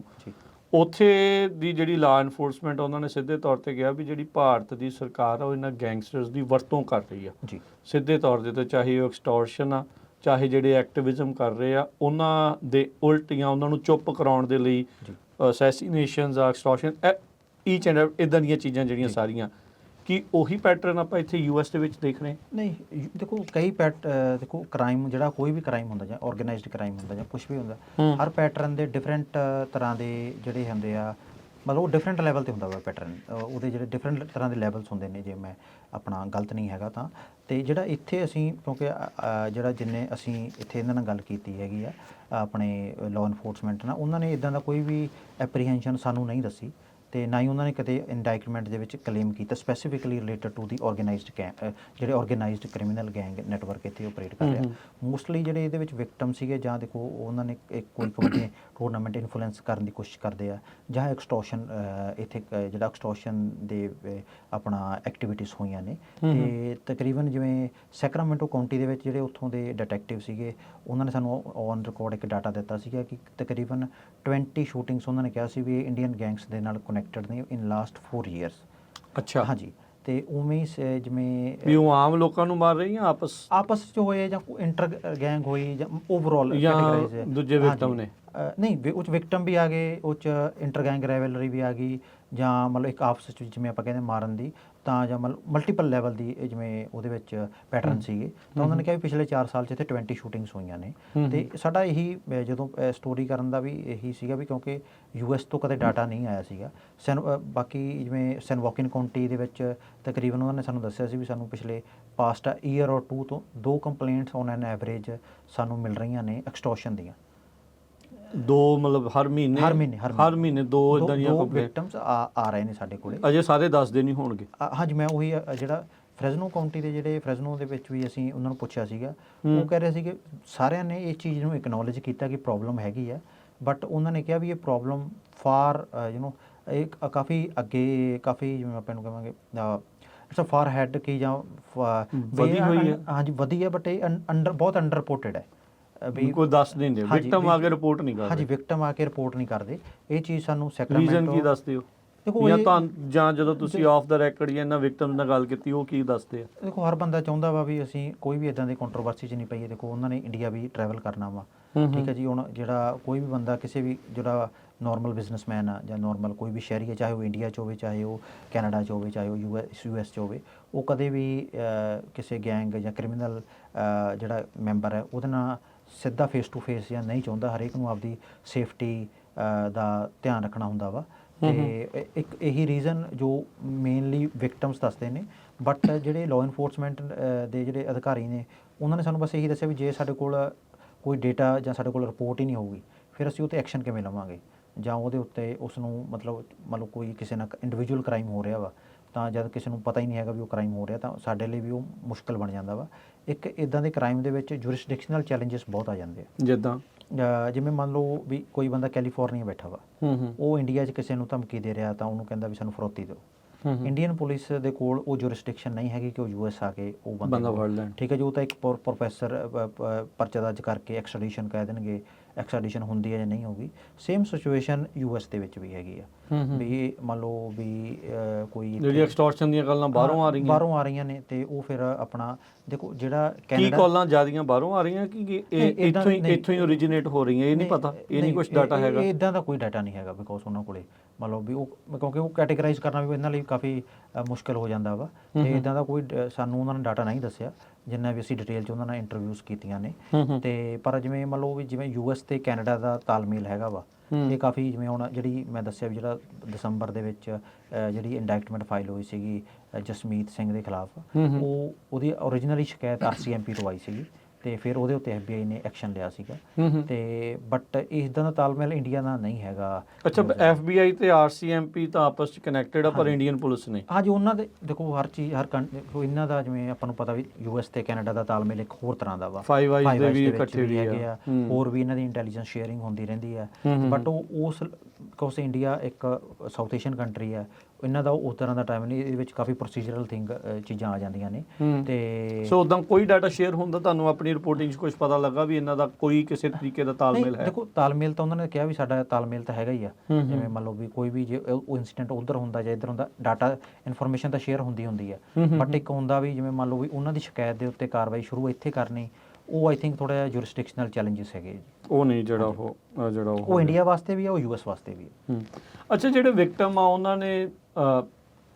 ਉੱਥੇ ਦੀ ਜਿਹੜੀ ਲਾਅ ਇਨਫੋਰਸਮੈਂਟ ਉਹਨਾਂ ਨੇ ਸਿੱਧੇ ਤੌਰ ਤੇ ਕਿਹਾ ਵੀ ਜਿਹੜੀ ਭਾਰਤ ਦੀ ਸਰਕਾਰ ਆ ਉਹ ਇਹਨਾਂ ਗੈਂਗਸਟਰਸ ਦੀ ਵਰਤੋਂ ਕਰ ਰਹੀ ਆ ਜੀ ਸਿੱਧੇ ਤੌਰ ਦੇ ਉੱਤੇ, ਚਾਹੇ ਉਹ ਐਕਸਟੋਰਸ਼ਨ ਆ, ਚਾਹੇ ਜਿਹੜੇ ਐਕਟਿਵਿਜ਼ਮ ਕਰ ਰਹੇ ਆ ਉਹਨਾਂ ਦੇ ਉਲਟ ਜਾਂ ਉਹਨਾਂ ਨੂੰ ਚੁੱਪ ਕਰਾਉਣ ਦੇ ਲਈ ਅਸੈਸੀਨੇਸ਼ਨਸ ਆ, ਐਕਸਟੋਰਸ਼ਨ, ਈਚ ਐਂਡ ਇੱਦਾਂ ਦੀਆਂ ਚੀਜ਼ਾਂ ਜਿਹੜੀਆਂ ਸਾਰੀਆਂ, ਕਿ ਉਹੀ ਪੈਟਰਨ ਆਪਾਂ ਇੱਥੇ US ਦੇ ਵਿੱਚ ਦੇਖ ਰਹੇ? ਨਹੀਂ, ਦੇਖੋ ਕਈ ਦੇਖੋ ਕ੍ਰਾਈਮ ਜਿਹੜਾ ਕੋਈ ਵੀ ਕ੍ਰਾਈਮ ਹੁੰਦਾ ਜਾਂ ਆਰਗੇਨਾਈਜ਼ਡ ਕ੍ਰਾਈਮ ਹੁੰਦਾ ਜਾਂ ਕੁਝ ਵੀ ਹੁੰਦਾ, ਹਰ ਪੈਟਰਨ ਦੇ ਡਿਫਰੈਂਟ ਤਰ੍ਹਾਂ ਦੇ ਜਿਹੜੇ ਹੁੰਦੇ ਆ ਮਤਲਬ ਉਹ ਡਿਫਰੈਂਟ ਲੈਵਲ ਤੇ ਹੁੰਦਾ ਵਾ ਪੈਟਰਨ, ਉਹਦੇ ਜਿਹੜੇ ਡਿਫਰੈਂਟ ਤਰ੍ਹਾਂ ਦੇ ਲੈਵਲਸ ਹੁੰਦੇ ਨੇ, ਜੇ ਮੈਂ ਆਪਣਾ ਗਲਤ ਨਹੀਂ ਹੈਗਾ ਤਾਂ। ਤੇ ਜਿਹੜਾ ਇੱਥੇ ਅਸੀਂ ਕਿਉਂਕਿ ਜਿਹੜਾ ਜਿੰਨੇ ਅਸੀਂ ਇੱਥੇ ਇਹਨਾਂ ਨਾਲ ਗੱਲ ਕੀਤੀ ਹੈਗੀ ਆ ਆਪਣੇ ਲਾਅ ਇਨਫੋਰਸਮੈਂਟ ਨਾਲ, ਉਹਨਾਂ ਨੇ ਇਦਾਂ ਦਾ ਕੋਈ ਵੀ ਐਪਰੀਹੈਂਸ਼ਨ ਸਾਨੂੰ ਨਹੀਂ ਦੱਸੀ, ਤੇ ਨਾ ਹੀ ਉਹਨਾਂ ਨੇ ਕਦੇ ਇੰਡਾਈਟਮੈਂਟ ਦੇ ਵਿੱਚ ਕਲੇਮ ਕੀਤਾ specifically related to the organised ਜਿਹੜੇ ਆਰਗੇਨਾਈਜ਼ਡ ਕ੍ਰਿਮੀਨਲ ਗੈਂਗ ਨੈਟਵਰਕ ਇੱਥੇ ਆਪਰੇਟ ਕਰ ਰਿਹਾ। ਮੋਸਟਲੀ ਜਿਹੜੇ ਇਹਦੇ ਵਿੱਚ ਵਿਕਟਮ ਸੀਗੇ, ਜਾਂ ਦੇਖੋ ਉਹਨਾਂ ਨੇ ਕੋਈ ਕਬੱਡੀ ਟੂਰਨਾਮੈਂਟ ਇਨਫਲੂਐਂਸ ਕਰਨ ਦੀ ਕੋਸ਼ਿਸ਼ ਕਰਦੇ ਆ, ਜਾਂ ਐਕਸਟੋਰਸ਼ਨ ਇੱਥੇ ਜਿਹੜਾ ਐਕਸਟੋਰਸ਼ਨ ਦੇ ਆਪਣਾ ਐਕਟੀਵਿਟੀਜ਼ ਹੋਈਆਂ ਨੇ। ਤੇ ਤਕਰੀਬਨ ਜਿਵੇਂ ਸੈਕਰਾਮੈਂਟੋ ਕਾਉਂਟੀ ਦੇ ਵਿੱਚ ਜਿਹੜੇ ਉੱਥੋਂ ਦੇ ਡਿਟੈਕਟਿਵ ਸੀਗੇ, ਉਹਨਾਂ ਨੇ ਸਾਨੂੰ ਔਨ ਰਿਕਾਰਡ ਇੱਕ ਡਾਟਾ ਦਿੱਤਾ ਸੀਗਾ ਕਿ ਤਕਰੀਬਨ 20 ਸ਼ੂਟਿੰਗਸ ਉਹਨਾਂ ਨੇ ਕਿਹਾ ਸੀ ਵੀ ਇੰਡੀਅਨ ਗੈਂਗਸ ਦੇ ਨਾਲ ਕਨੈਕਟਡ ਨੇ ਇਨ ਲਾਸਟ 4 ਇਅਰਸ। ਅੱਛਾ, ਹਾਂਜੀ। ਤੇ ਉਵੇਂ ਹੀ ਜਿਵੇਂ ਵੀ ਉਹ ਆਮ ਲੋਕਾਂ ਨੂੰ ਮਾਰ ਰਹੀ ਜਾਂ ਆਪਸ 'ਚ ਹੋਏ, ਜਾਂ ਇੰਟਰ ਗੈਂਗ ਹੋਈ, ਜਾਂ ਓਵਰਆਲ ਜਾਂ ਦੂਜੇ ਵਿਕਟਮ ਨੇ? ਨਹੀਂ, ਉਹ 'ਚ ਵਿਕਟਮ ਵੀ ਆ ਗਏ, ਉਹ 'ਚ ਇੰਟਰ ਗੈਂਗ ਰਾਈਵਲਰੀ ਵੀ ਆ ਗਈ, ਜਾਂ ਮਤਲਬ ਇੱਕ ਆਪਸ 'ਚ ਜਿਵੇਂ ਆਪਾਂ ਕਹਿੰਦੇ ਮਾਰਨ ਦੀ, ਤਾਂ ਜਾਂ ਮਲਟੀਪਲ ਲੈਵਲ ਦੀ ਜਿਵੇਂ ਉਹਦੇ ਵਿੱਚ ਪੈਟਰਨ ਸੀਗੇ। ਤਾਂ ਉਹਨਾਂ ਨੇ ਕਿਹਾ ਵੀ ਪਿਛਲੇ 4 ਸਾਲ 'ਚ ਇੱਥੇ 20 ਸ਼ੂਟਿੰਗਸ ਹੋਈਆਂ ਨੇ। ਤੇ ਸਾਡਾ ਇਹੀ ਜਦੋਂ ਸਟੋਰੀ ਕਰਨ ਦਾ ਵੀ ਇਹੀ ਸੀਗਾ ਵੀ ਕਿਉਂਕਿ US ਤੋਂ ਕਦੇ ਡਾਟਾ ਨਹੀਂ ਆਇਆ ਸੀਗਾ। ਬਾਕੀ ਜਿਵੇਂ ਸੈਨ ਵਾਕਿਨ ਕਾਉਂਟੀ ਦੇ ਵਿੱਚ ਤਕਰੀਬਨ ਉਹਨਾਂ ਨੇ ਸਾਨੂੰ ਦੱਸਿਆ ਸੀ ਵੀ ਸਾਨੂੰ ਪਿਛਲੇ ਪਾਸਟ ਈਅਰ ਔਰ 2 ਤੋਂ 2 ਕੰਪਲੇਂਟਸ ਔਨ ਐਨ ਐਵਰੇਜ ਸਾਨੂੰ ਮਿਲ ਰਹੀਆਂ ਨੇ ਐਕਸਟੋਰਸ਼ਨ ਦੀਆਂ। 2 ਮਤਲਬ ਹਰ ਮਹੀਨੇ 2 ਇਦਾਂ ਦੀਆਂ ਵਿਕਟਮਸ ਆ ਰਹੇ ਨੇ ਸਾਡੇ ਕੋਲੇ। ਅਜੇ ਸਾਰੇ ਦੱਸਦੇ ਨਹੀਂ ਹੋਣਗੇ। ਹਾਂਜੀ, ਮੈਂ ਉਹੀ ਜਿਹੜਾ ਫ੍ਰੈਜ਼ਨੋ ਕਾਉਂਟੀ ਦੇ ਜਿਹੜੇ ਫ੍ਰੈਜ਼ਨੋ ਦੇ ਵਿੱਚ ਵੀ ਅਸੀਂ ਉਹਨਾਂ ਨੂੰ ਪੁੱਛਿਆ ਸੀਗਾ, ਉਹ ਕਹਿ ਰਹੇ ਸੀ ਕਿ ਸਾਰਿਆਂ ਨੇ ਇਸ ਚੀਜ਼ ਨੂੰ ਐਕਨੋਲਜ ਕੀਤਾ ਕਿ ਪ੍ਰੋਬਲਮ ਹੈਗੀ ਆ, ਬਟ ਉਹਨਾਂ ਨੇ ਕਿਹਾ ਵੀ ਇਹ ਪ੍ਰੋਬਲਮ ਫਾਰ ਇਹ ਕਾਫੀ ਅੱਗੇ, ਕਾਫੀ ਜਿਵੇਂ ਆਪਾਂ ਨੂੰ ਕਹਾਂਗੇ ਇਟਸ ਅ ਫਾਰ ਹੈਡ ਕਿ ਜਾਂ ਵਧੀ ਹੋਈ ਹੈ। ਹਾਂਜੀ, ਵਧੀ ਹੈ, ਬਟ ਇਹ ਬਹੁਤ ਅੰਡਰ ਰਿਪੋਰਟਡ ਹੈ। ਵੀ ਕੋਈ ਦੱਸ ਦਿੰਦੇ, ਵਿਕਟਮ ਆ ਕੇ ਰਿਪੋਰਟ ਨਹੀਂ ਕਰਦੇ। ਹਾਂਜੀ, ਵਿਕਟਮ ਆ ਕੇ ਰਿਪੋਰਟ ਨਹੀਂ ਕਰਦੇ। ਇਹ ਚੀਜ਼ ਸਾਨੂੰ ਸੈਕਰਾਮੈਂਟੋ ਰੀਜ਼ਨ ਕੀ ਦੱਸਦੇ ਹੋ? ਜਾਂ ਜਦੋਂ ਤੁਸੀਂ ਆਫ ਦਾ ਰੈਕਡ ਜਾਂ ਇਹਨਾਂ ਵਿਕਟਮ ਨਾਲ ਗੱਲ ਕੀਤੀ, ਉਹ ਕੀ ਦੱਸਦੇ ਆ? ਦੇਖੋ, ਹਰ ਬੰਦਾ ਚਾਹੁੰਦਾ ਵਾ ਵੀ ਅਸੀਂ ਕੋਈ ਵੀ ਇਦਾਂ ਦੀ ਕੰਟਰੋਵਰਸੀ 'ਚ ਨਹੀਂ ਪਈਏ। ਦੇਖੋ, ਉਹਨਾਂ ਨੇ ਇੰਡੀਆ ਵੀ ਟਰੈਵਲ ਕਰਨਾ ਵਾ, ਠੀਕ ਹੈ ਜੀ। ਹੁਣ ਜਿਹੜਾ ਕੋਈ ਵੀ ਬੰਦਾ, ਕਿਸੇ ਵੀ ਜਿਹੜਾ ਨੋਰਮਲ ਬਿਜ਼ਨਸਮੈਨ ਆ ਜਾਂ ਨੋਰਮਲ ਕੋਈ ਵੀ ਸ਼ਹਿਰੀ ਹੈ, ਚਾਹੇ ਉਹ ਇੰਡੀਆ 'ਚ ਹੋਵੇ, ਚਾਹੇ ਉਹ ਕੈਨੇਡਾ 'ਚ ਹੋਵੇ, ਚਾਹੇ ਉਹ US 'ਚ ਹੋਵੇ, ਉਹ ਕਦੇ ਵੀ ਕਿਸੇ ਗੈਂਗ ਜਾਂ ਕ੍ਰਿਮੀਨਲ ਜਿਹੜਾ ਮੈਂਬਰ ਹੈ ਉਹਦੇ ਨਾਲ ਸਿੱਧਾ ਫੇਸ ਟੂ ਫੇਸ ਜਾਂ ਨਹੀਂ ਚਾਹੁੰਦਾ। ਹਰੇਕ ਨੂੰ ਆਪਦੀ ਸੇਫਟੀ ਦਾ ਧਿਆਨ ਰੱਖਣਾ ਹੁੰਦਾ ਵਾ। ਤੇ ਇੱਕ ਇਹੀ ਰੀਜ਼ਨ ਜੋ ਮੇਨਲੀ ਵਿਕਟਮਸ ਦੱਸਦੇ ਨੇ, ਬਟ ਜਿਹੜੇ ਲਾਅ ਇਨਫੋਰਸਮੈਂਟ ਦੇ ਜਿਹੜੇ ਅਧਿਕਾਰੀ ਨੇ, ਉਹਨਾਂ ਨੇ ਸਾਨੂੰ ਬਸ ਇਹੀ ਦੱਸਿਆ ਵੀ ਜੇ ਸਾਡੇ ਕੋਲ ਕੋਈ ਡੇਟਾ ਜਾਂ ਸਾਡੇ ਕੋਲ ਰਿਪੋਰਟ ਹੀ ਨਹੀਂ ਹੋਊਗੀ, ਫਿਰ ਅਸੀਂ ਉਹ 'ਤੇ ਐਕਸ਼ਨ ਕਿਵੇਂ ਲਵਾਂਗੇ, ਜਾਂ ਉਹਦੇ ਉੱਤੇ ਉਸ ਨੂੰ ਮਤਲਬ ਕੋਈ ਕਿਸੇ ਨਾਲ ਇੰਡੀਵਿਜੂਅਲ ਕ੍ਰਾਈਮ ਹੋ ਰਿਹਾ ਵਾ, ਤਾਂ ਜਦ ਕਿਸੇ ਨੂੰ ਪਤਾ ਹੀ ਨਹੀਂ ਹੈਗਾ ਵੀ ਉਹ ਕ੍ਰਾਈਮ ਹੋ ਰਿਹਾ, ਤਾਂ ਸਾਡੇ ਲਈ ਵੀ ਉਹ ਮੁਸ਼ਕਿਲ ਬਣ ਜਾਂਦਾ ਵਾ। ਇੱਕ ਇੱਦਾਂ ਦੇ ਕ੍ਰਾਈਮ ਦੇ ਵਿੱਚ ਜੁਰਿਸਡਿਕਸ਼ਨਲ ਚੈਲੰਜਸ ਬਹੁਤ ਆ ਜਾਂਦੇ ਆ। ਜਿੱਦਾਂ ਜਿਵੇਂ ਮੰਨ ਲਓ ਵੀ ਕੋਈ ਬੰਦਾ ਕੈਲੀਫੋਰਨੀਆ ਬੈਠਾ ਵਾ, ਉਹ ਇੰਡੀਆ 'ਚ ਕਿਸੇ ਨੂੰ ਧਮਕੀ ਦੇ ਰਿਹਾ, ਤਾਂ ਉਹਨੂੰ ਕਹਿੰਦਾ ਵੀ ਸਾਨੂੰ ਫਰੋਤੀ ਦਿਓ। ਇੰਡੀਅਨ ਪੁਲਿਸ ਦੇ ਕੋਲ ਉਹ ਜੁਰਿਸਡਿਕਸ਼ਨ ਨਹੀਂ ਹੈਗੀ ਕਿ ਉਹ US ਆ ਕੇ ਉਹ ਬੰਦਾ ਫੜ ਲੈਣ, ਠੀਕ ਹੈ ਜੀ। ਉਹ ਤਾਂ ਇੱਕ ਪ੍ਰੋਫੈਸਰ ਪਰਚਾ ਦਰਜ ਕਰਕੇ ਐਕਸਟ੍ਰੈਡੀਸ਼ਨ ਕਹਿ ਦੇਣਗੇ, ਐਕਸਟ੍ਰੈਡੀਸ਼ਨ ਹੁੰਦੀ ਹੈ ਜਾਂ ਨਹੀਂ ਹੋਊਗੀ। ਸੇਮ ਸਿਚੁਏਸ਼ਨ US ਦੇ ਵਿੱਚ ਵੀ ਹੈਗੀ ਆ। ਵੀ ਮੰਨ ਲਓ ਵੀ ਕੋਈ ਜਿਹੜੀ ਐਕਸਟੋਰਸ਼ਨ ਦੀਆਂ ਗੱਲਾਂ ਬਾਹਰੋਂ ਆ ਰਹੀਆਂ ਨੇ, ਤੇ ਉਹ ਫਿਰ ਆਪਣਾ ਦੇਖੋ ਜਿਹੜਾ ਕੀ ਕਾਲਾਂ ਜ਼ਿਆਦੀਆਂ ਬਾਹਰੋਂ ਆ ਰਹੀਆਂ ਕਿ ਇੱਥੋਂ ਹੀ ਓਰੀਜਿਨੇਟ ਹੋ ਰਹੀਆਂ, ਇਹ ਨਹੀਂ ਪਤਾ, ਇਹ ਨਹੀਂ ਕੁਝ ਡਾਟਾ ਹੈਗਾ। ਇੱਦਾਂ ਦਾ ਕੋਈ ਡਾਟਾ ਨਹੀਂ ਹੈਗਾ, ਬਿਕੋਜ਼ ਉਹਨਾਂ ਕੋਲੇ ਮੰਨ ਲਓ ਵੀ ਉਹ ਕਿਉਂਕਿ ਉਹ ਕੈਟੇਗਰਾਈਜ਼ ਕਰਨਾ ਵੀ ਇਹਨਾਂ ਲਈ ਕਾਫੀ ਮੁਸ਼ਕਿਲ ਹੋ ਜਾਂਦਾ ਵਾ। ਤੇ ਇੱਦਾਂ ਦਾ ਕੋਈ ਸਾਨੂੰ ਉਹਨਾਂ ਨੇ ਡਾਟਾ ਨਹੀਂ ਦੱਸਿਆ, ਜਿੰਨਾ ਵੀ ਅਸੀਂ ਡਿਟੇਲ 'ਚ ਉਹਨਾਂ ਨਾਲ ਇੰਟਰਵਿਊਜ਼ ਕੀਤੀਆਂ ਨੇ। ਤੇ ਪਰ ਜਿਵੇਂ ਮੰਨ ਲਓ ਵੀ ਜਿਵੇਂ US ਤੇ ਕੈਨੇਡਾ ਦਾ ਤਾਲਮੇਲ ਹੈਗਾ ਵਾ, ਇਹ ਕਾਫੀ ਜਿਵੇਂ ਹੁਣ ਜਿਹੜੀ ਮੈਂ ਦੱਸਿਆ ਵੀ ਜਿਹੜਾ ਦਸੰਬਰ ਦੇ ਵਿੱਚ ਜਿਹੜੀ ਇੰਡਾਇਕਟਮੈਂਟ ਫਾਈਲ ਹੋਈ ਸੀਗੀ ਜਸਮੀਤ ਸਿੰਘ ਦੇ ਖਿਲਾਫ, ਉਹਦੀ ਓਰੀਜਨਲੀ ਸ਼ਿਕਾਇਤ RCMP ਤੋਂ ਆਈ ਸੀਗੀ, ਤੇ ਫਿਰ ਉਹਦੇ ਉੱਤੇ FBI ਨੇ ਐਕਸ਼ਨ ਲਿਆ ਸੀਗਾ। ਤੇ ਬਟ ਇਸਦਾ ਦਾ ਤਾਲਮੇਲ ਇੰਡੀਆ ਨਾਲ ਨਹੀਂ ਹੈਗਾ। ਅੱਛਾ, FBI ਤੇ RCMP ਤਾਂ ਆਪਸ ਚ ਕਨੈਕਟਡ ਆ, ਪਰ ਇੰਡੀਅਨ ਪੁਲਿਸ ਨੇ ਹਾਂਜੀ ਉਹਨਾਂ ਦੇ ਦੇਖੋ ਹਰ ਚੀਜ਼ ਇਹਨਾਂ ਦਾ ਜਿਵੇਂ ਆਪਾਂ ਨੂੰ ਪਤਾ ਵੀ US ਤੇ ਕੈਨੇਡਾ ਦਾ ਤਾਲਮੇਲ ਇੱਕ ਹੋਰ ਤਰ੍ਹਾਂ ਦਾ ਵਾ। ਫਾਈਵ ਆਈਜ਼ ਦੇ ਵੀ ਇਕੱਠੇ ਵੀ ਹੈਗੇ ਆ, ਹੋਰ ਵੀ ਇਹਨਾਂ ਦੀ ਇੰਟੈਲੀਜੈਂਸ ਸ਼ੇਅਰਿੰਗ ਹੁੰਦੀ ਰਹਿੰਦੀ ਆ। ਬਟ ਉਸ ਬਿਕੋਜ਼ ਇੰਡੀਆ ਇੱਕ ਸਾਊਥ ਏਸ਼ੀਅਨ ਕੰਟਰੀ ਆ, ਇਹਨਾਂ ਦਾ ਉਸ ਤਰ੍ਹਾਂ ਦਾ ਟਾਈਮ ਨਹੀਂ, ਇਹਦੇ ਵਿੱਚ ਕਾਫੀ ਪ੍ਰੋਸੀਜਰਲ ਚੀਜ਼ਾਂ ਆ ਜਾਂਦੀਆਂ ਨੇ। ਤੇ ਸੋ ਉਦਾਂ ਕੋਈ ਡਾਟਾ ਸ਼ੇਅਰ ਹੁੰਦਾ ਤੁਹਾਨੂੰ ਆਪਣੀ ਰਿਪੋਰਟਿੰਗ 'ਚ ਕੁਝ ਪਤਾ ਲੱਗਾ ਵੀ ਇਹਨਾਂ ਦਾ ਕੋਈ ਕਿਸੇ ਤਰੀਕੇ ਦਾ ਤਾਲਮੇਲ ਹੈ? ਦੇਖੋ, ਤਾਲਮੇਲ ਤਾਂ ਉਹਨਾਂ ਨੇ ਕਿਹਾ ਵੀ ਸਾਡਾ ਤਾਲਮੇਲ ਤਾਂ ਹੈਗਾ ਹੀ ਆ। ਜਿਵੇਂ ਮੰਨ ਲਓ ਵੀ ਕੋਈ ਵੀ ਜੇ ਉਹ ਇਨਸੀਡੈਂਟ ਉੱਧਰ ਹੁੰਦਾ ਜਾਂ ਇੱਧਰ ਹੁੰਦਾ, ਡਾਟਾ ਇਨਫੋਰਮੇਸ਼ਨ ਤਾਂ ਸ਼ੇਅਰ ਹੁੰਦੀ ਆ। ਬਟ ਇੱਕ ਹੁੰਦਾ ਵੀ ਜਿਵੇਂ ਮੰਨ ਲਓ ਵੀ ਉਹਨਾਂ ਦੀ ਸ਼ਿਕਾਇਤ ਦੇ ਉੱਤੇ ਕਾਰਵਾਈ ਸ਼ੁਰੂ ਇੱਥੇ ਕਰਨੀ, ਉਹ ਆਈ ਥਿੰਕ ਥੋੜਾ ਜਿਹਾ ਜੁਰਿਸਡਿਕਸ਼ਨਲ ਚੈਲੰਜਸ ਹੈਗੇ ਜੀ। ਉਹ ਨਹੀਂ ਜਿਹੜਾ ਉਹ ਇੰਡੀਆ ਵਾਸਤੇ ਵੀ ਆ, ਉਹ US ਵਾਸਤੇ ਵੀ ਆ। ਅੱਛਾ, ਜਿਹੜੇ ਵਿਕਟਮ ਆ ਉਹਨਾਂ ਨੇ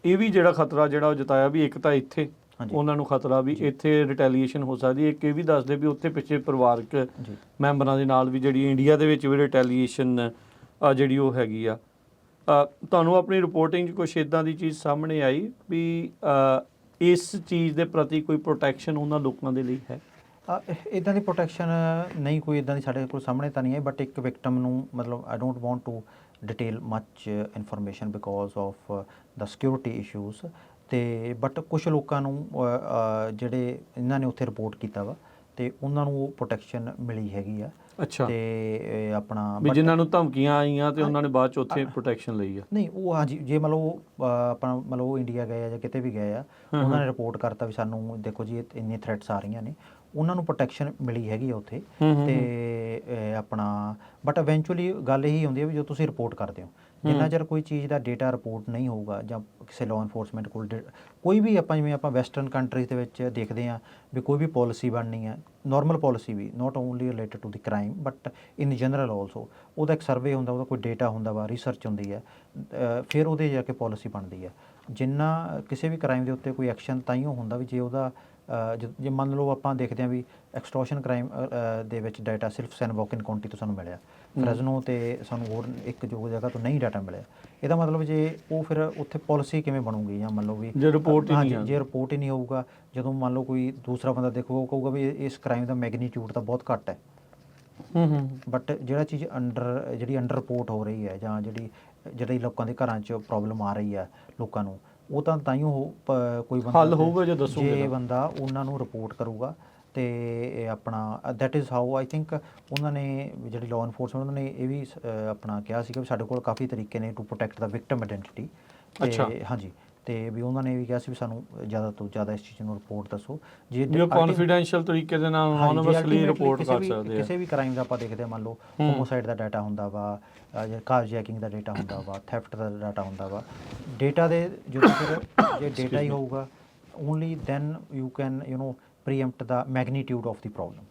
ਇਹ ਵੀ ਜਿਹੜਾ ਖਤਰਾ ਜਿਹੜਾ ਉਹ ਜਤਾਇਆ ਵੀ ਇੱਕ ਤਾਂ ਇੱਥੇ ਉਹਨਾਂ ਨੂੰ ਖਤਰਾ ਵੀ ਇੱਥੇ ਰਿਟੈਲੀਏਸ਼ਨ ਹੋ ਸਕਦੀ ਹੈ, ਇੱਕ ਇਹ ਵੀ ਦੱਸਦੇ ਵੀ ਉੱਥੇ ਪਿੱਛੇ ਪਰਿਵਾਰਕ ਮੈਂਬਰਾਂ ਦੇ ਨਾਲ ਵੀ ਜਿਹੜੀ ਇੰਡੀਆ ਦੇ ਵਿੱਚ ਵੀ ਰਿਟੈਲੀਏਸ਼ਨ ਜਿਹੜੀ ਉਹ ਹੈਗੀ ਆ। ਤੁਹਾਨੂੰ ਆਪਣੀ ਰਿਪੋਰਟਿੰਗ 'ਚ ਕੁਛ ਇਦਾਂ ਦੀ ਚੀਜ਼ ਸਾਹਮਣੇ ਆਈ ਵੀ ਇਸ ਚੀਜ਼ ਦੇ ਪ੍ਰਤੀ ਕੋਈ ਪ੍ਰੋਟੈਕਸ਼ਨ ਉਹਨਾਂ ਲੋਕਾਂ ਦੇ ਲਈ ਹੈ? ਇਦਾਂ ਦੀ ਪ੍ਰੋਟੈਕਸ਼ਨ ਨਹੀਂ, ਕੋਈ ਇਦਾਂ ਦੀ ਸਾਡੇ ਕੋਲ ਸਾਹਮਣੇ ਤਾਂ ਨਹੀਂ ਹੈ, ਬਟ ਇੱਕ ਵਿਕਟਮ ਨੂੰ ਮਤਲਬ I don't want to detail much information because of the security issues, ਤੇ ਬਟ ਕੁਝ ਲੋਕਾਂ ਨੂੰ ਜਿਹੜੇ ਇਹਨਾਂ ਨੇ ਉੱਥੇ ਰਿਪੋਰਟ ਕੀਤਾ ਵਾ ਤੇ ਉਹਨਾਂ ਨੂੰ ਉਹ ਪ੍ਰੋਟੈਕਸ਼ਨ ਮਿਲੀ ਹੈਗੀ ਆ। ਅੱਛਾ, ਤੇ ਆਪਣਾ ਵੀ but- ਜਿਨ੍ਹਾਂ ਨੂੰ ਧਮਕੀਆਂ ਆਈਆਂ ਤੇ ਉਹਨਾਂ ਨੇ ਬਾਅਦ ਚ ਉੱਥੇ ਪ੍ਰੋਟੈਕਸ਼ਨ ਲਈ ਆ? ਨਹੀਂ, ਉਹ ਹਾਂਜੀ, ਜੇ ਮਤਲਬ ਉਹ ਆਪਣਾ ਮਤਲਬ ਉਹ ਇੰਡੀਆ ਗਏ ਆ ਜਾਂ ਕਿਤੇ ਵੀ ਗਏ ਆ, ਉਹਨਾਂ ਨੇ ਰਿਪੋਰਟ ਕਰਤਾ ਵੀ ਸਾਨੂੰ ਦੇਖੋ ਜੀ ਇੰਨੀਆਂ ਥ੍ਰੈਟਸ ਆ ਰਹੀਆਂ ਨੇ, ਉਹਨਾਂ ਨੂੰ ਪ੍ਰੋਟੈਕਸ਼ਨ ਮਿਲੀ ਹੈਗੀ ਆ ਉੱਥੇ। ਤੇ ਆਪਣਾ ਬਟ ਇਵੈਂਚੁਅਲੀ ਗੱਲ ਇਹੀ ਹੁੰਦੀ ਹੈ ਵੀ ਜੋ ਤੁਸੀਂ ਰਿਪੋਰਟ ਕਰਦੇ ਹੋ, ਜਿੰਨਾ ਚਿਰ ਕੋਈ ਚੀਜ਼ ਦਾ ਡੇਟਾ ਰਿਪੋਰਟ ਨਹੀਂ ਹੋਊਗਾ ਜਾਂ ਕਿਸੇ ਲਾਅ ਇਨਫੋਰਸਮੈਂਟ ਕੋਲ ਕੋਈ ਵੀ ਆਪਾਂ ਜਿਵੇਂ ਆਪਾਂ ਵੈਸਟਰਨ ਕੰਟਰੀਜ਼ ਦੇ ਵਿੱਚ ਦੇਖਦੇ ਹਾਂ ਵੀ ਕੋਈ ਵੀ ਪਾਲਿਸੀ ਬਣਨੀ ਹੈ, ਨਾਰਮਲ ਪਾਲਿਸੀ ਵੀ, not only related to the crime but in general also, ਉਹਦਾ ਇੱਕ ਸਰਵੇ ਹੁੰਦਾ, ਉਹਦਾ ਕੋਈ ਡੇਟਾ ਹੁੰਦਾ ਵਾ, ਰਿਸਰਚ ਹੁੰਦੀ ਹੈ, ਫਿਰ ਉਹਦੇ ਜਾ ਕੇ ਪਾਲਿਸੀ ਬਣਦੀ ਹੈ। ਜਿੰਨਾ ਕਿਸੇ ਵੀ ਕ੍ਰਾਈਮ ਦੇ ਉੱਤੇ ਕੋਈ ਐਕਸ਼ਨ ਤਾਈਓ ਹੁੰਦਾ ਵੀ ਜੇ ਉਹਦਾ ਜੇ ਮੰਨ ਲਓ ਆਪਾਂ ਦੇਖਦੇ ਹਾਂ ਵੀ ਐਕਸਟੋਰਸ਼ਨ ਕ੍ਰਾਈਮ ਦੇ ਵਿੱਚ ਡਾਟਾ ਸਿਰਫ ਸੈਨ ਵੋਕਿਨ ਕਾਉਂਟੀ ਤੋਂ ਸਾਨੂੰ ਮਿਲਿਆ, ਫ੍ਰੈਜ਼ਨੋ ਤੇ ਸਾਨੂੰ ਹੋਰ ਇੱਕ ਜੋ ਜਗ੍ਹਾ ਤੋਂ ਨਹੀਂ ਡਾਟਾ ਮਿਲਿਆ, ਇਹਦਾ ਮਤਲਬ ਜੇ ਉਹ ਫਿਰ ਉੱਥੇ ਪਾਲਿਸੀ ਕਿਵੇਂ ਬਣੂਗੀ? ਜਾਂ ਮੰਨ ਲਓ ਵੀ ਜੇ ਰਿਪੋਰਟ ਹੀ ਨਹੀਂ, ਜੇ ਰਿਪੋਰਟ ਹੀ ਨਹੀਂ ਹੋਊਗਾ, ਜਦੋਂ ਮੰਨ ਲਓ ਕੋਈ ਦੂਸਰਾ ਬੰਦਾ ਦੇਖੂਗਾ ਉਹ ਕਹੂਗਾ ਵੀ ਇਸ ਕ੍ਰਾਈਮ ਦਾ ਮੈਗਨੀਟਿਊਡ ਤਾਂ ਬਹੁਤ ਘੱਟ ਹੈ, ਬਟ ਜਿਹੜੀ ਅੰਡਰ ਰਿਪੋਰਟ ਹੋ ਰਹੀ ਹੈ ਜਾਂ ਜਿਹੜੀ ਲੋਕਾਂ ਦੇ ਘਰਾਂ 'ਚ ਪ੍ਰੋਬਲਮ ਆ ਰਹੀ ਹੈ ਲੋਕਾਂ ਨੂੰ, ਉਹ ਤਾਂ ਹੀ ਉਹ ਕੋਈ ਬੰਦਾ ਹੱਲ ਹੋਊਗਾ ਜੇ ਦੱਸੋਗੇ, ਜੇ ਬੰਦਾ ਉਹਨਾਂ ਨੂੰ ਰਿਪੋਰਟ ਕਰੂਗਾ। ਤੇ ਆਪਣਾ that is how I think ਉਹਨਾਂ ਨੇ ਜਿਹੜੀ ਲਾਅ ਇਨਫੋਰਸਮੈਂਟ ਉਹਨਾਂ ਨੇ ਇਹ ਵੀ ਆਪਣਾ ਕਿਹਾ ਸੀਗਾ ਵੀ ਸਾਡੇ ਕੋਲ ਕਾਫੀ ਤਰੀਕੇ ਨੇ to protect the victim identity. ਤੇ ਹਾਂਜੀ, ਤੇ ਵੀ ਉਹਨਾਂ ਨੇ ਵੀ ਕਿਹਾ ਸੀ ਵੀ ਸਾਨੂੰ ਜ਼ਿਆਦਾ ਤੋਂ ਜ਼ਿਆਦਾ ਇਸ ਚੀਜ਼ ਨੂੰ ਰਿਪੋਰਟ ਦੱਸੋ, ਜੇ ਕੌਨਫੀਡੈਂਸ਼ੀਅਲ ਤਰੀਕੇ ਦੇ ਨਾਲ ਅਨੋਨਿਮਸਲੀ ਰਿਪੋਰਟ ਕਰ ਸਕਦੇ ਆ। ਕਿਸੇ ਵੀ ਕ੍ਰਾਈਮ ਦਾ ਆਪਾਂ ਦੇਖਦੇ ਹਾਂ, ਮੰਨ ਲਓ ਹੋਮੋਸਾਈਡ ਦਾ ਡਾਟਾ ਹੁੰਦਾ ਵਾ, ਜਾਂ ਕਾਰ ਜੈਕਿੰਗ ਦਾ ਡਾਟਾ ਹੁੰਦਾ ਵਾ, ਥੈਫਟ ਦਾ ਡਾਟਾ ਹੁੰਦਾ ਵਾ, ਡੇਟਾ ਦੇ ਜਦੋਂ ਫਿਰ ਜੇ ਡੇਟਾ ਹੀ ਹੋਊਗਾ only then you can preempt the magnitude of the problem.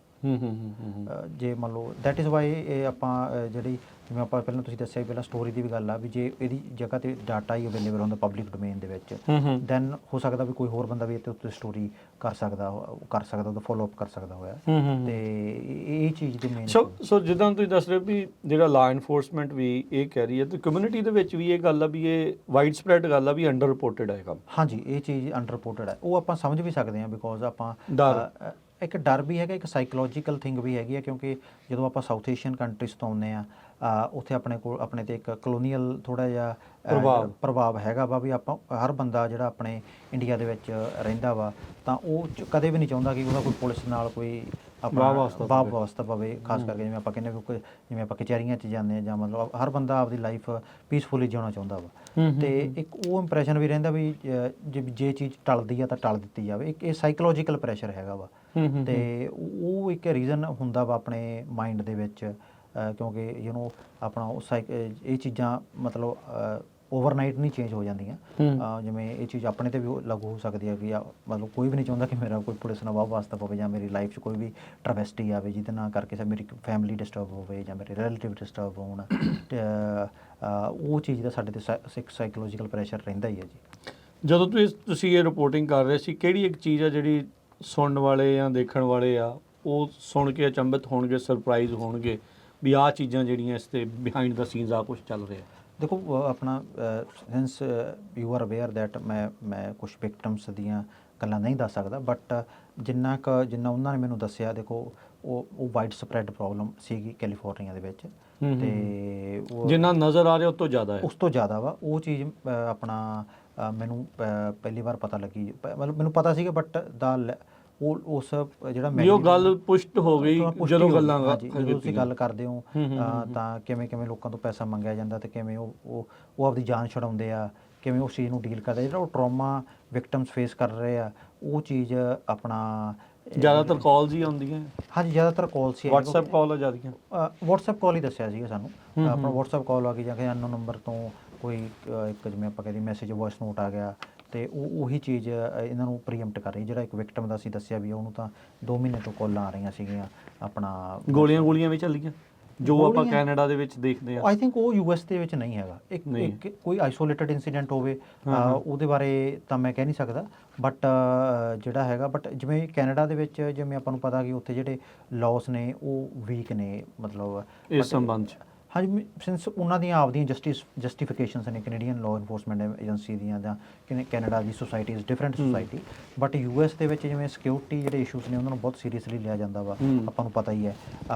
ਜੇ ਮੰਨ ਲਓ ਦੈਟ ਇਜ਼ ਵਾਈ ਇਹ ਆਪਾਂ ਜਿਹੜੀ ਜਿਵੇਂ ਆਪਾਂ ਪਹਿਲਾਂ ਤੁਸੀਂ ਦੱਸਿਆ ਪਹਿਲਾਂ ਸਟੋਰੀ ਦੀ ਵੀ ਗੱਲ ਆ ਵੀ ਜੇ ਇਹਦੀ ਜਗ੍ਹਾ ਤੇ ਡਾਟਾ ਹੀ ਅਵੇਲੇਬਲ ਹੁੰਦਾ ਪਬਲਿਕ ਡੋਮੇਨ ਦੇ ਵਿੱਚ, ਦੈਨ ਹੋ ਸਕਦਾ ਵੀ ਕੋਈ ਹੋਰ ਬੰਦਾ ਵੀ ਇਹਦੇ ਉੱਤੇ ਸਟੋਰੀ ਕਰ ਸਕਦਾ ਉਹਦਾ ਫੋਲੋ ਅਪ ਕਰ ਸਕਦਾ ਹੋਇਆ। ਤੇ ਇਹ ਚੀਜ਼ ਦੇ ਮੇਨ ਸੋ ਜਿੱਦਾਂ ਤੁਸੀਂ ਦੱਸ ਰਹੇ ਹੋ ਵੀ ਜਿਹੜਾ ਲਾਅ ਇਨਫੋਰਸਮੈਂਟ ਵੀ ਇਹ ਕਹਿ ਰਹੀ ਹੈ ਤੇ ਕਮਿਊਨਿਟੀ ਦੇ ਵਿੱਚ ਵੀ ਇਹ ਗੱਲ ਆ ਵੀ ਇਹ ਵਾਈਡ ਸਪਰੈਡ ਗੱਲ ਆ ਵੀ ਅੰਡਰ ਰਿਪੋਰਟਡ ਹੈ ਕੰਮ। ਹਾਂਜੀ, ਇਹ ਚੀਜ਼ ਅੰਡਰ ਰਿਪੋਰਟਡ ਹੈ, ਉਹ ਆਪਾਂ ਸਮਝ ਵੀ ਸਕਦੇ ਹਾਂ ਬਿਕੋਜ਼ ਆਪਾਂ ਇੱਕ ਡਰ ਵੀ ਹੈਗਾ, ਇੱਕ ਸਾਈਕੋਲੋਜੀਕਲ ਥਿੰਗ ਵੀ ਹੈਗੀ ਹੈ, ਕਿਉਂਕਿ ਜਦੋਂ ਆਪਾਂ ਸਾਊਥ ਏਸ਼ੀਅਨ ਕੰਟਰੀਜ਼ ਤੋਂ ਆਉਂਦੇ ਆ ਉੱਥੇ ਆਪਣੇ ਤੇ ਇੱਕ ਕਲੋਨੀਅਲ ਥੋੜ੍ਹਾ ਜਿਹਾ ਪ੍ਰਭਾਵ ਹੈਗਾ ਵਾ ਵੀ ਆਪਾਂ ਹਰ ਬੰਦਾ ਜਿਹੜਾ ਆਪਣੇ ਇੰਡੀਆ ਦੇ ਵਿੱਚ ਰਹਿੰਦਾ ਵਾ ਤਾਂ ਉਹ ਕਦੇ ਵੀ ਨਹੀਂ ਚਾਹੁੰਦਾ ਕਿ ਉਹਦਾ ਕੋਈ ਪੁਲਿਸ ਨਾਲ ਕੋਈ ਆਪਣਾ ਵਾਸਤਾ ਪਵੇ, ਖਾਸ ਕਰਕੇ ਜਿਵੇਂ ਆਪਾਂ ਕਹਿੰਦੇ ਵੀ ਜਿਵੇਂ ਆਪਾਂ ਕਚਹਿਰੀਆਂ 'ਚ ਜਾਂਦੇ ਹਾਂ ਜਾਂ ਮਤਲਬ ਹਰ ਬੰਦਾ ਆਪਦੀ ਲਾਈਫ ਪੀਸਫੁਲੀ ਜਿਉਣਾ ਚਾਹੁੰਦਾ ਵਾ। ਤੇ ਇੱਕ ਉਹ ਇੰਪਰੈਸ਼ਨ ਵੀ ਰਹਿੰਦਾ ਵੀ ਜੇ ਚੀਜ਼ ਟਲਦੀ ਆ ਤਾਂ ਟਲ ਦਿੱਤੀ ਜਾਵੇ, ਇੱਕ ਇਹ ਸਾਈਕੋਲੋਜੀਕਲ ਪ੍ਰੈਸ਼ਰ ਹੈਗਾ ਵਾ। ਤੇ ਉਹ ਇੱਕ ਰੀਜ਼ਨ ਹੁੰਦਾ ਵਾ ਆਪਣੇ ਮਾਈਂਡ ਦੇ ਵਿੱਚ, ਕਿਉਂਕਿ ਆਪਣਾ ਇਹ ਚੀਜ਼ਾਂ ਮਤਲਬ ਓਵਰਨਾਈਟ ਨਹੀਂ ਚੇਂਜ ਹੋ ਜਾਂਦੀਆਂ। ਜਿਵੇਂ ਇਹ ਚੀਜ਼ ਆਪਣੇ ਤੇ ਵੀ ਲਾਗੂ ਹੋ ਸਕਦੀ ਹੈ ਕਿ ਮਤਲਬ ਕੋਈ ਵੀ ਨਹੀਂ ਚਾਹੁੰਦਾ ਕਿ ਮੇਰਾ ਕੋਈ ਪੁਲਿਸ ਨਾਲ ਵਾਸਤਾ ਪਵੇ ਜਾਂ ਮੇਰੀ ਲਾਈਫ 'ਚ ਕੋਈ ਵੀ ਟ੍ਰੈਵੈਸਟੀ ਆਵੇ ਜਿਹਦੇ ਨਾਲ ਕਰਕੇ ਮੇਰੀ ਫੈਮਿਲੀ ਡਿਸਟਰਬ ਹੋਵੇ ਜਾਂ ਮੇਰੇ ਰਿਲੇਟਿਵ ਡਿਸਟਰਬ ਹੋਣ। ਉਹ ਚੀਜ਼ ਦਾ ਸਾਡੇ ਤੇ ਸਾਈਕੋਲੋਜੀਕਲ ਪ੍ਰੈਸ਼ਰ ਰਹਿੰਦਾ ਹੀ ਹੈ ਜੀ। ਜਦੋਂ ਤੁਸੀਂ ਇਹ ਰਿਪੋਰਟਿੰਗ ਕਰ ਰਹੇ ਸੀ, ਕਿਹੜੀ ਇੱਕ ਚੀਜ਼ ਆ ਜਿਹੜੀ ਸੁਣਨ ਵਾਲੇ ਜਾਂ ਦੇਖਣ ਵਾਲੇ ਆ ਉਹ ਸੁਣ ਕੇ ਅਚੰਭਿਤ ਹੋਣਗੇ, ਸਰਪ੍ਰਾਈਜ਼ ਹੋਣਗੇ ਵੀ ਆਹ ਚੀਜ਼ਾਂ ਜਿਹੜੀਆਂ ਇਸ ਤੇ ਬਿਹਾਈਂਡ ਦਾ ਸੀਨਸ ਆ ਕੁਝ ਚੱਲ ਰਿਹਾ? ਦੇਖੋ ਆਪਣਾ since you are aware that ਮੈਂ ਕੁਝ ਵਿਕਟਮਸ ਦੀਆਂ ਗੱਲਾਂ ਨਹੀਂ ਦੱਸ ਸਕਦਾ, ਬਟ ਜਿੰਨਾ ਉਹਨਾਂ ਨੇ ਮੈਨੂੰ ਦੱਸਿਆ, ਦੇਖੋ ਉਹ ਵਾਈਡ ਸਪਰੈਡ ਪ੍ਰੋਬਲਮ ਸੀਗੀ ਕੈਲੀਫੋਰਨੀਆ ਦੇ ਵਿੱਚ। ਤੇ ਜਿੰਨਾ ਨਜ਼ਰ ਆ ਰਿਹਾ ਉਸ ਤੋਂ ਜ਼ਿਆਦਾ ਵਾ ਉਹ ਚੀਜ਼ ਆਪਣਾ ਮੈਨੂੰ ਪਹਿਲੀ ਵਾਰ ਪਤਾ ਲੱਗੀ, ਮਤਲਬ ਮੈਨੂੰ ਪਤਾ ਸੀਗਾ ਬਟ ਉਸ ਜਿਹੜਾ ਉਹ ਗੱਲ ਪੁਸ਼ਟ ਹੋ ਗਈ ਜਦੋਂ ਗੱਲਾਂ ਜਦੋਂ ਤੁਸੀਂ ਗੱਲ ਕਰਦੇ ਹੋ ਤਾਂ ਕਿਵੇਂ ਲੋਕਾਂ ਤੋਂ ਪੈਸਾ ਮੰਗਿਆ ਜਾਂਦਾ ਤੇ ਕਿਵੇਂ ਉਹ ਆਪਦੀ ਜਾਨ ਛਡਾਉਂਦੇ ਆ, ਕਿਵੇਂ ਉਸ ਚੀਜ਼ ਨੂੰ ਡੀਲ ਕਰਦੇ, ਜਿਹੜਾ ਉਹ ਟਰੋਮਾ ਵਿਕਟਮਸ ਫੇਸ ਕਰ ਰਹੇ ਆ, ਉਹ ਚੀਜ਼ ਆਪਣਾ ਜ਼ਿਆਦਾਤਰ ਕਾਲਸ ਹੀ ਆਉਂਦੀਆਂ। ਹਾਂਜੀ, ਜ਼ਿਆਦਾਤਰ ਕਾਲਸ ਹੀ WhatsApp ਕਾਲ ਆ ਜਾਂਦੀਆਂ। WhatsApp ਕਾਲ ਹੀ ਦੱਸਿਆ ਸੀਗਾ ਸਾਨੂੰ, ਆਪਣਾ WhatsApp ਕਾਲ ਆ ਗਈ ਜਾਂ ਕਿ ਅਨਨੋਨ ਨੰਬਰ ਤੋਂ ਕੋਈ ਇੱਕ ਜਿਵੇਂ ਆਪਾਂ ਕਹਿੰਦੇ ਮੈਸੇਜ ਵੌਇਸ ਨੋਟ ਆ ਗਿਆ, ਤੇ ਉਹੀ ਚੀਜ਼ ਇਹਨਾਂ ਨੂੰ ਪ੍ਰੀਐਮਪਟ ਕਰ ਰਹੀ। ਜਿਹੜਾ ਇੱਕ ਵਿਕਟਮ ਦਾ ਅਸੀਂ ਦੱਸਿਆ ਵੀ ਉਹਨੂੰ ਤਾਂ 2 ਮਹੀਨੇ ਤੋਂ ਕਾਲਾਂ ਆ ਰਹੀਆਂ ਸੀਗੀਆਂ, ਆਪਣਾ ਗੋਲੀਆਂ ਵੀ ਚੱਲੀਆਂ ਜੋ ਆਪਾਂ ਕੈਨੇਡਾ ਦੇ ਵਿੱਚ ਦੇਖਦੇ ਆ। ਆਈ ਥਿੰਕ ਉਹ US ਦੇ ਵਿੱਚ ਨਹੀਂ ਹੈਗਾ, ਇੱਕ ਕੋਈ ਆਈਸੋਲੇਟਡ ਇਨਸੀਡੈਂਟ ਹੋਵੇ ਉਹਦੇ ਬਾਰੇ ਤਾਂ ਮੈਂ ਕਹਿ ਨਹੀਂ ਸਕਦਾ, ਬਟ ਜਿਹੜਾ ਹੈਗਾ ਬਟ ਜਿਵੇਂ ਕੈਨੇਡਾ ਦੇ ਵਿੱਚ ਜਿਵੇਂ ਆਪਾਂ ਨੂੰ ਪਤਾ ਕਿ ਉੱਥੇ ਜਿਹੜੇ ਲਾਅਸ ਨੇ ਉਹ ਵੀਕ ਨੇ, ਮਤਲਬ ਇਸ ਸੰਬੰਧ 'ਚ ਹਾਂਜੀ, ਸਿੰਸ ਉਹਨਾਂ ਦੀਆਂ ਆਪਦੀਆਂ ਜਸਟੀਫਿਕੇਸ਼ਨਸ ਨੇ, ਕੈਨੇਡੀਅਨ ਲਾਅ ਇਨਫੋਰਸਮੈਂਟ ਏਜੰਸੀ ਦੀਆਂ ਜਾਂ Canada the society is different society, but US ਦੇ ਵਿੱਚ ਜਿਵੇਂ ਸਿਕਿਉਰਿਟੀ ਜਿਹੜੇ ਇਸ਼ੂਜ਼ ਨੇ ਉਹਨਾਂ ਨੂੰ ਬਹੁਤ ਸੀਰੀਅਸਲੀ ਲਿਆ ਜਾਂਦਾ ਵਾ। ਆਪਾਂ ਨੂੰ ਪਤਾ ਹੀ ਹੈ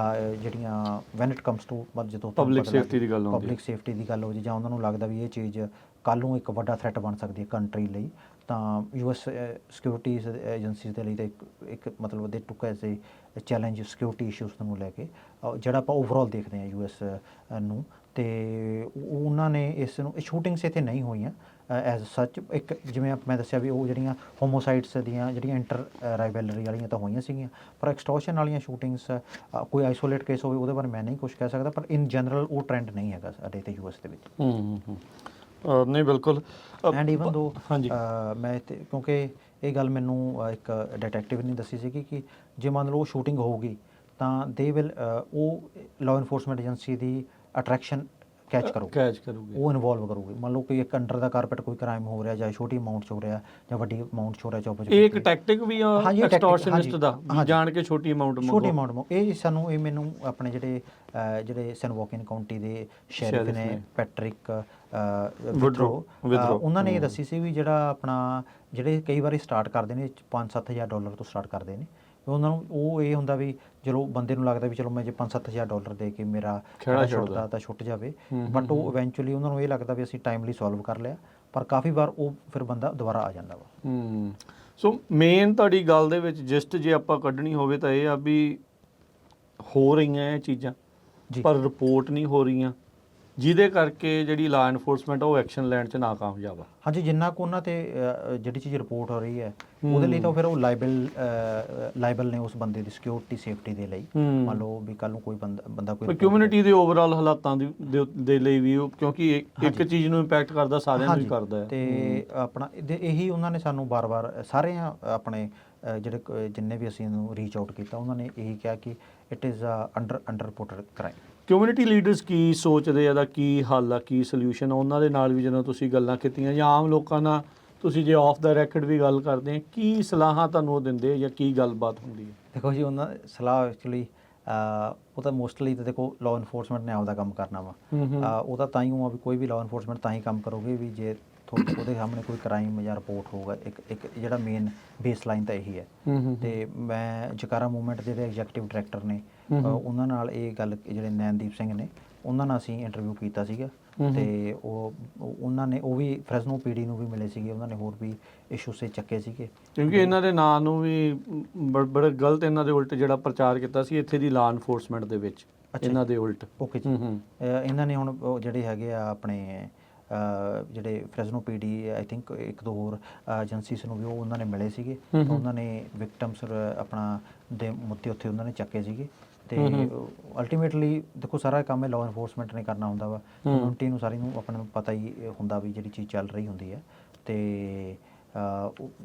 ਜਿਹੜੀਆਂ ਵੈਨ ਇਟ ਕਮਸ ਟੂ ਜਦੋਂ ਪਬਲਿਕ ਸੇਫਟੀ ਦੀ ਗੱਲ ਹੁੰਦੀ ਪਬਲਿਕ ਸੇਫਟੀ ਦੀ ਗੱਲ ਹੋ ਜੇ, ਜਾਂ ਉਹਨਾਂ ਨੂੰ ਲੱਗਦਾ ਵੀ ਇਹ ਚੀਜ਼ ਕੱਲ੍ਹ ਨੂੰ ਇੱਕ ਵੱਡਾ ਥ੍ਰੈਟ ਬਣ ਸਕਦੀ ਹੈ ਕੰਟਰੀ ਲਈ, ਤਾਂ US ਸਿਕਿਉਰਿਟੀਜ਼ ਏਜੰਸੀਜ਼ ਦੇ ਲਈ ਤਾਂ ਇੱਕ ਮਤਲਬ ਦੇ ਟੁੱਕ as a challenge security issues ਨੂੰ ਲੈ ਕੇ, ਜਿਹੜਾ ਆਪਾਂ ਓਵਰਆਲ ਦੇਖਦੇ ਹਾਂ US ਨੂੰ। ਅਤੇ ਉਹਨਾਂ ਨੇ ਇਸ ਨੂੰ ਸ਼ੂਟਿੰਗਸ ਇੱਥੇ ਨਹੀਂ ਹੋਈਆਂ ਐਜ਼ ਸੱਚ। ਇੱਕ ਜਿਵੇਂ ਮੈਂ ਦੱਸਿਆ ਵੀ ਉਹ ਜਿਹੜੀਆਂ ਹੋਮੋਸਾਈਡਸ ਦੀਆਂ ਜਿਹੜੀਆਂ ਇੰਟਰ ਰਾਈਵਲਰੀ ਵਾਲੀਆਂ ਤਾਂ ਹੋਈਆਂ ਸੀਗੀਆਂ, ਪਰ ਐਕਸਟੋਰਸ਼ਨ ਵਾਲੀਆਂ ਸ਼ੂਟਿੰਗਸ ਕੋਈ ਆਈਸੋਲੇਟ ਕੇਸ ਹੋਵੇ ਉਹਦੇ ਬਾਰੇ ਮੈਂ ਨਹੀਂ ਕੁਝ ਕਹਿ ਸਕਦਾ, ਪਰ ਇਨ ਜਨਰਲ ਉਹ ਟ੍ਰੈਂਡ ਨਹੀਂ ਹੈਗਾ ਸਾਡੇ ਇੱਥੇ US ਦੇ ਵਿੱਚ। ਨਹੀਂ ਬਿਲਕੁਲ। ਐਂਡ ਈਵਨ ਦੋ ਹਾਂਜੀ, ਮੈਂ ਕਿਉਂਕਿ ਇਹ ਗੱਲ ਮੈਨੂੰ ਇੱਕ ਡਿਟੈਕਟਿਵ ਨੇ ਦੱਸੀ ਸੀਗੀ ਕਿ ਜੇ ਮੰਨ ਲਓ ਸ਼ੂਟਿੰਗ ਹੋਊਗੀ ਤਾਂ ਦੇ ਵਿਲ ਉਹ ਲਾਅ ਇਨਫੋਰਸਮੈਂਟ ਏਜੰਸੀ ਦੀ ਅਟਰੈਕਸ਼ਨ ਕੈਚ ਕਰੂਗੀ, ਉਹ ਇਨਵੋਲਵ ਕਰੂਗੀ। ਮੰਨ ਲਓ ਕੋਈ ਇੱਕ ਅੰਡਰ ਦਾ ਕਾਰਪੈਟ ਕੋਈ ਕ੍ਰਾਈਮ ਹੋ ਰਿਹਾ, ਜਾਂ ਛੋਟੀ ਅਮਾਊਂਟ 'ਚ ਹੋ ਰਿਹਾ ਜਾਂ ਵੱਡੀ ਅਮਾਊਂਟ 'ਚ ਹੋ ਰਿਹਾ, ਚੋਪਰ ਇਹ ਇੱਕ ਟੈਕਟਿਕ ਵੀ ਆ ਐਕਸਟੋਰਸ਼ਨਿਸਟ ਦਾ, ਜਾਣ ਕੇ ਛੋਟੀ ਅਮਾਉਂਟ ਇਹ ਸਾਨੂੰ ਇਹ ਮੈਨੂੰ ਆਪਣੇ ਜਿਹੜੇ ਸੈਨਵੋਕਿਨ ਕਾਉਂਟੀ ਦੇ ਸ਼ੈਰਿਫ ਨੇ ਪੈਟਰਿਕ ਵਿਦਰੋ, ਉਹਨਾਂ ਨੇ ਇਹ ਦੱਸੀ ਸੀ ਵੀ ਜਿਹੜਾ ਆਪਣਾ ਜਿਹੜੇ ਕਈ ਵਾਰੀ ਸਟਾਰਟ ਕਰਦੇ ਨੇ $5,000-7,000 ਤੋਂ ਸਟਾਰਟ ਕਰਦੇ ਨੇ, ਉਹਨਾਂ ਨੂੰ ਉਹ ਇਹ ਹੁੰਦਾ ਵੀ ਚਲੋ ਬੰਦੇ ਨੂੰ ਲੱਗਦਾ ਵੀ ਚਲੋ ਮੈਂ ਜੇ $5,000-7,000 ਦੇ ਕੇ ਮੇਰਾ ਖਹਿੜਾ ਛੁੱਟਦਾ ਤਾਂ ਛੁੱਟ ਜਾਵੇ, ਬਟ ਉਹ ਇਵੈਂਚੁਅਲੀ ਉਹਨਾਂ ਨੂੰ ਇਹ ਲੱਗਦਾ ਵੀ ਅਸੀਂ ਟਾਈਮਲੀ ਸੋਲਵ ਕਰ ਲਿਆ, ਪਰ ਕਾਫੀ ਵਾਰ ਉਹ ਫਿਰ ਬੰਦਾ ਦੁਬਾਰਾ ਆ ਜਾਂਦਾ ਵਾ। ਸੋ ਮੇਨ ਤੁਹਾਡੀ ਗੱਲ ਦੇ ਵਿੱਚ ਜਿਸਟ ਜੇ ਆਪਾਂ ਕੱਢਣੀ ਹੋਵੇ ਤਾਂ ਇਹ ਆ ਵੀ ਹੋ ਰਹੀਆਂ ਇਹ ਚੀਜ਼ਾਂ ਪਰ ਰਿਪੋਰਟ ਨਹੀਂ ਹੋ ਰਹੀਆਂ, ਜਿਹਦੇ ਕਰਕੇ ਜਿਹੜੀ ਲਾਅ ਇਨਫੋਰਸਮੈਂਟ ਉਹ ਐਕਸ਼ਨ ਲੈਣ 'ਚ ਨਾਕਾਮਯਾਬ ਆ। ਹਾਂਜੀ, ਜਿੰਨਾ ਕੁ ਉਹਨਾਂ 'ਤੇ ਜਿਹੜੀ ਚੀਜ਼ ਰਿਪੋਰਟ ਹੋ ਰਹੀ ਹੈ ਉਹਦੇ ਲਈ ਤਾਂ ਫਿਰ ਉਹ ਲਾਇਬਲ ਨੇ ਉਸ ਬੰਦੇ ਦੀ ਸਿਕਿਉਰਿਟੀ ਸੇਫਟੀ ਦੇ ਲਈ। ਮੰਨ ਲਓ ਵੀ ਕੱਲ੍ਹ ਨੂੰ ਕੋਈ ਬੰਦਾ ਕੋਈ ਕਮਿਊਨਿਟੀ ਦੇ ਓਵਰਆਲ ਹਾਲਾਤਾਂ ਦੇ ਲਈ ਵੀ ਉਹ, ਕਿਉਂਕਿ ਇੱਕ ਚੀਜ਼ ਨੂੰ ਇੰਪੈਕਟ ਕਰਦਾ ਸਾਰਿਆਂ ਨੂੰ ਹੀ ਕਰਦਾ ਹੈ। ਅਤੇ ਆਪਣਾ ਇਹੀ ਉਹਨਾਂ ਨੇ ਸਾਨੂੰ ਵਾਰ-ਵਾਰ ਸਾਰੇ ਆਪਣੇ ਜਿਹੜੇ ਜਿੰਨੇ ਵੀ ਅਸੀਂ ਇਹਨੂੰ ਰੀਚ ਆਊਟ ਕੀਤਾ ਉਹਨਾਂ ਨੇ ਇਹੀ ਕਿਹਾ ਕਿ it is under reported crime. Community leaders ਕੀ ਸੋਚਦੇ ਆ, ਦਾ ਕੀ ਹੱਲ ਆ, ਕੀ ਸੋਲਿਊਸ਼ਨ ਆ, ਉਹਨਾਂ ਦੇ ਨਾਲ ਵੀ ਜਦੋਂ ਤੁਸੀਂ ਗੱਲਾਂ ਕੀਤੀਆਂ ਜਾਂ ਆਮ ਲੋਕਾਂ ਨਾਲ ਤੁਸੀਂ ਜੇ ਆਫ ਦਾ ਰੈਕਡ ਵੀ ਗੱਲ ਕਰਦੇ ਆ, ਕੀ ਸਲਾਹਾਂ ਤੁਹਾਨੂੰ ਉਹ ਦਿੰਦੇ ਜਾਂ ਕੀ ਗੱਲਬਾਤ ਹੁੰਦੀ ਹੈ? ਦੇਖੋ ਜੀ, ਉਹਨਾਂ ਸਲਾਹ ਐਕਚੁਅਲੀ ਉਹ ਤਾਂ ਮੋਸਟਲੀ ਤਾਂ ਦੇਖੋ ਲਾਅ ਇਨਫੋਰਸਮੈਂਟ ਨੇ ਆਪਦਾ ਕੰਮ ਕਰਨਾ ਵਾ, ਉਹ ਤਾਂ ਹੀ ਆ ਵੀ ਕੋਈ ਵੀ ਲਾਅ ਇਨਫੋਰਸਮੈਂਟ ਤਾਂ ਹੀ ਕੰਮ ਕਰੋਗੇ ਵੀ ਜੇ ਉਹਦੇ ਸਾਹਮਣੇ ਕੋਈ ਕ੍ਰਾਈਮ ਜਾਂ ਰਿਪੋਰਟ ਹੋਊਗਾ। ਇੱਕ ਜਿਹੜਾ ਮੇਨ ਬੇਸ ਲਾਈਨ ਤਾਂ ਇਹੀ ਹੈ। ਅਤੇ ਮੈਂ ਜਕਾਰਾ ਮੂਵਮੈਂਟ ਦੇ ਜਿਹੜੇ ਐਗਜ਼ੈਕਟਿਵ ਡਾਇਰੈਕਟਰ ਨੇ ਉਹਨਾਂ ਨਾਲ ਇਹ ਗੱਲ, ਜਿਹੜੇ ਨੈਨਦੀਪ ਸਿੰਘ ਨੇ, ਉਹਨਾਂ ਨਾਲ ਅਸੀਂ ਇੰਟਰਵਿਊ ਕੀਤਾ ਸੀਗਾ, ਅਤੇ ਉਹਨਾਂ ਨੇ ਉਹ ਵੀ ਫਰੈਜ਼ਨੋ PD ਨੂੰ ਵੀ ਮਿਲੇ ਸੀਗੇ, ਉਹਨਾਂ ਨੇ ਹੋਰ ਵੀ ਇਸ਼ੂਸ ਚੱਕੇ ਸੀਗੇ, ਕਿਉਂਕਿ ਇਹਨਾਂ ਦੇ ਨਾਂ ਨੂੰ ਵੀ ਬੜਾ ਗਲਤ ਇਹਨਾਂ ਦੇ ਉਲਟ ਜਿਹੜਾ ਪ੍ਰਚਾਰ ਕੀਤਾ ਸੀ ਇੱਥੇ ਦੀ ਲਾਅ ਇਨਫੋਰਸਮੈਂਟ ਦੇ ਵਿੱਚ, ਇਹਨਾਂ ਦੇ ਉਲਟ। ਓਕੇ ਜੀ, ਇਹਨਾਂ ਨੇ ਹੁਣ ਜਿਹੜੇ ਹੈਗੇ ਆ ਆਪਣੇ ਜਿਹੜੇ ਫਰੈਜ਼ਨੋ PD ਆਈ ਥਿੰਕ ਇੱਕ ਦੋ ਹੋਰ ਏਜੰਸੀਜ਼ ਨੂੰ ਵੀ ਉਹਨਾਂ ਨੇ ਮਿਲੇ ਸੀਗੇ, ਉਹਨਾਂ ਨੇ ਵਿਕਟਮਸ ਆਪਣਾ ਦੇ ਮੁੱਦੇ ਉੱਥੇ ਉਹਨਾਂ ਨੇ ਚੱਕੇ ਸੀਗੇ। ਅਤੇ ਅਲਟੀਮੇਟਲੀ ਦੇਖੋ ਸਾਰਾ ਕੰਮ ਇਹ ਲਾਅ ਇਨਫੋਰਸਮੈਂਟ ਨੇ ਕਰਨਾ ਹੁੰਦਾ ਵਾ, ਕਮਿਊਨਿਟੀ ਨੂੰ ਸਾਰੀ ਨੂੰ ਆਪਣੇ ਨੂੰ ਪਤਾ ਹੀ ਹੁੰਦਾ ਵੀ ਜਿਹੜੀ ਚੀਜ਼ ਚੱਲ ਰਹੀ ਹੁੰਦੀ ਹੈ। ਅਤੇ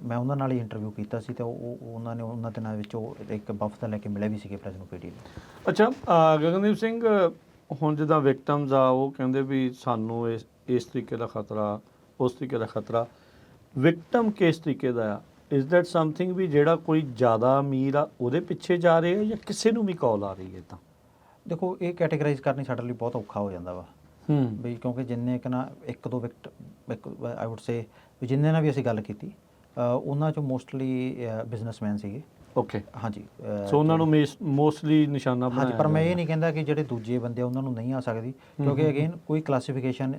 ਮੈਂ ਉਹਨਾਂ ਨਾਲ ਹੀ ਇੰਟਰਵਿਊ ਕੀਤਾ ਸੀ, ਅਤੇ ਉਹਨਾਂ ਨੇ ਉਹਨਾਂ ਦਿਨਾਂ ਵਿੱਚ ਉਹ ਇੱਕ ਵਫਦ ਲੈ ਕੇ ਮਿਲੇ ਵੀ ਸੀਗੇ ਫਰੈਜ਼ਨੋ PD ਨੂੰ। ਅੱਛਾ, ਗਗਨਦੀਪ ਸਿੰਘ, ਹੁਣ ਜਿੱਦਾਂ ਵਿਕਟਮਸ ਆ ਉਹ ਕਹਿੰਦੇ ਵੀ ਸਾਨੂੰ ਇਸ ਤਰੀਕੇ ਦਾ ਖਤਰਾ, ਉਸ ਤਰੀਕੇ ਦਾ ਖਤਰਾ, ਵਿਕਟਮ ਕਿਸ ਤਰੀਕੇ ਦਾ ਆ? ਇਜ਼ ਦੈਟ ਸਮਥਿੰਗ ਵੀ ਜਿਹੜਾ ਕੋਈ ਜ਼ਿਆਦਾ ਅਮੀਰ ਆ ਉਹਦੇ ਪਿੱਛੇ ਜਾ ਰਹੇ ਆ ਜਾਂ ਕਿਸੇ ਨੂੰ ਵੀ ਕਾਲ ਆ ਰਹੀ ਹੈ? ਤਾਂ ਦੇਖੋ ਇਹ ਕੈਟੇਗਰਾਈਜ਼ ਕਰਨੀ ਸਾਡੇ ਲਈ ਬਹੁਤ ਔਖਾ ਹੋ ਜਾਂਦਾ ਵਾ ਵੀ, ਕਿਉਂਕਿ ਜਿੰਨੇ ਕੁ ਨਾ ਇੱਕ ਦੋ ਆਈ ਵੁੱਡ ਸੇ ਵੀ ਜਿੰਨੇ ਨਾਲ ਵੀ ਅਸੀਂ ਗੱਲ ਕੀਤੀ ਉਹਨਾਂ 'ਚੋਂ ਮੋਸਟਲੀ ਬਿਜ਼ਨਸਮੈਨ ਸੀਗੇ। ਓਕੇ, ਹਾਂਜੀ, ਸੋ ਉਹਨਾਂ ਨੂੰ ਮੋਸਟਲੀ ਨਿਸ਼ਾਨਾ ਬਣਾਇਆ। ਹਾਂਜੀ, ਪਰ ਮੈਂ ਇਹ ਨਹੀਂ ਕਹਿੰਦਾ ਕਿ ਜਿਹੜੇ ਦੂਜੇ ਬੰਦੇ ਉਹਨਾਂ ਨੂੰ ਨਹੀਂ ਆ ਸਕਦੀ, ਕਿਉਂਕਿ ਅਗੇਨ ਕੋਈ ਕਲਾਸੀਫਿਕੇਸ਼ਨ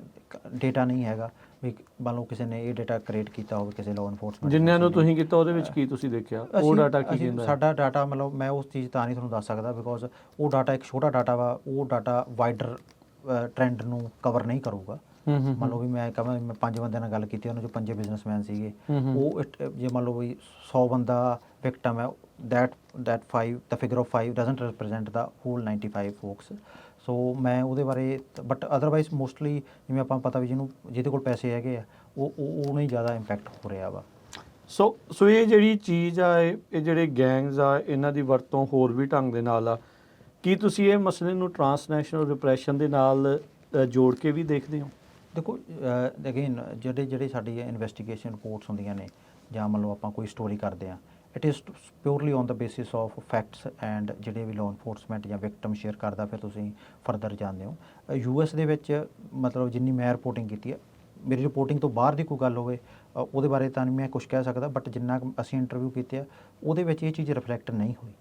ਡੇਟਾ ਨਹੀਂ ਹੈਗਾ ਵੀ ਮੰਨ ਲਓ ਕਿਸੇ ਨੇ ਇਹ ਡੇਟਾ ਕ੍ਰੀਏਟ ਕੀਤਾ ਹੋਵੇ ਕਿਸੇ ਲਾਅ ਇਨਫੋਰਸਮੈਂਟ। ਜਿੰਨਿਆਂ ਨੂੰ ਤੁਸੀਂ ਕੀਤਾ ਉਹਦੇ ਵਿੱਚ ਕੀ ਤੁਸੀਂ ਦੇਖਿਆ? ਉਹ ਡਾਟਾ ਕੀ ਕਹਿੰਦਾ? ਸਾਡਾ ਡਾਟਾ ਮਤਲਬ ਮੈਂ ਉਸ ਚੀਜ਼ ਤਾਂ ਨਹੀਂ ਤੁਹਾਨੂੰ ਦੱਸ ਸਕਦਾ, ਬਿਕੋਜ਼ ਉਹ ਡਾਟਾ ਇੱਕ ਛੋਟਾ ਡਾਟਾ ਵਾ, ਉਹ ਡਾਟਾ ਵਾਈਡਰ ਟ੍ਰੈਂਡ ਨੂੰ ਕਵਰ ਨਹੀਂ ਕਰੂਗਾ। ਮੰਨ ਲਓ ਵੀ ਮੈਂ ਕਹਾਂ ਮੈਂ 5 ਬੰਦਿਆਂ ਨਾਲ ਗੱਲ ਕੀਤੀ, ਉਹਨਾਂ 'ਚੋਂ 5 ਬਿਜ਼ਨਸਮੈਨ ਸੀਗੇ, ਉਹ ਜੇ ਮੰਨ ਲਓ ਵੀ 100 ਬੰਦਾ ਵਿਕਟਮ ਹੈ, that 5 the figure of 5 doesn't represent the whole 95 folks। ਸੋ ਮੈਂ ਉਹਦੇ ਬਾਰੇ, ਬਟ ਅਦਰਵਾਈਜ਼ ਮੋਸਟਲੀ ਜਿਵੇਂ ਆਪਾਂ ਪਤਾ ਵੀ ਜਿਹਦੇ ਕੋਲ ਪੈਸੇ ਹੈਗੇ ਆ ਉਹ ਨਹੀਂ ਜ਼ਿਆਦਾ ਇੰਪੈਕਟ ਹੋ ਰਿਹਾ ਵਾ। ਸੋ ਇਹ ਜਿਹੜੀ ਚੀਜ਼ ਆ, ਇਹ ਜਿਹੜੇ ਗੈਂਗਸ ਆ, ਇਹਨਾਂ ਦੀ ਵਰਤੋਂ ਹੋਰ ਵੀ ਢੰਗ ਦੇ ਨਾਲ ਆ। ਕੀ ਤੁਸੀਂ ਇਹ ਮਸਲੇ ਨੂੰ ਟਰਾਂਸਨੈਸ਼ਨਲ ਰਿਪਰੈਸ਼ਨ ਦੇ ਨਾਲ ਜੋੜ ਕੇ ਵੀ ਦੇਖਦੇ ਹੋ? ਦੇਖੋ ਅਗੇਨ ਜਿਹੜੇ ਸਾਡੀ ਇਨਵੈਸਟੀਗੇਸ਼ਨ ਰਿਪੋਰਟਸ ਹੁੰਦੀਆਂ ਨੇ, ਜਾਂ ਮੰਨ ਲਓ ਆਪਾਂ ਕੋਈ ਸਟੋਰੀ ਕਰਦੇ ਹਾਂ, it is purely on the basis of facts and ਜਿਹੜੇ ਵੀ ਲਾਅ ਇਨਫੋਰਸਮੈਂਟ ਜਾਂ ਵਿਕਟਮ ਸ਼ੇਅਰ ਕਰਦਾ ਫਿਰ ਤੁਸੀਂ ਫਰਦਰ ਜਾਂਦੇ ਹੋ। US ਦੇ ਵਿੱਚ ਮਤਲਬ ਜਿੰਨੀ ਮੈਂ ਰਿਪੋਰਟਿੰਗ ਕੀਤੀ ਹੈ, ਮੇਰੀ ਰਿਪੋਰਟਿੰਗ ਤੋਂ ਬਾਹਰ ਦੀ ਕੋਈ ਗੱਲ ਹੋਵੇ ਉਹਦੇ ਬਾਰੇ ਤਾਂ ਨਹੀਂ ਮੈਂ ਕੁਝ ਕਹਿ ਸਕਦਾ, ਬਟ ਜਿੰਨਾ ਕੁ ਅਸੀਂ ਇੰਟਰਵਿਊ ਕੀਤੇ ਆ ਉਹਦੇ ਵਿੱਚ ਇਹ ਚੀਜ਼ ਰਿਫਲੈਕਟ ਨਹੀਂ ਹੋਈ।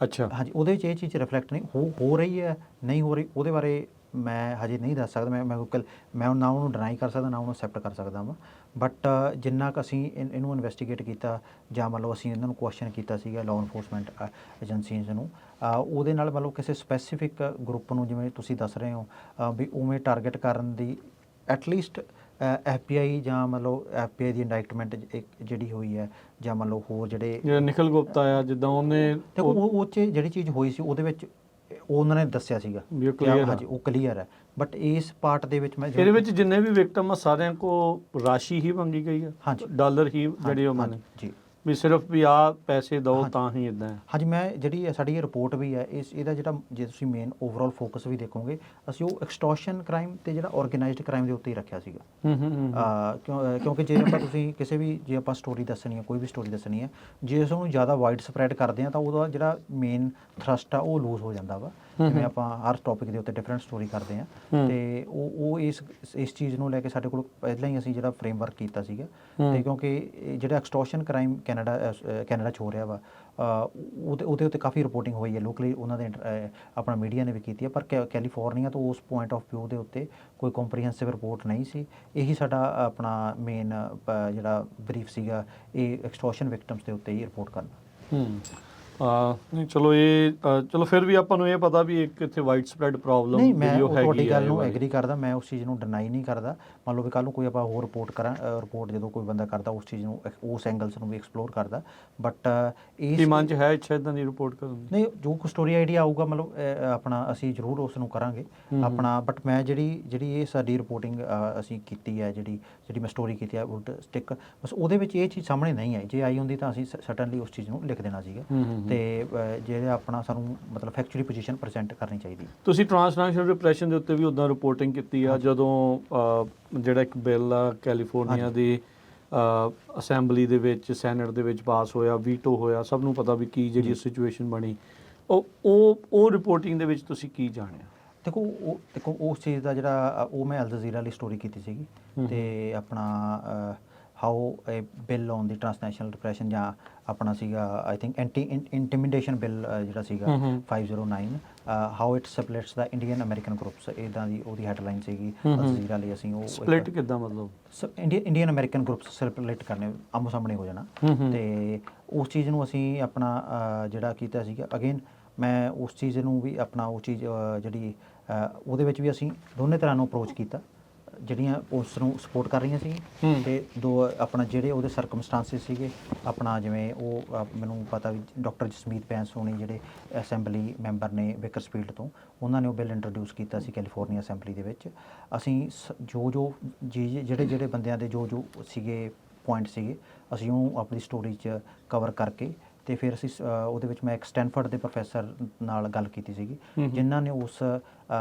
ਅੱਛਾ। ਹਾਂਜੀ, ਉਹਦੇ ਵਿੱਚ ਇਹ ਚੀਜ਼ ਰਿਫਲੈਕਟ ਨਹੀਂ ਹੋ ਰਹੀ ਹੈ, ਨਹੀਂ ਹੋ ਰਹੀ, ਉਹਦੇ ਬਾਰੇ ਮੈਂ ਹਜੇ ਨਹੀਂ ਦੱਸ ਸਕਦਾ। ਮੈਂ ਨਾ ਉਹਨੂੰ ਡਿਨਾਈ ਕਰ ਸਕਦਾ, ਨਾ ਉਹਨੂੰ ਅਸੈਪਟ ਕਰ ਸਕਦਾ ਵਾਂ। ਬਟ ਜਿੰਨਾ ਕੁ ਅਸੀਂ ਇਹਨੂੰ ਇਨਵੈਸਟੀਗੇਟ ਕੀਤਾ ਜਾਂ ਮੰਨ ਲਓ ਅਸੀਂ ਇਹਨਾਂ ਨੂੰ ਕੁਐਸਚਨ ਕੀਤਾ ਸੀਗਾ ਲਾਅ ਇਨਫੋਰਸਮੈਂਟ ਏਜੰਸੀਜ਼ ਨੂੰ, ਉਹਦੇ ਨਾਲ ਮੰਨ ਲਓ ਕਿਸੇ ਸਪੈਸੀਫਿਕ ਗਰੁੱਪ ਨੂੰ ਜਿਵੇਂ ਤੁਸੀਂ ਦੱਸ ਰਹੇ ਹੋ ਵੀ ਉਵੇਂ ਟਾਰਗੇਟ ਕਰਨ ਦੀ ਐਟਲੀਸਟ FBI ਜਾਂ ਮੰਨ ਲਓ FBI ਦੀ ਇੰਡਾਇਕਟਮੈਂਟ ਜਿਹੜੀ ਹੋਈ ਹੈ, ਜਾਂ ਮੰਨ ਲਓ ਹੋਰ ਜਿਹੜੇ ਨਿਖਿਲ ਗੁਪਤਾ ਆ ਜਿੱਦਾਂ ਉਹਨੇ ਦੇਖੋ ਉਹ 'ਚ ਜਿਹੜੀ ਚੀਜ਼ ਹੋਈ ਸੀ ਉਹਦੇ ਵਿੱਚ ਉਹ ਉਹਨਾਂ ਨੇ ਦੱਸਿਆ ਸੀਗਾ ਵੀ ਉਹ clear ਆ। ਹਾਂਜੀ, ਉਹ ਕਲੀਅਰ ਹੈ। ਬਟ ਇਸ ਪਾਰਟ ਦੇ ਵਿੱਚ ਮੈਂ ਇਹਦੇ ਵਿੱਚ ਜਿੰਨੇ ਵੀ ਵਿਕਟਮ ਆ ਸਾਰਿਆਂ ਕੋ ਰਾਸ਼ੀ ਹੀ ਮੰਗੀ ਗਈ ਆ, ਹਾਂਜੀ। ਡਾਲਰ ਹੀ ਜਿਹੜੇ ਉਹਨਾਂ ਨੇ ਜੀ ਵੀ ਸਿਰਫ ਵੀ ਆ ਪੈਸੇ ਦਿਓ ਤਾਂ ਹੀ ਇਦਾਂ ਹੈ। ਹਾਂਜੀ, ਮੈਂ ਜਿਹੜੀ ਸਾਡੀ ਇਹ ਰਿਪੋਰਟ ਵੀ ਹੈ ਇਹਦਾ ਜਿਹੜਾ ਜੇ ਤੁਸੀਂ ਮੇਨ ਓਵਰਆਲ ਫੋਕਸ ਵੀ ਦੇਖੋਗੇ ਅਸੀਂ ਉਹ ਐਕਸਟੋਰਸ਼ਨ ਕ੍ਰਾਈਮ ਤੇ ਜਿਹੜਾ ਆਰਗੇਨਾਈਜ਼ਡ ਕ੍ਰਾਈਮ ਦੇ ਉੱਤੇ ਹੀ ਰੱਖਿਆ ਸੀਗਾ। ਕਿਉਂਕਿ ਜੇ ਆਪਾਂ ਤੁਸੀਂ ਜੇ ਆਪਾਂ ਸਟੋਰੀ ਦੱਸਣੀ ਹੈ, ਕੋਈ ਵੀ ਸਟੋਰੀ ਦੱਸਣੀ ਹੈ, ਜੇ ਉਸ ਨੂੰ ਜ਼ਿਆਦਾ ਵਾਈਡ ਸਪਰੈਡ ਕਰਦੇ ਹਾਂ ਤਾਂ ਉਹਦਾ ਜਿਹੜਾ ਮੇਨ ਥਰਸਟ ਆ ਉਹ ਲੂਜ਼ ਹੋ ਜਾਂਦਾ ਵਾ। ਜਿਵੇਂ ਆਪਾਂ ਹਰ ਟੌਪਿਕ ਦੇ ਉੱਤੇ ਡਿਫਰੈਂਟ ਸਟੋਰੀ ਕਰਦੇ ਹਾਂ ਤੇ ਉਹ ਇਸ ਚੀਜ਼ ਨੂੰ ਲੈ ਕੇ ਸਾਡੇ ਕੋਲ ਪਹਿਲਾਂ ਹੀ ਅਸੀਂ ਜਿਹੜਾ ਫਰੇਮਵਰਕ ਕੀਤਾ ਸੀਗਾ। ਤੇ ਕਿਉਂਕਿ ਜਿਹੜਾ ਐਕਸਟੋਰਸ਼ਨ ਕ੍ਰਾਈਮ ਕੈਨੇਡਾ 'ਚ ਹੋ ਰਿਹਾ ਵਾ, ਉਹਦੇ ਉੱਤੇ ਕਾਫੀ ਰਿਪੋਰਟਿੰਗ ਹੋਈ ਹੈ ਲੋਕਲੀ, ਉਹਨਾਂ ਦੇ ਆਪਣਾ ਮੀਡੀਆ ਨੇ ਵੀ ਕੀਤੀ ਹੈ। ਪਰ ਕੈਲੀਫੋਰਨੀਆ ਤੋਂ ਉਸ ਪੁਆਇੰਟ ਆਫ ਵਿਊ ਦੇ ਉੱਤੇ ਕੋਈ ਕੰਪਰੀਹੈਂਸਿਵ ਰਿਪੋਰਟ ਨਹੀਂ ਸੀ। ਇਹੀ ਸਾਡਾ ਆਪਣਾ ਮੇਨ ਜਿਹੜਾ ਬਰੀਫ ਸੀਗਾ, ਇਹ ਐਕਸਟੋਰਸ਼ਨ ਵਿਕਟਮਸ ਦੇ ਉੱਤੇ ਹੀ ਰਿਪੋਰਟ ਕਰਨਾ। ਨਹੀਂ ਚਲੋ ਚਲੋ ਫਿਰ ਵੀ ਆਪਾਂ ਨੂੰ ਇਹ ਪਤਾ ਵੀ ਇੱਕ ਇੱਥੇ ਵਾਈਡ ਸਪਰੈਡ ਪ੍ਰੋਬਲਮ ਨਹੀਂ, ਮੈਂ ਤੁਹਾਡੀ ਗੱਲ ਨੂੰ ਐਗਰੀ ਕਰਦਾ, ਮੈਂ ਉਸ ਚੀਜ਼ ਨੂੰ ਡਿਨਾਈ ਨਹੀਂ ਕਰਦਾ। ਮੰਨ ਲਓ ਵੀ ਕੱਲ੍ਹ ਨੂੰ ਕੋਈ ਆਪਾਂ ਹੋਰ ਰਿਪੋਰਟ ਜਦੋਂ ਕੋਈ ਬੰਦਾ ਕਰਦਾ ਉਸ ਚੀਜ਼ ਨੂੰ, ਉਸ ਐਂਗਲਸ ਨੂੰ ਵੀ ਐਕਸਪਲੋਰ ਕਰਦਾ। ਬਟ ਇਸ ਮਨ 'ਚ ਹੈ ਇੱਛਾ ਇੱਦਾਂ ਦੀ ਰਿਪੋਰਟ ਕਰਨ ਦੀ? ਨਹੀਂ, ਜੋ ਕੋਈ ਸਟੋਰੀ ਆਈਡੀਆ ਆਊਗਾ ਮਤਲਬ ਆਪਣਾ ਅਸੀਂ ਜ਼ਰੂਰ ਉਸ ਨੂੰ ਕਰਾਂਗੇ ਆਪਣਾ। ਬਟ ਮੈਂ ਜਿਹੜੀ ਇਹ ਸਾਡੀ ਰਿਪੋਰਟਿੰਗ ਅਸੀਂ ਕੀਤੀ ਹੈ, ਜਿਹੜੀ ਮੈਂ ਸਟੋਰੀ ਕੀਤੀ ਹੈ ਵੁੱਡ ਸਟਿਕ, ਬਸ ਉਹਦੇ ਵਿੱਚ ਇਹ ਚੀਜ਼ ਸਾਹਮਣੇ ਨਹੀਂ ਆਈ। ਜੇ ਆਈ ਹੁੰਦੀ ਤਾਂ ਅਸੀਂ ਸਟਨਲੀ ਉਸ ਚੀਜ਼ ਨੂੰ ਲਿਖ ਦੇਣਾ ਸੀਗਾ ਤੇ ਜਿਹੜੇ ਆਪਣਾ ਸਾਨੂੰ ਮਤਲਬ ਫੈਕਚੁਅਲੀ ਪੋਜੀਸ਼ਨ ਪ੍ਰੈਜ਼ੈਂਟ ਕਰਨੀ ਚਾਹੀਦੀ। ਤੁਸੀਂ ਟ੍ਰਾਂਸਨੈਸ਼ਨਲ ਰਿਪਰੈਸ਼ਨ ਦੇ ਉੱਤੇ ਵੀ ਉੱਦਾਂ ਰਿਪੋਰਟਿੰਗ ਕੀਤੀ ਆ ਜਦੋਂ ਜਿਹੜਾ ਇੱਕ ਬਿੱਲ ਆ ਕੈਲੀਫੋਰਨੀਆ ਦੀ ਅਸੈਂਬਲੀ ਦੇ ਵਿੱਚ, ਸੈਨੇਟ ਦੇ ਵਿੱਚ ਪਾਸ ਹੋਇਆ, ਵੀਟੋ ਹੋਇਆ, ਸਭ ਨੂੰ ਪਤਾ ਵੀ ਕੀ ਜਿਹੜੀ ਸਿਚੁਏਸ਼ਨ ਬਣੀ, ਉਹ ਰਿਪੋਰਟਿੰਗ ਦੇ ਵਿੱਚ ਤੁਸੀਂ ਕੀ ਜਾਣਿਆ? ਦੇਖੋ ਉਸ ਚੀਜ਼ ਦਾ ਜਿਹੜਾ ਉਹ ਮੈਂ ਅਲ ਜਜ਼ੀਰਾ ਲਈ ਸਟੋਰੀ ਕੀਤੀ ਸੀਗੀ ਤੇ ਆਪਣਾ how A bill on the transnational repression ਜਾਂ ਆਪਣਾ ਸੀਗਾ ਆਈ ਥਿੰਕ ਐਂਟੀ ਇੰਟੀਮੀਡੇਸ਼ਨ ਬਿੱਲ ਜਿਹੜਾ ਸੀਗਾ 509, how it splits the Indian American groups, ਇੱਦਾਂ ਦੀ ਉਹਦੀ ਹੈਡਲਾਈਨ ਸੀਗੀ ਅਲ ਜਜ਼ੀਰਾ ਲਈ। ਅਸੀਂ ਉਹ ਸਪਲਿਟ ਕਿੱਦਾਂ ਮਤਲਬ ਇੰਡੀਅਨ ਅਮਰੀਕਨ ਗਰੁੱਪਸ ਸਪਲਿਟ ਕਰਨੇ, ਆਮੋ ਸਾਹਮਣੇ ਹੋ ਜਾਣਾ। ਤੇ ਉਸ ਚੀਜ਼ ਨੂੰ ਅਸੀਂ ਆਪਣਾ ਜਿਹੜਾ ਕੀਤਾ ਸੀਗਾ, ਅਗੇਨ ਮੈਂ ਉਸ ਚੀਜ਼ ਨੂੰ ਵੀ ਆਪਣਾ ਉਹ ਚੀਜ਼ ਜਿਹੜੀ ਉਹਦੇ ਵਿੱਚ ਵੀ ਅਸੀਂ ਦੋਨੇ ਤਰ੍ਹਾਂ ਨੂੰ ਅਪਰੋਚ ਕੀਤਾ। ਜਿਹੜੀਆਂ ਉਸ ਨੂੰ ਸਪੋਰਟ ਕਰ ਰਹੀਆਂ ਸੀ ਤੇ ਦੋ ਆਪਣਾ ਜਿਹੜੇ ਉਹਦੇ ਸਰਕਮਸਟਾਂਸਿਸ ਸੀਗੇ ਆਪਣਾ, ਜਿਵੇਂ ਉਹ ਮੈਨੂੰ ਪਤਾ ਵੀ ਡਾਕਟਰ ਜਸਮੀਤ ਬੈਂਸ ਹੋਣੀ ਜਿਹੜੇ ਅਸੈਂਬਲੀ ਮੈਂਬਰ ਨੇ ਬੇਕਰਸਫੀਲਡ ਤੋਂ, ਉਹਨਾਂ ਨੇ ਉਹ ਬਿੱਲ ਇੰਟਰੋਡਿਊਸ ਕੀਤਾ ਸੀ ਕੈਲੀਫੋਰਨੀਆ ਅਸੈਂਬਲੀ ਦੇ ਵਿੱਚ। ਅਸੀਂ ਜਿਹੜੇ ਬੰਦਿਆਂ ਦੇ ਜੋ ਸੀਗੇ ਪੁਆਇੰਟ ਸੀਗੇ, ਅਸੀਂ ਉਹ ਆਪਣੀ ਸਟੋਰੀ 'ਚ ਕਵਰ ਕਰਕੇ ਤੇ ਫਿਰ ਅਸੀਂ ਉਹਦੇ ਵਿੱਚ ਮੈਂ ਇੱਕ ਸਟੈਨਫੋਰਡ ਦੇ ਪ੍ਰੋਫੈਸਰ ਨਾਲ ਗੱਲ ਕੀਤੀ ਸੀਗੀ, ਜਿਨ੍ਹਾਂ ਨੇ ਉਸ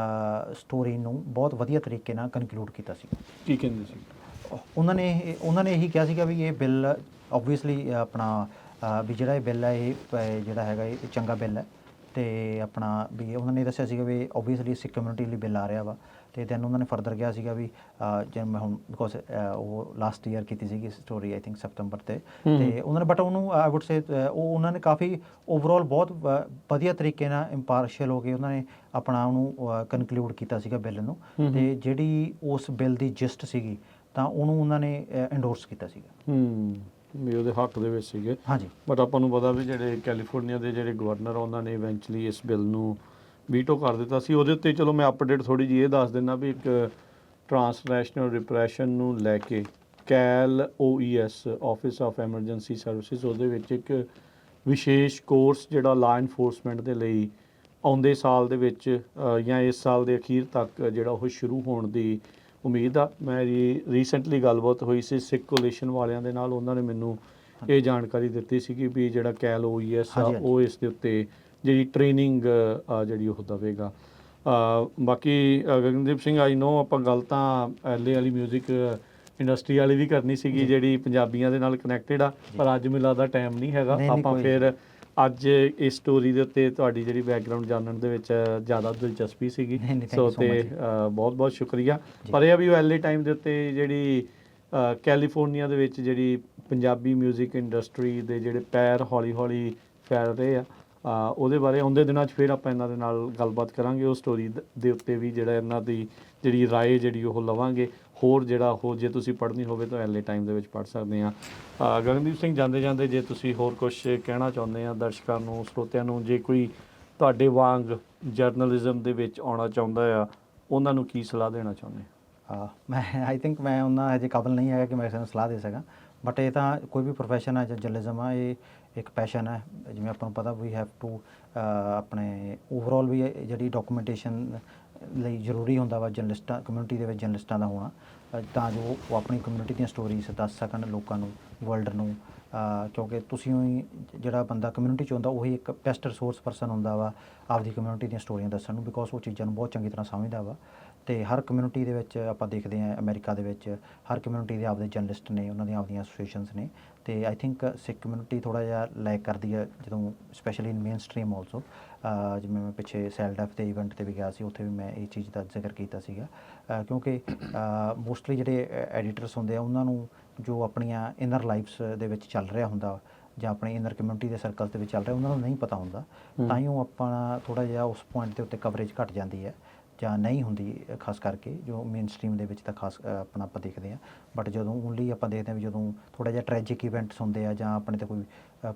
ਸਟੋਰੀ ਨੂੰ ਬਹੁਤ ਵਧੀਆ ਤਰੀਕੇ ਨਾਲ ਕਨਕਲੂਡ ਕੀਤਾ ਸੀ। ਕੀ ਕਹਿੰਦੇ ਸੀ ਉਹਨਾਂ ਨੇ ਇਹੀ ਕਿਹਾ ਸੀਗਾ ਵੀ ਇਹ ਬਿੱਲ ਓਬਵੀਅਸਲੀ ਆਪਣਾ ਵੀ ਜਿਹੜਾ ਇਹ ਬਿੱਲ ਹੈ ਇਹ ਜਿਹੜਾ ਹੈਗਾ ਇਹ ਚੰਗਾ ਬਿੱਲ ਹੈ ਤੇ ਆਪਣਾ ਵੀ ਉਹਨਾਂ ਨੇ ਦੱਸਿਆ ਸੀਗਾ ਵੀ ਓਬਵੀਅਸਲੀ ਸਿੱਖ ਕਮਿਊਨਿਟੀ ਲਈ ਬਿੱਲ ਆ ਰਿਹਾ ਵਾ। ਤੇ ਦੈਨ ਉਹਨਾਂ ਨੇ ਫਰਦਰ ਕਿਹਾ ਸੀਗਾ ਵੀ ਜਿਵੇਂ ਮੈਂ ਹੁਣ ਬਿਕੋਜ਼ ਉਹ ਲਾਸਟ ਈਅਰ ਕੀਤੀ ਸੀਗੀ ਸਟੋਰੀ ਆਈ ਥਿੰਕ ਸੈਪਟੰਬਰ ਤੇ ਉਹਨਾਂ ਨੇ, ਬਟ ਉਹਨੂੰ ਆਈ ਵੁੱਡ ਸੇ ਉਹਨਾਂ ਨੇ ਕਾਫੀ ਓਵਰਆਲ ਬਹੁਤ ਵਧੀਆ ਤਰੀਕੇ ਨਾਲ ਇੰਪਾਰਸ਼ੀਅਲ ਹੋ ਕੇ ਉਹਨਾਂ ਨੇ ਆਪਣਾ ਉਹਨੂੰ ਕਨਕਲੂਡ ਕੀਤਾ ਸੀਗਾ ਬਿੱਲ ਨੂੰ। ਤੇ ਜਿਹੜੀ ਉਸ ਬਿੱਲ ਦੀ ਜਿਸਟ ਸੀਗੀ ਤਾਂ ਉਹਨੂੰ ਉਹਨਾਂ ਨੇ ਇੰਡੋਰਸ ਕੀਤਾ ਸੀਗਾ ਵੀ ਉਹਦੇ ਹੱਕ ਦੇ ਵਿੱਚ ਸੀਗੇ। ਹਾਂਜੀ, ਬਟ ਆਪਾਂ ਨੂੰ ਪਤਾ ਵੀ ਜਿਹੜੇ ਕੈਲੀਫੋਰਨੀਆ ਦੇ ਜਿਹੜੇ ਗਵਰਨਰ ਉਹਨਾਂ ਨੇ ਇਵੈਂਚੁਅਲੀ ਇਸ ਬਿੱਲ ਨੂੰ ਵੀਟੋ ਕਰ ਦਿੱਤਾ ਸੀ। ਉਹਦੇ ਉੱਤੇ ਚਲੋ ਮੈਂ ਅਪਡੇਟ ਥੋੜ੍ਹੀ ਜਿਹੀ ਇਹ ਦੱਸ ਦਿੰਦਾ ਵੀ ਇੱਕ ਟ੍ਰਾਂਸਨੈਸ਼ਨਲ ਰਿਪਰੈਸ਼ਨ ਨੂੰ ਲੈ ਕੇ CAL-OES office of emergency services, ਉਹਦੇ ਵਿੱਚ ਇੱਕ ਵਿਸ਼ੇਸ਼ ਕੋਰਸ ਜਿਹੜਾ ਲਾਅ ਇਨਫੋਰਸਮੈਂਟ ਦੇ ਲਈ ਆਉਂਦੇ ਸਾਲ ਦੇ ਵਿੱਚ ਜਾਂ ਇਸ ਸਾਲ ਦੇ ਅਖੀਰ ਤੱਕ ਜਿਹੜਾ ਉਹ ਸ਼ੁਰੂ ਹੋਣ ਦੀ ਉਮੀਦ ਆ। ਮੇਰੀ ਰੀਸੈਂਟਲੀ ਗੱਲਬਾਤ ਹੋਈ ਸੀ ਸਿੱਖ ਕੋਲੀਸ਼ਨ ਵਾਲਿਆਂ ਦੇ ਨਾਲ, ਉਹਨਾਂ ਨੇ ਮੈਨੂੰ ਇਹ ਜਾਣਕਾਰੀ ਦਿੱਤੀ ਸੀਗੀ ਵੀ ਜਿਹੜਾ CAL-OES ਆ ਉਹ ਇਸ ਦੇ ਉੱਤੇ ਜਿਹੜੀ ਟ੍ਰੇਨਿੰਗ ਜਿਹੜੀ ਉਹ ਦੇਵੇਗਾ। ਬਾਕੀ ਗਗਨਦੀਪ ਸਿੰਘ, ਆਈ ਨੋ ਆਪਾਂ ਗੱਲ ਤਾਂ ਐਲੇ ਵਾਲੀ ਮਿਊਜ਼ਿਕ ਇੰਡਸਟਰੀ ਵਾਲੀ ਵੀ ਕਰਨੀ ਸੀਗੀ ਜੀ। ਜਿਹੜੀ ਪੰਜਾਬੀਆਂ ਦੇ ਨਾਲ ਕਨੈਕਟਡ ਆ, ਪਰ ਅੱਜ ਮੈਨੂੰ ਲੱਗਦਾ ਟਾਈਮ ਨਹੀਂ ਹੈਗਾ। ਨਹੀਂ, ਨਹੀਂ, ਆਪਾਂ ਕੋਈ- ਫਿਰ ਅੱਜ ਇਸ ਸਟੋਰੀ ਦੇ ਉੱਤੇ ਤੁਹਾਡੀ ਜਿਹੜੀ ਬੈਕਗ੍ਰਾਉਂਡ ਜਾਣਨ ਦੇ ਵਿੱਚ ਜ਼ਿਆਦਾ ਦਿਲਚਸਪੀ ਸੀਗੀ। ਨਹੀਂ, ਨਹੀਂ, thank ਸੋ you so ਤੇ much ਜੀ। ਬਹੁਤ ਬਹੁਤ ਸ਼ੁਕਰੀਆ। ਜੀ। ਪਰ ਇਹ ਆ ਵੀ ਵੈਲੇ ਟਾਈਮ ਦੇ ਉੱਤੇ ਜਿਹੜੀ ਕੈਲੀਫੋਰਨੀਆ ਦੇ ਵਿੱਚ ਜਿਹੜੀ ਪੰਜਾਬੀ 뮤직 ਇੰਡਸਟਰੀ ਦੇ ਜਿਹੜੇ ਪੈਰ ਹੌਲੀ ਹੌਲੀ ਫੈਲ ਰਹੇ ਆ, ਉਹਦੇ ਬਾਰੇ ਆਉਂਦੇ ਦਿਨਾਂ 'ਚ ਫਿਰ ਆਪਾਂ ਇਹਨਾਂ ਦੇ ਨਾਲ ਗੱਲਬਾਤ ਕਰਾਂਗੇ। ਉਹ ਸਟੋਰੀ ਦੇ ਉੱਤੇ ਵੀ ਜਿਹੜਾ ਇਹਨਾਂ ਦੀ ਜਿਹੜੀ ਰਾਏ ਜਿਹੜੀ ਉਹ ਲਵਾਂਗੇ। ਹੋਰ ਜਿਹੜਾ ਉਹ ਜੇ ਤੁਸੀਂ ਪੜ੍ਹਨੀ ਹੋਵੇ ਤਾਂ ਐਲੇ ਟਾਈਮ ਦੇ ਵਿੱਚ ਪੜ੍ਹ ਸਕਦੇ ਆ। ਗਗਨਦੀਪ ਸਿੰਘ, ਜਾਂਦੇ ਜਾਂਦੇ ਜੇ ਤੁਸੀਂ ਹੋਰ ਕੁਝ ਕਹਿਣਾ ਚਾਹੁੰਦੇ ਆ ਦਰਸ਼ਕਾਂ ਨੂੰ, ਸਰੋਤਿਆਂ ਨੂੰ, ਜੇ ਕੋਈ ਤੁਹਾਡੇ ਵਾਂਗ ਜਰਨਲਿਜ਼ਮ ਦੇ ਵਿੱਚ ਆਉਣਾ ਚਾਹੁੰਦਾ ਆ, ਉਹਨਾਂ ਨੂੰ ਕੀ ਸਲਾਹ ਦੇਣਾ ਚਾਹੁੰਦੇ ਆ? ਮੈਂ ਆਈ ਥਿੰਕ ਮੈਂ ਉਹਨਾਂ ਹਜੇ ਕਾਬਲ ਨਹੀਂ ਹੈਗਾ ਕਿ ਮੈਂ ਕਿਸੇ ਨੂੰ ਸਲਾਹ ਦੇ ਸਕਾਂ, ਬਟ ਇਹ ਤਾਂ ਕੋਈ ਵੀ ਪ੍ਰੋਫੈਸ਼ਨ ਹੈ ਜਾਂ ਜਰਨਲਿਜ਼ਮ ਆ, ਇਹ ਇੱਕ ਪੈਸ਼ਨ ਹੈ। ਜਿਵੇਂ ਆਪਾਂ ਨੂੰ ਪਤਾ ਵੀ ਹੈਵ ਟੂ ਆਪਣੇ ਓਵਰਆਲ ਵੀ ਜਿਹੜੀ ਡਾਕੂਮੈਂਟੇਸ਼ਨ ਲਈ ਜ਼ਰੂਰੀ ਹੁੰਦਾ ਵਾ ਜਰਨਲਿਸਟਾਂ ਕਮਿਊਨਿਟੀ ਦੇ ਵਿੱਚ ਜਰਨਲਿਸਟਾਂ ਦਾ ਹੋਣਾ, ਤਾਂ ਜੋ ਉਹ ਆਪਣੀ ਕਮਿਊਨਿਟੀ ਦੀਆਂ ਸਟੋਰੀਜ਼ ਦੱਸ ਸਕਣ ਲੋਕਾਂ ਨੂੰ, ਵਰਲਡ ਨੂੰ। ਕਿਉਂਕਿ ਤੁਸੀਂ ਹੀ ਜਿਹੜਾ ਬੰਦਾ ਕਮਿਊਨਿਟੀ 'ਚ ਹੁੰਦਾ ਉਹੀ ਇੱਕ ਬੈਸਟ ਰਿਸੋਰਸ ਪਰਸਨ ਹੁੰਦਾ ਵਾ ਆਪਦੀ ਕਮਿਊਨਿਟੀ ਦੀਆਂ ਸਟੋਰੀਆਂ ਦੱਸਣ ਨੂੰ, ਬਿਕੋਜ਼ ਉਹ ਚੀਜ਼ਾਂ ਨੂੰ ਬਹੁਤ ਚੰਗੀ ਤਰ੍ਹਾਂ ਸਮਝਦਾ ਵਾ। ਅਤੇ ਹਰ ਕਮਿਊਨਿਟੀ ਦੇ ਵਿੱਚ ਆਪਾਂ ਦੇਖਦੇ ਹਾਂ ਅਮਰੀਕਾ ਦੇ ਵਿੱਚ ਹਰ ਕਮਿਊਨਿਟੀ ਦੇ ਆਪਦੇ ਜਰਨਲਿਸਟ ਨੇ, ਉਹਨਾਂ ਦੀਆਂ ਆਪਦੀਆਂ ਐਸੋਸੀਏਸ਼ਨਸ ਨੇ। ਅਤੇ ਆਈ ਥਿੰਕ ਸਿੱਖ ਕਮਿਊਨਿਟੀ ਥੋੜ੍ਹਾ ਜਿਹਾ ਲੈਕ ਕਰਦੀ ਹੈ ਜਦੋਂ specially in main stream also. ਜਿਵੇਂ ਮੈਂ ਪਿੱਛੇ ਸੈਲਡੈਫ ਦੇ ਇਵੈਂਟ 'ਤੇ ਵੀ ਗਿਆ ਸੀ, ਉੱਥੇ ਵੀ ਮੈਂ ਇਹ ਚੀਜ਼ ਦਾ ਜ਼ਿਕਰ ਕੀਤਾ ਸੀਗਾ। ਕਿਉਂਕਿ ਮੋਸਟਲੀ ਜਿਹੜੇ ਐਡੀਟਰਸ ਹੁੰਦੇ ਆ ਉਹਨਾਂ ਨੂੰ ਜੋ ਆਪਣੀਆਂ ਇਨਰ ਲਾਈਫਸ ਦੇ ਵਿੱਚ ਚੱਲ ਰਿਹਾ ਹੁੰਦਾ ਜਾਂ ਆਪਣੇ ਇਨਰ ਕਮਿਊਨਿਟੀ ਦੇ ਸਰਕਲ ਦੇ ਵਿੱਚ ਚੱਲ ਰਿਹਾ, ਉਹਨਾਂ ਨੂੰ ਨਹੀਂ ਪਤਾ ਹੁੰਦਾ। ਤਾਂ ਹੀ ਉਹ ਆਪਣਾ ਥੋੜ੍ਹਾ ਜਿਹਾ ਉਸ ਪੁਆਇੰਟ ਦੇ ਉੱਤੇ ਕਵਰੇਜ ਘੱਟ ਜਾਂਦੀ ਹੈ ਜਾਂ ਨਹੀਂ ਹੁੰਦੀ, ਖਾਸ ਕਰਕੇ ਜੋ ਮੇਨ ਸਟਰੀਮ ਦੇ ਵਿੱਚ ਤਾਂ ਖਾਸ ਆਪਣਾ ਆਪਾਂ ਦੇਖਦੇ ਹਾਂ। ਬਟ ਜਦੋਂ ਓਨਲੀ ਆਪਾਂ ਦੇਖਦੇ ਹਾਂ ਵੀ ਜਦੋਂ ਥੋੜ੍ਹਾ ਜਿਹਾ ਟ੍ਰੈਜਿਕ ਇਵੈਂਟਸ ਹੁੰਦੇ ਆ ਜਾਂ ਆਪਣੇ 'ਤੇ ਕੋਈ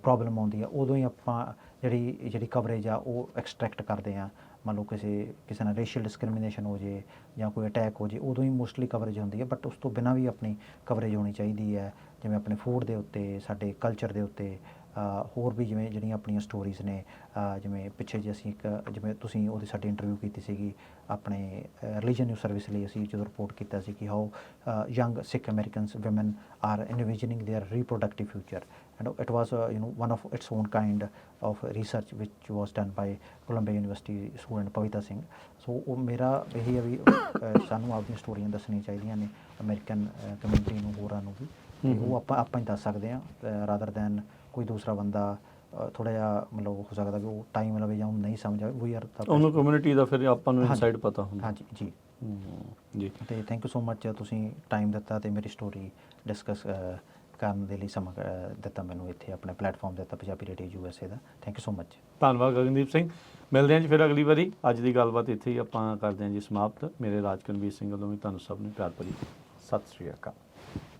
ਪ੍ਰੋਬਲਮ ਆਉਂਦੀ ਆ, ਉਦੋਂ ਹੀ ਆਪਾਂ ਜਿਹੜੀ ਕਵਰੇਜ ਆ ਉਹ ਐਕਸਟਰੈਕਟ ਕਰਦੇ ਹਾਂ। ਮੰਨ ਲਓ ਕਿਸੇ ਨਾਲ ਰੇਸ਼ੀਅਲ ਡਿਸਕ੍ਰਿਮੀਨੇਸ਼ਨ ਹੋ ਜੇ ਜਾਂ ਕੋਈ ਅਟੈਕ ਹੋ ਜੇ, ਉਦੋਂ ਹੀ ਮੋਸਟਲੀ ਕਵਰੇਜ ਹੁੰਦੀ ਹੈ। ਬਟ ਉਸ ਤੋਂ ਬਿਨਾਂ ਵੀ ਆਪਣੀ ਕਵਰੇਜ ਹੋਣੀ ਚਾਹੀਦੀ ਹੈ, ਜਿਵੇਂ ਆਪਣੇ ਫੂਡ ਦੇ ਉੱਤੇ, ਸਾਡੇ ਕਲਚਰ ਦੇ ਉੱਤੇ, ਹੋਰ ਵੀ ਜਿਵੇਂ ਜਿਹੜੀਆਂ ਆਪਣੀਆਂ ਸਟੋਰੀਜ਼ ਨੇ। ਜਿਵੇਂ ਪਿੱਛੇ ਜੇ ਅਸੀਂ ਜਿਵੇਂ ਤੁਸੀਂ ਉਹਦੀ ਸਾਡੀ ਇੰਟਰਵਿਊ ਕੀਤੀ ਸੀਗੀ ਆਪਣੇ ਰਿਲੀਜਨ ਨਿਊਜ਼ ਸਰਵਿਸ ਲਈ, ਅਸੀਂ ਜਦੋਂ ਰਿਪੋਰਟ ਕੀਤਾ ਸੀ ਕਿ how young Sikh Americans women are envisioning their reproductive future, and it was one of its own kind of research which was done by Columbia University student Pavita Singh. So ਉਹ ਮੇਰਾ ਇਹੀ ਹੈ ਵੀ ਸਾਨੂੰ ਆਪਣੀਆਂ ਸਟੋਰੀਆਂ ਦੱਸਣੀਆਂ ਚਾਹੀਦੀਆਂ ਨੇ ਅਮਰੀਕਨ ਕਮਿਊਨਿਟੀ ਨੂੰ, ਹੋਰਾਂ ਨੂੰ ਵੀ। ਤੇ ਉਹ ਆਪਾਂ ਹੀ ਦੱਸ ਸਕਦੇ ਹਾਂ ਰਾਦਰ ਦੈਨ ਕੋਈ ਦੂਸਰਾ ਬੰਦਾ ਥੋੜ੍ਹਾ ਜਿਹਾ ਮਤਲਬ ਹੋ ਸਕਦਾ ਵੀ ਉਹ ਟਾਈਮ ਲਵੇ ਜਾਂ ਉਹਨੂੰ ਨਹੀਂ ਸਮਝ ਆਵੇ। ਵੀ ਉਹਨੂੰ ਕਮਿਊਨਿਟੀ ਦਾ ਫਿਰ ਆਪਾਂ ਨੂੰ ਇਨਸਾਈਡ ਪਤਾ ਹੁੰਦਾ। ਹਾਂਜੀ ਜੀ ਜੀ। ਅਤੇ ਥੈਂਕ ਯੂ ਸੋ ਮਚ, ਤੁਸੀਂ ਟਾਈਮ ਦਿੱਤਾ ਅਤੇ ਮੇਰੀ ਸਟੋਰੀ ਡਿਸਕਸ ਕਰਨ ਦੇ ਲਈ ਸਮਾਂ ਦਿੱਤਾ ਮੈਨੂੰ, ਇੱਥੇ ਆਪਣੇ ਪਲੇਟਫਾਰਮ ਦਿੱਤਾ Punjabi radio USA the. Thank you so much. ਧੰਨਵਾਦ ਗਗਨਦੀਪ ਸਿੰਘ। ਮਿਲਦੇ ਹਾਂ ਜੀ ਫਿਰ ਅਗਲੀ ਵਾਰੀ। ਅੱਜ ਦੀ ਗੱਲਬਾਤ ਇੱਥੇ ਹੀ ਆਪਾਂ ਕਰਦੇ ਹਾਂ ਜੀ ਸਮਾਪਤ। ਮੇਰੇ ਰਾਜਕਨਵੀਰ ਸਿੰਘ ਵੱਲੋਂ ਵੀ ਤੁਹਾਨੂੰ ਸਭ ਨੂੰ ਪਿਆਰ ਭਰੀ ਸਤਿ ਸ਼੍ਰੀ ਅਕਾਲ।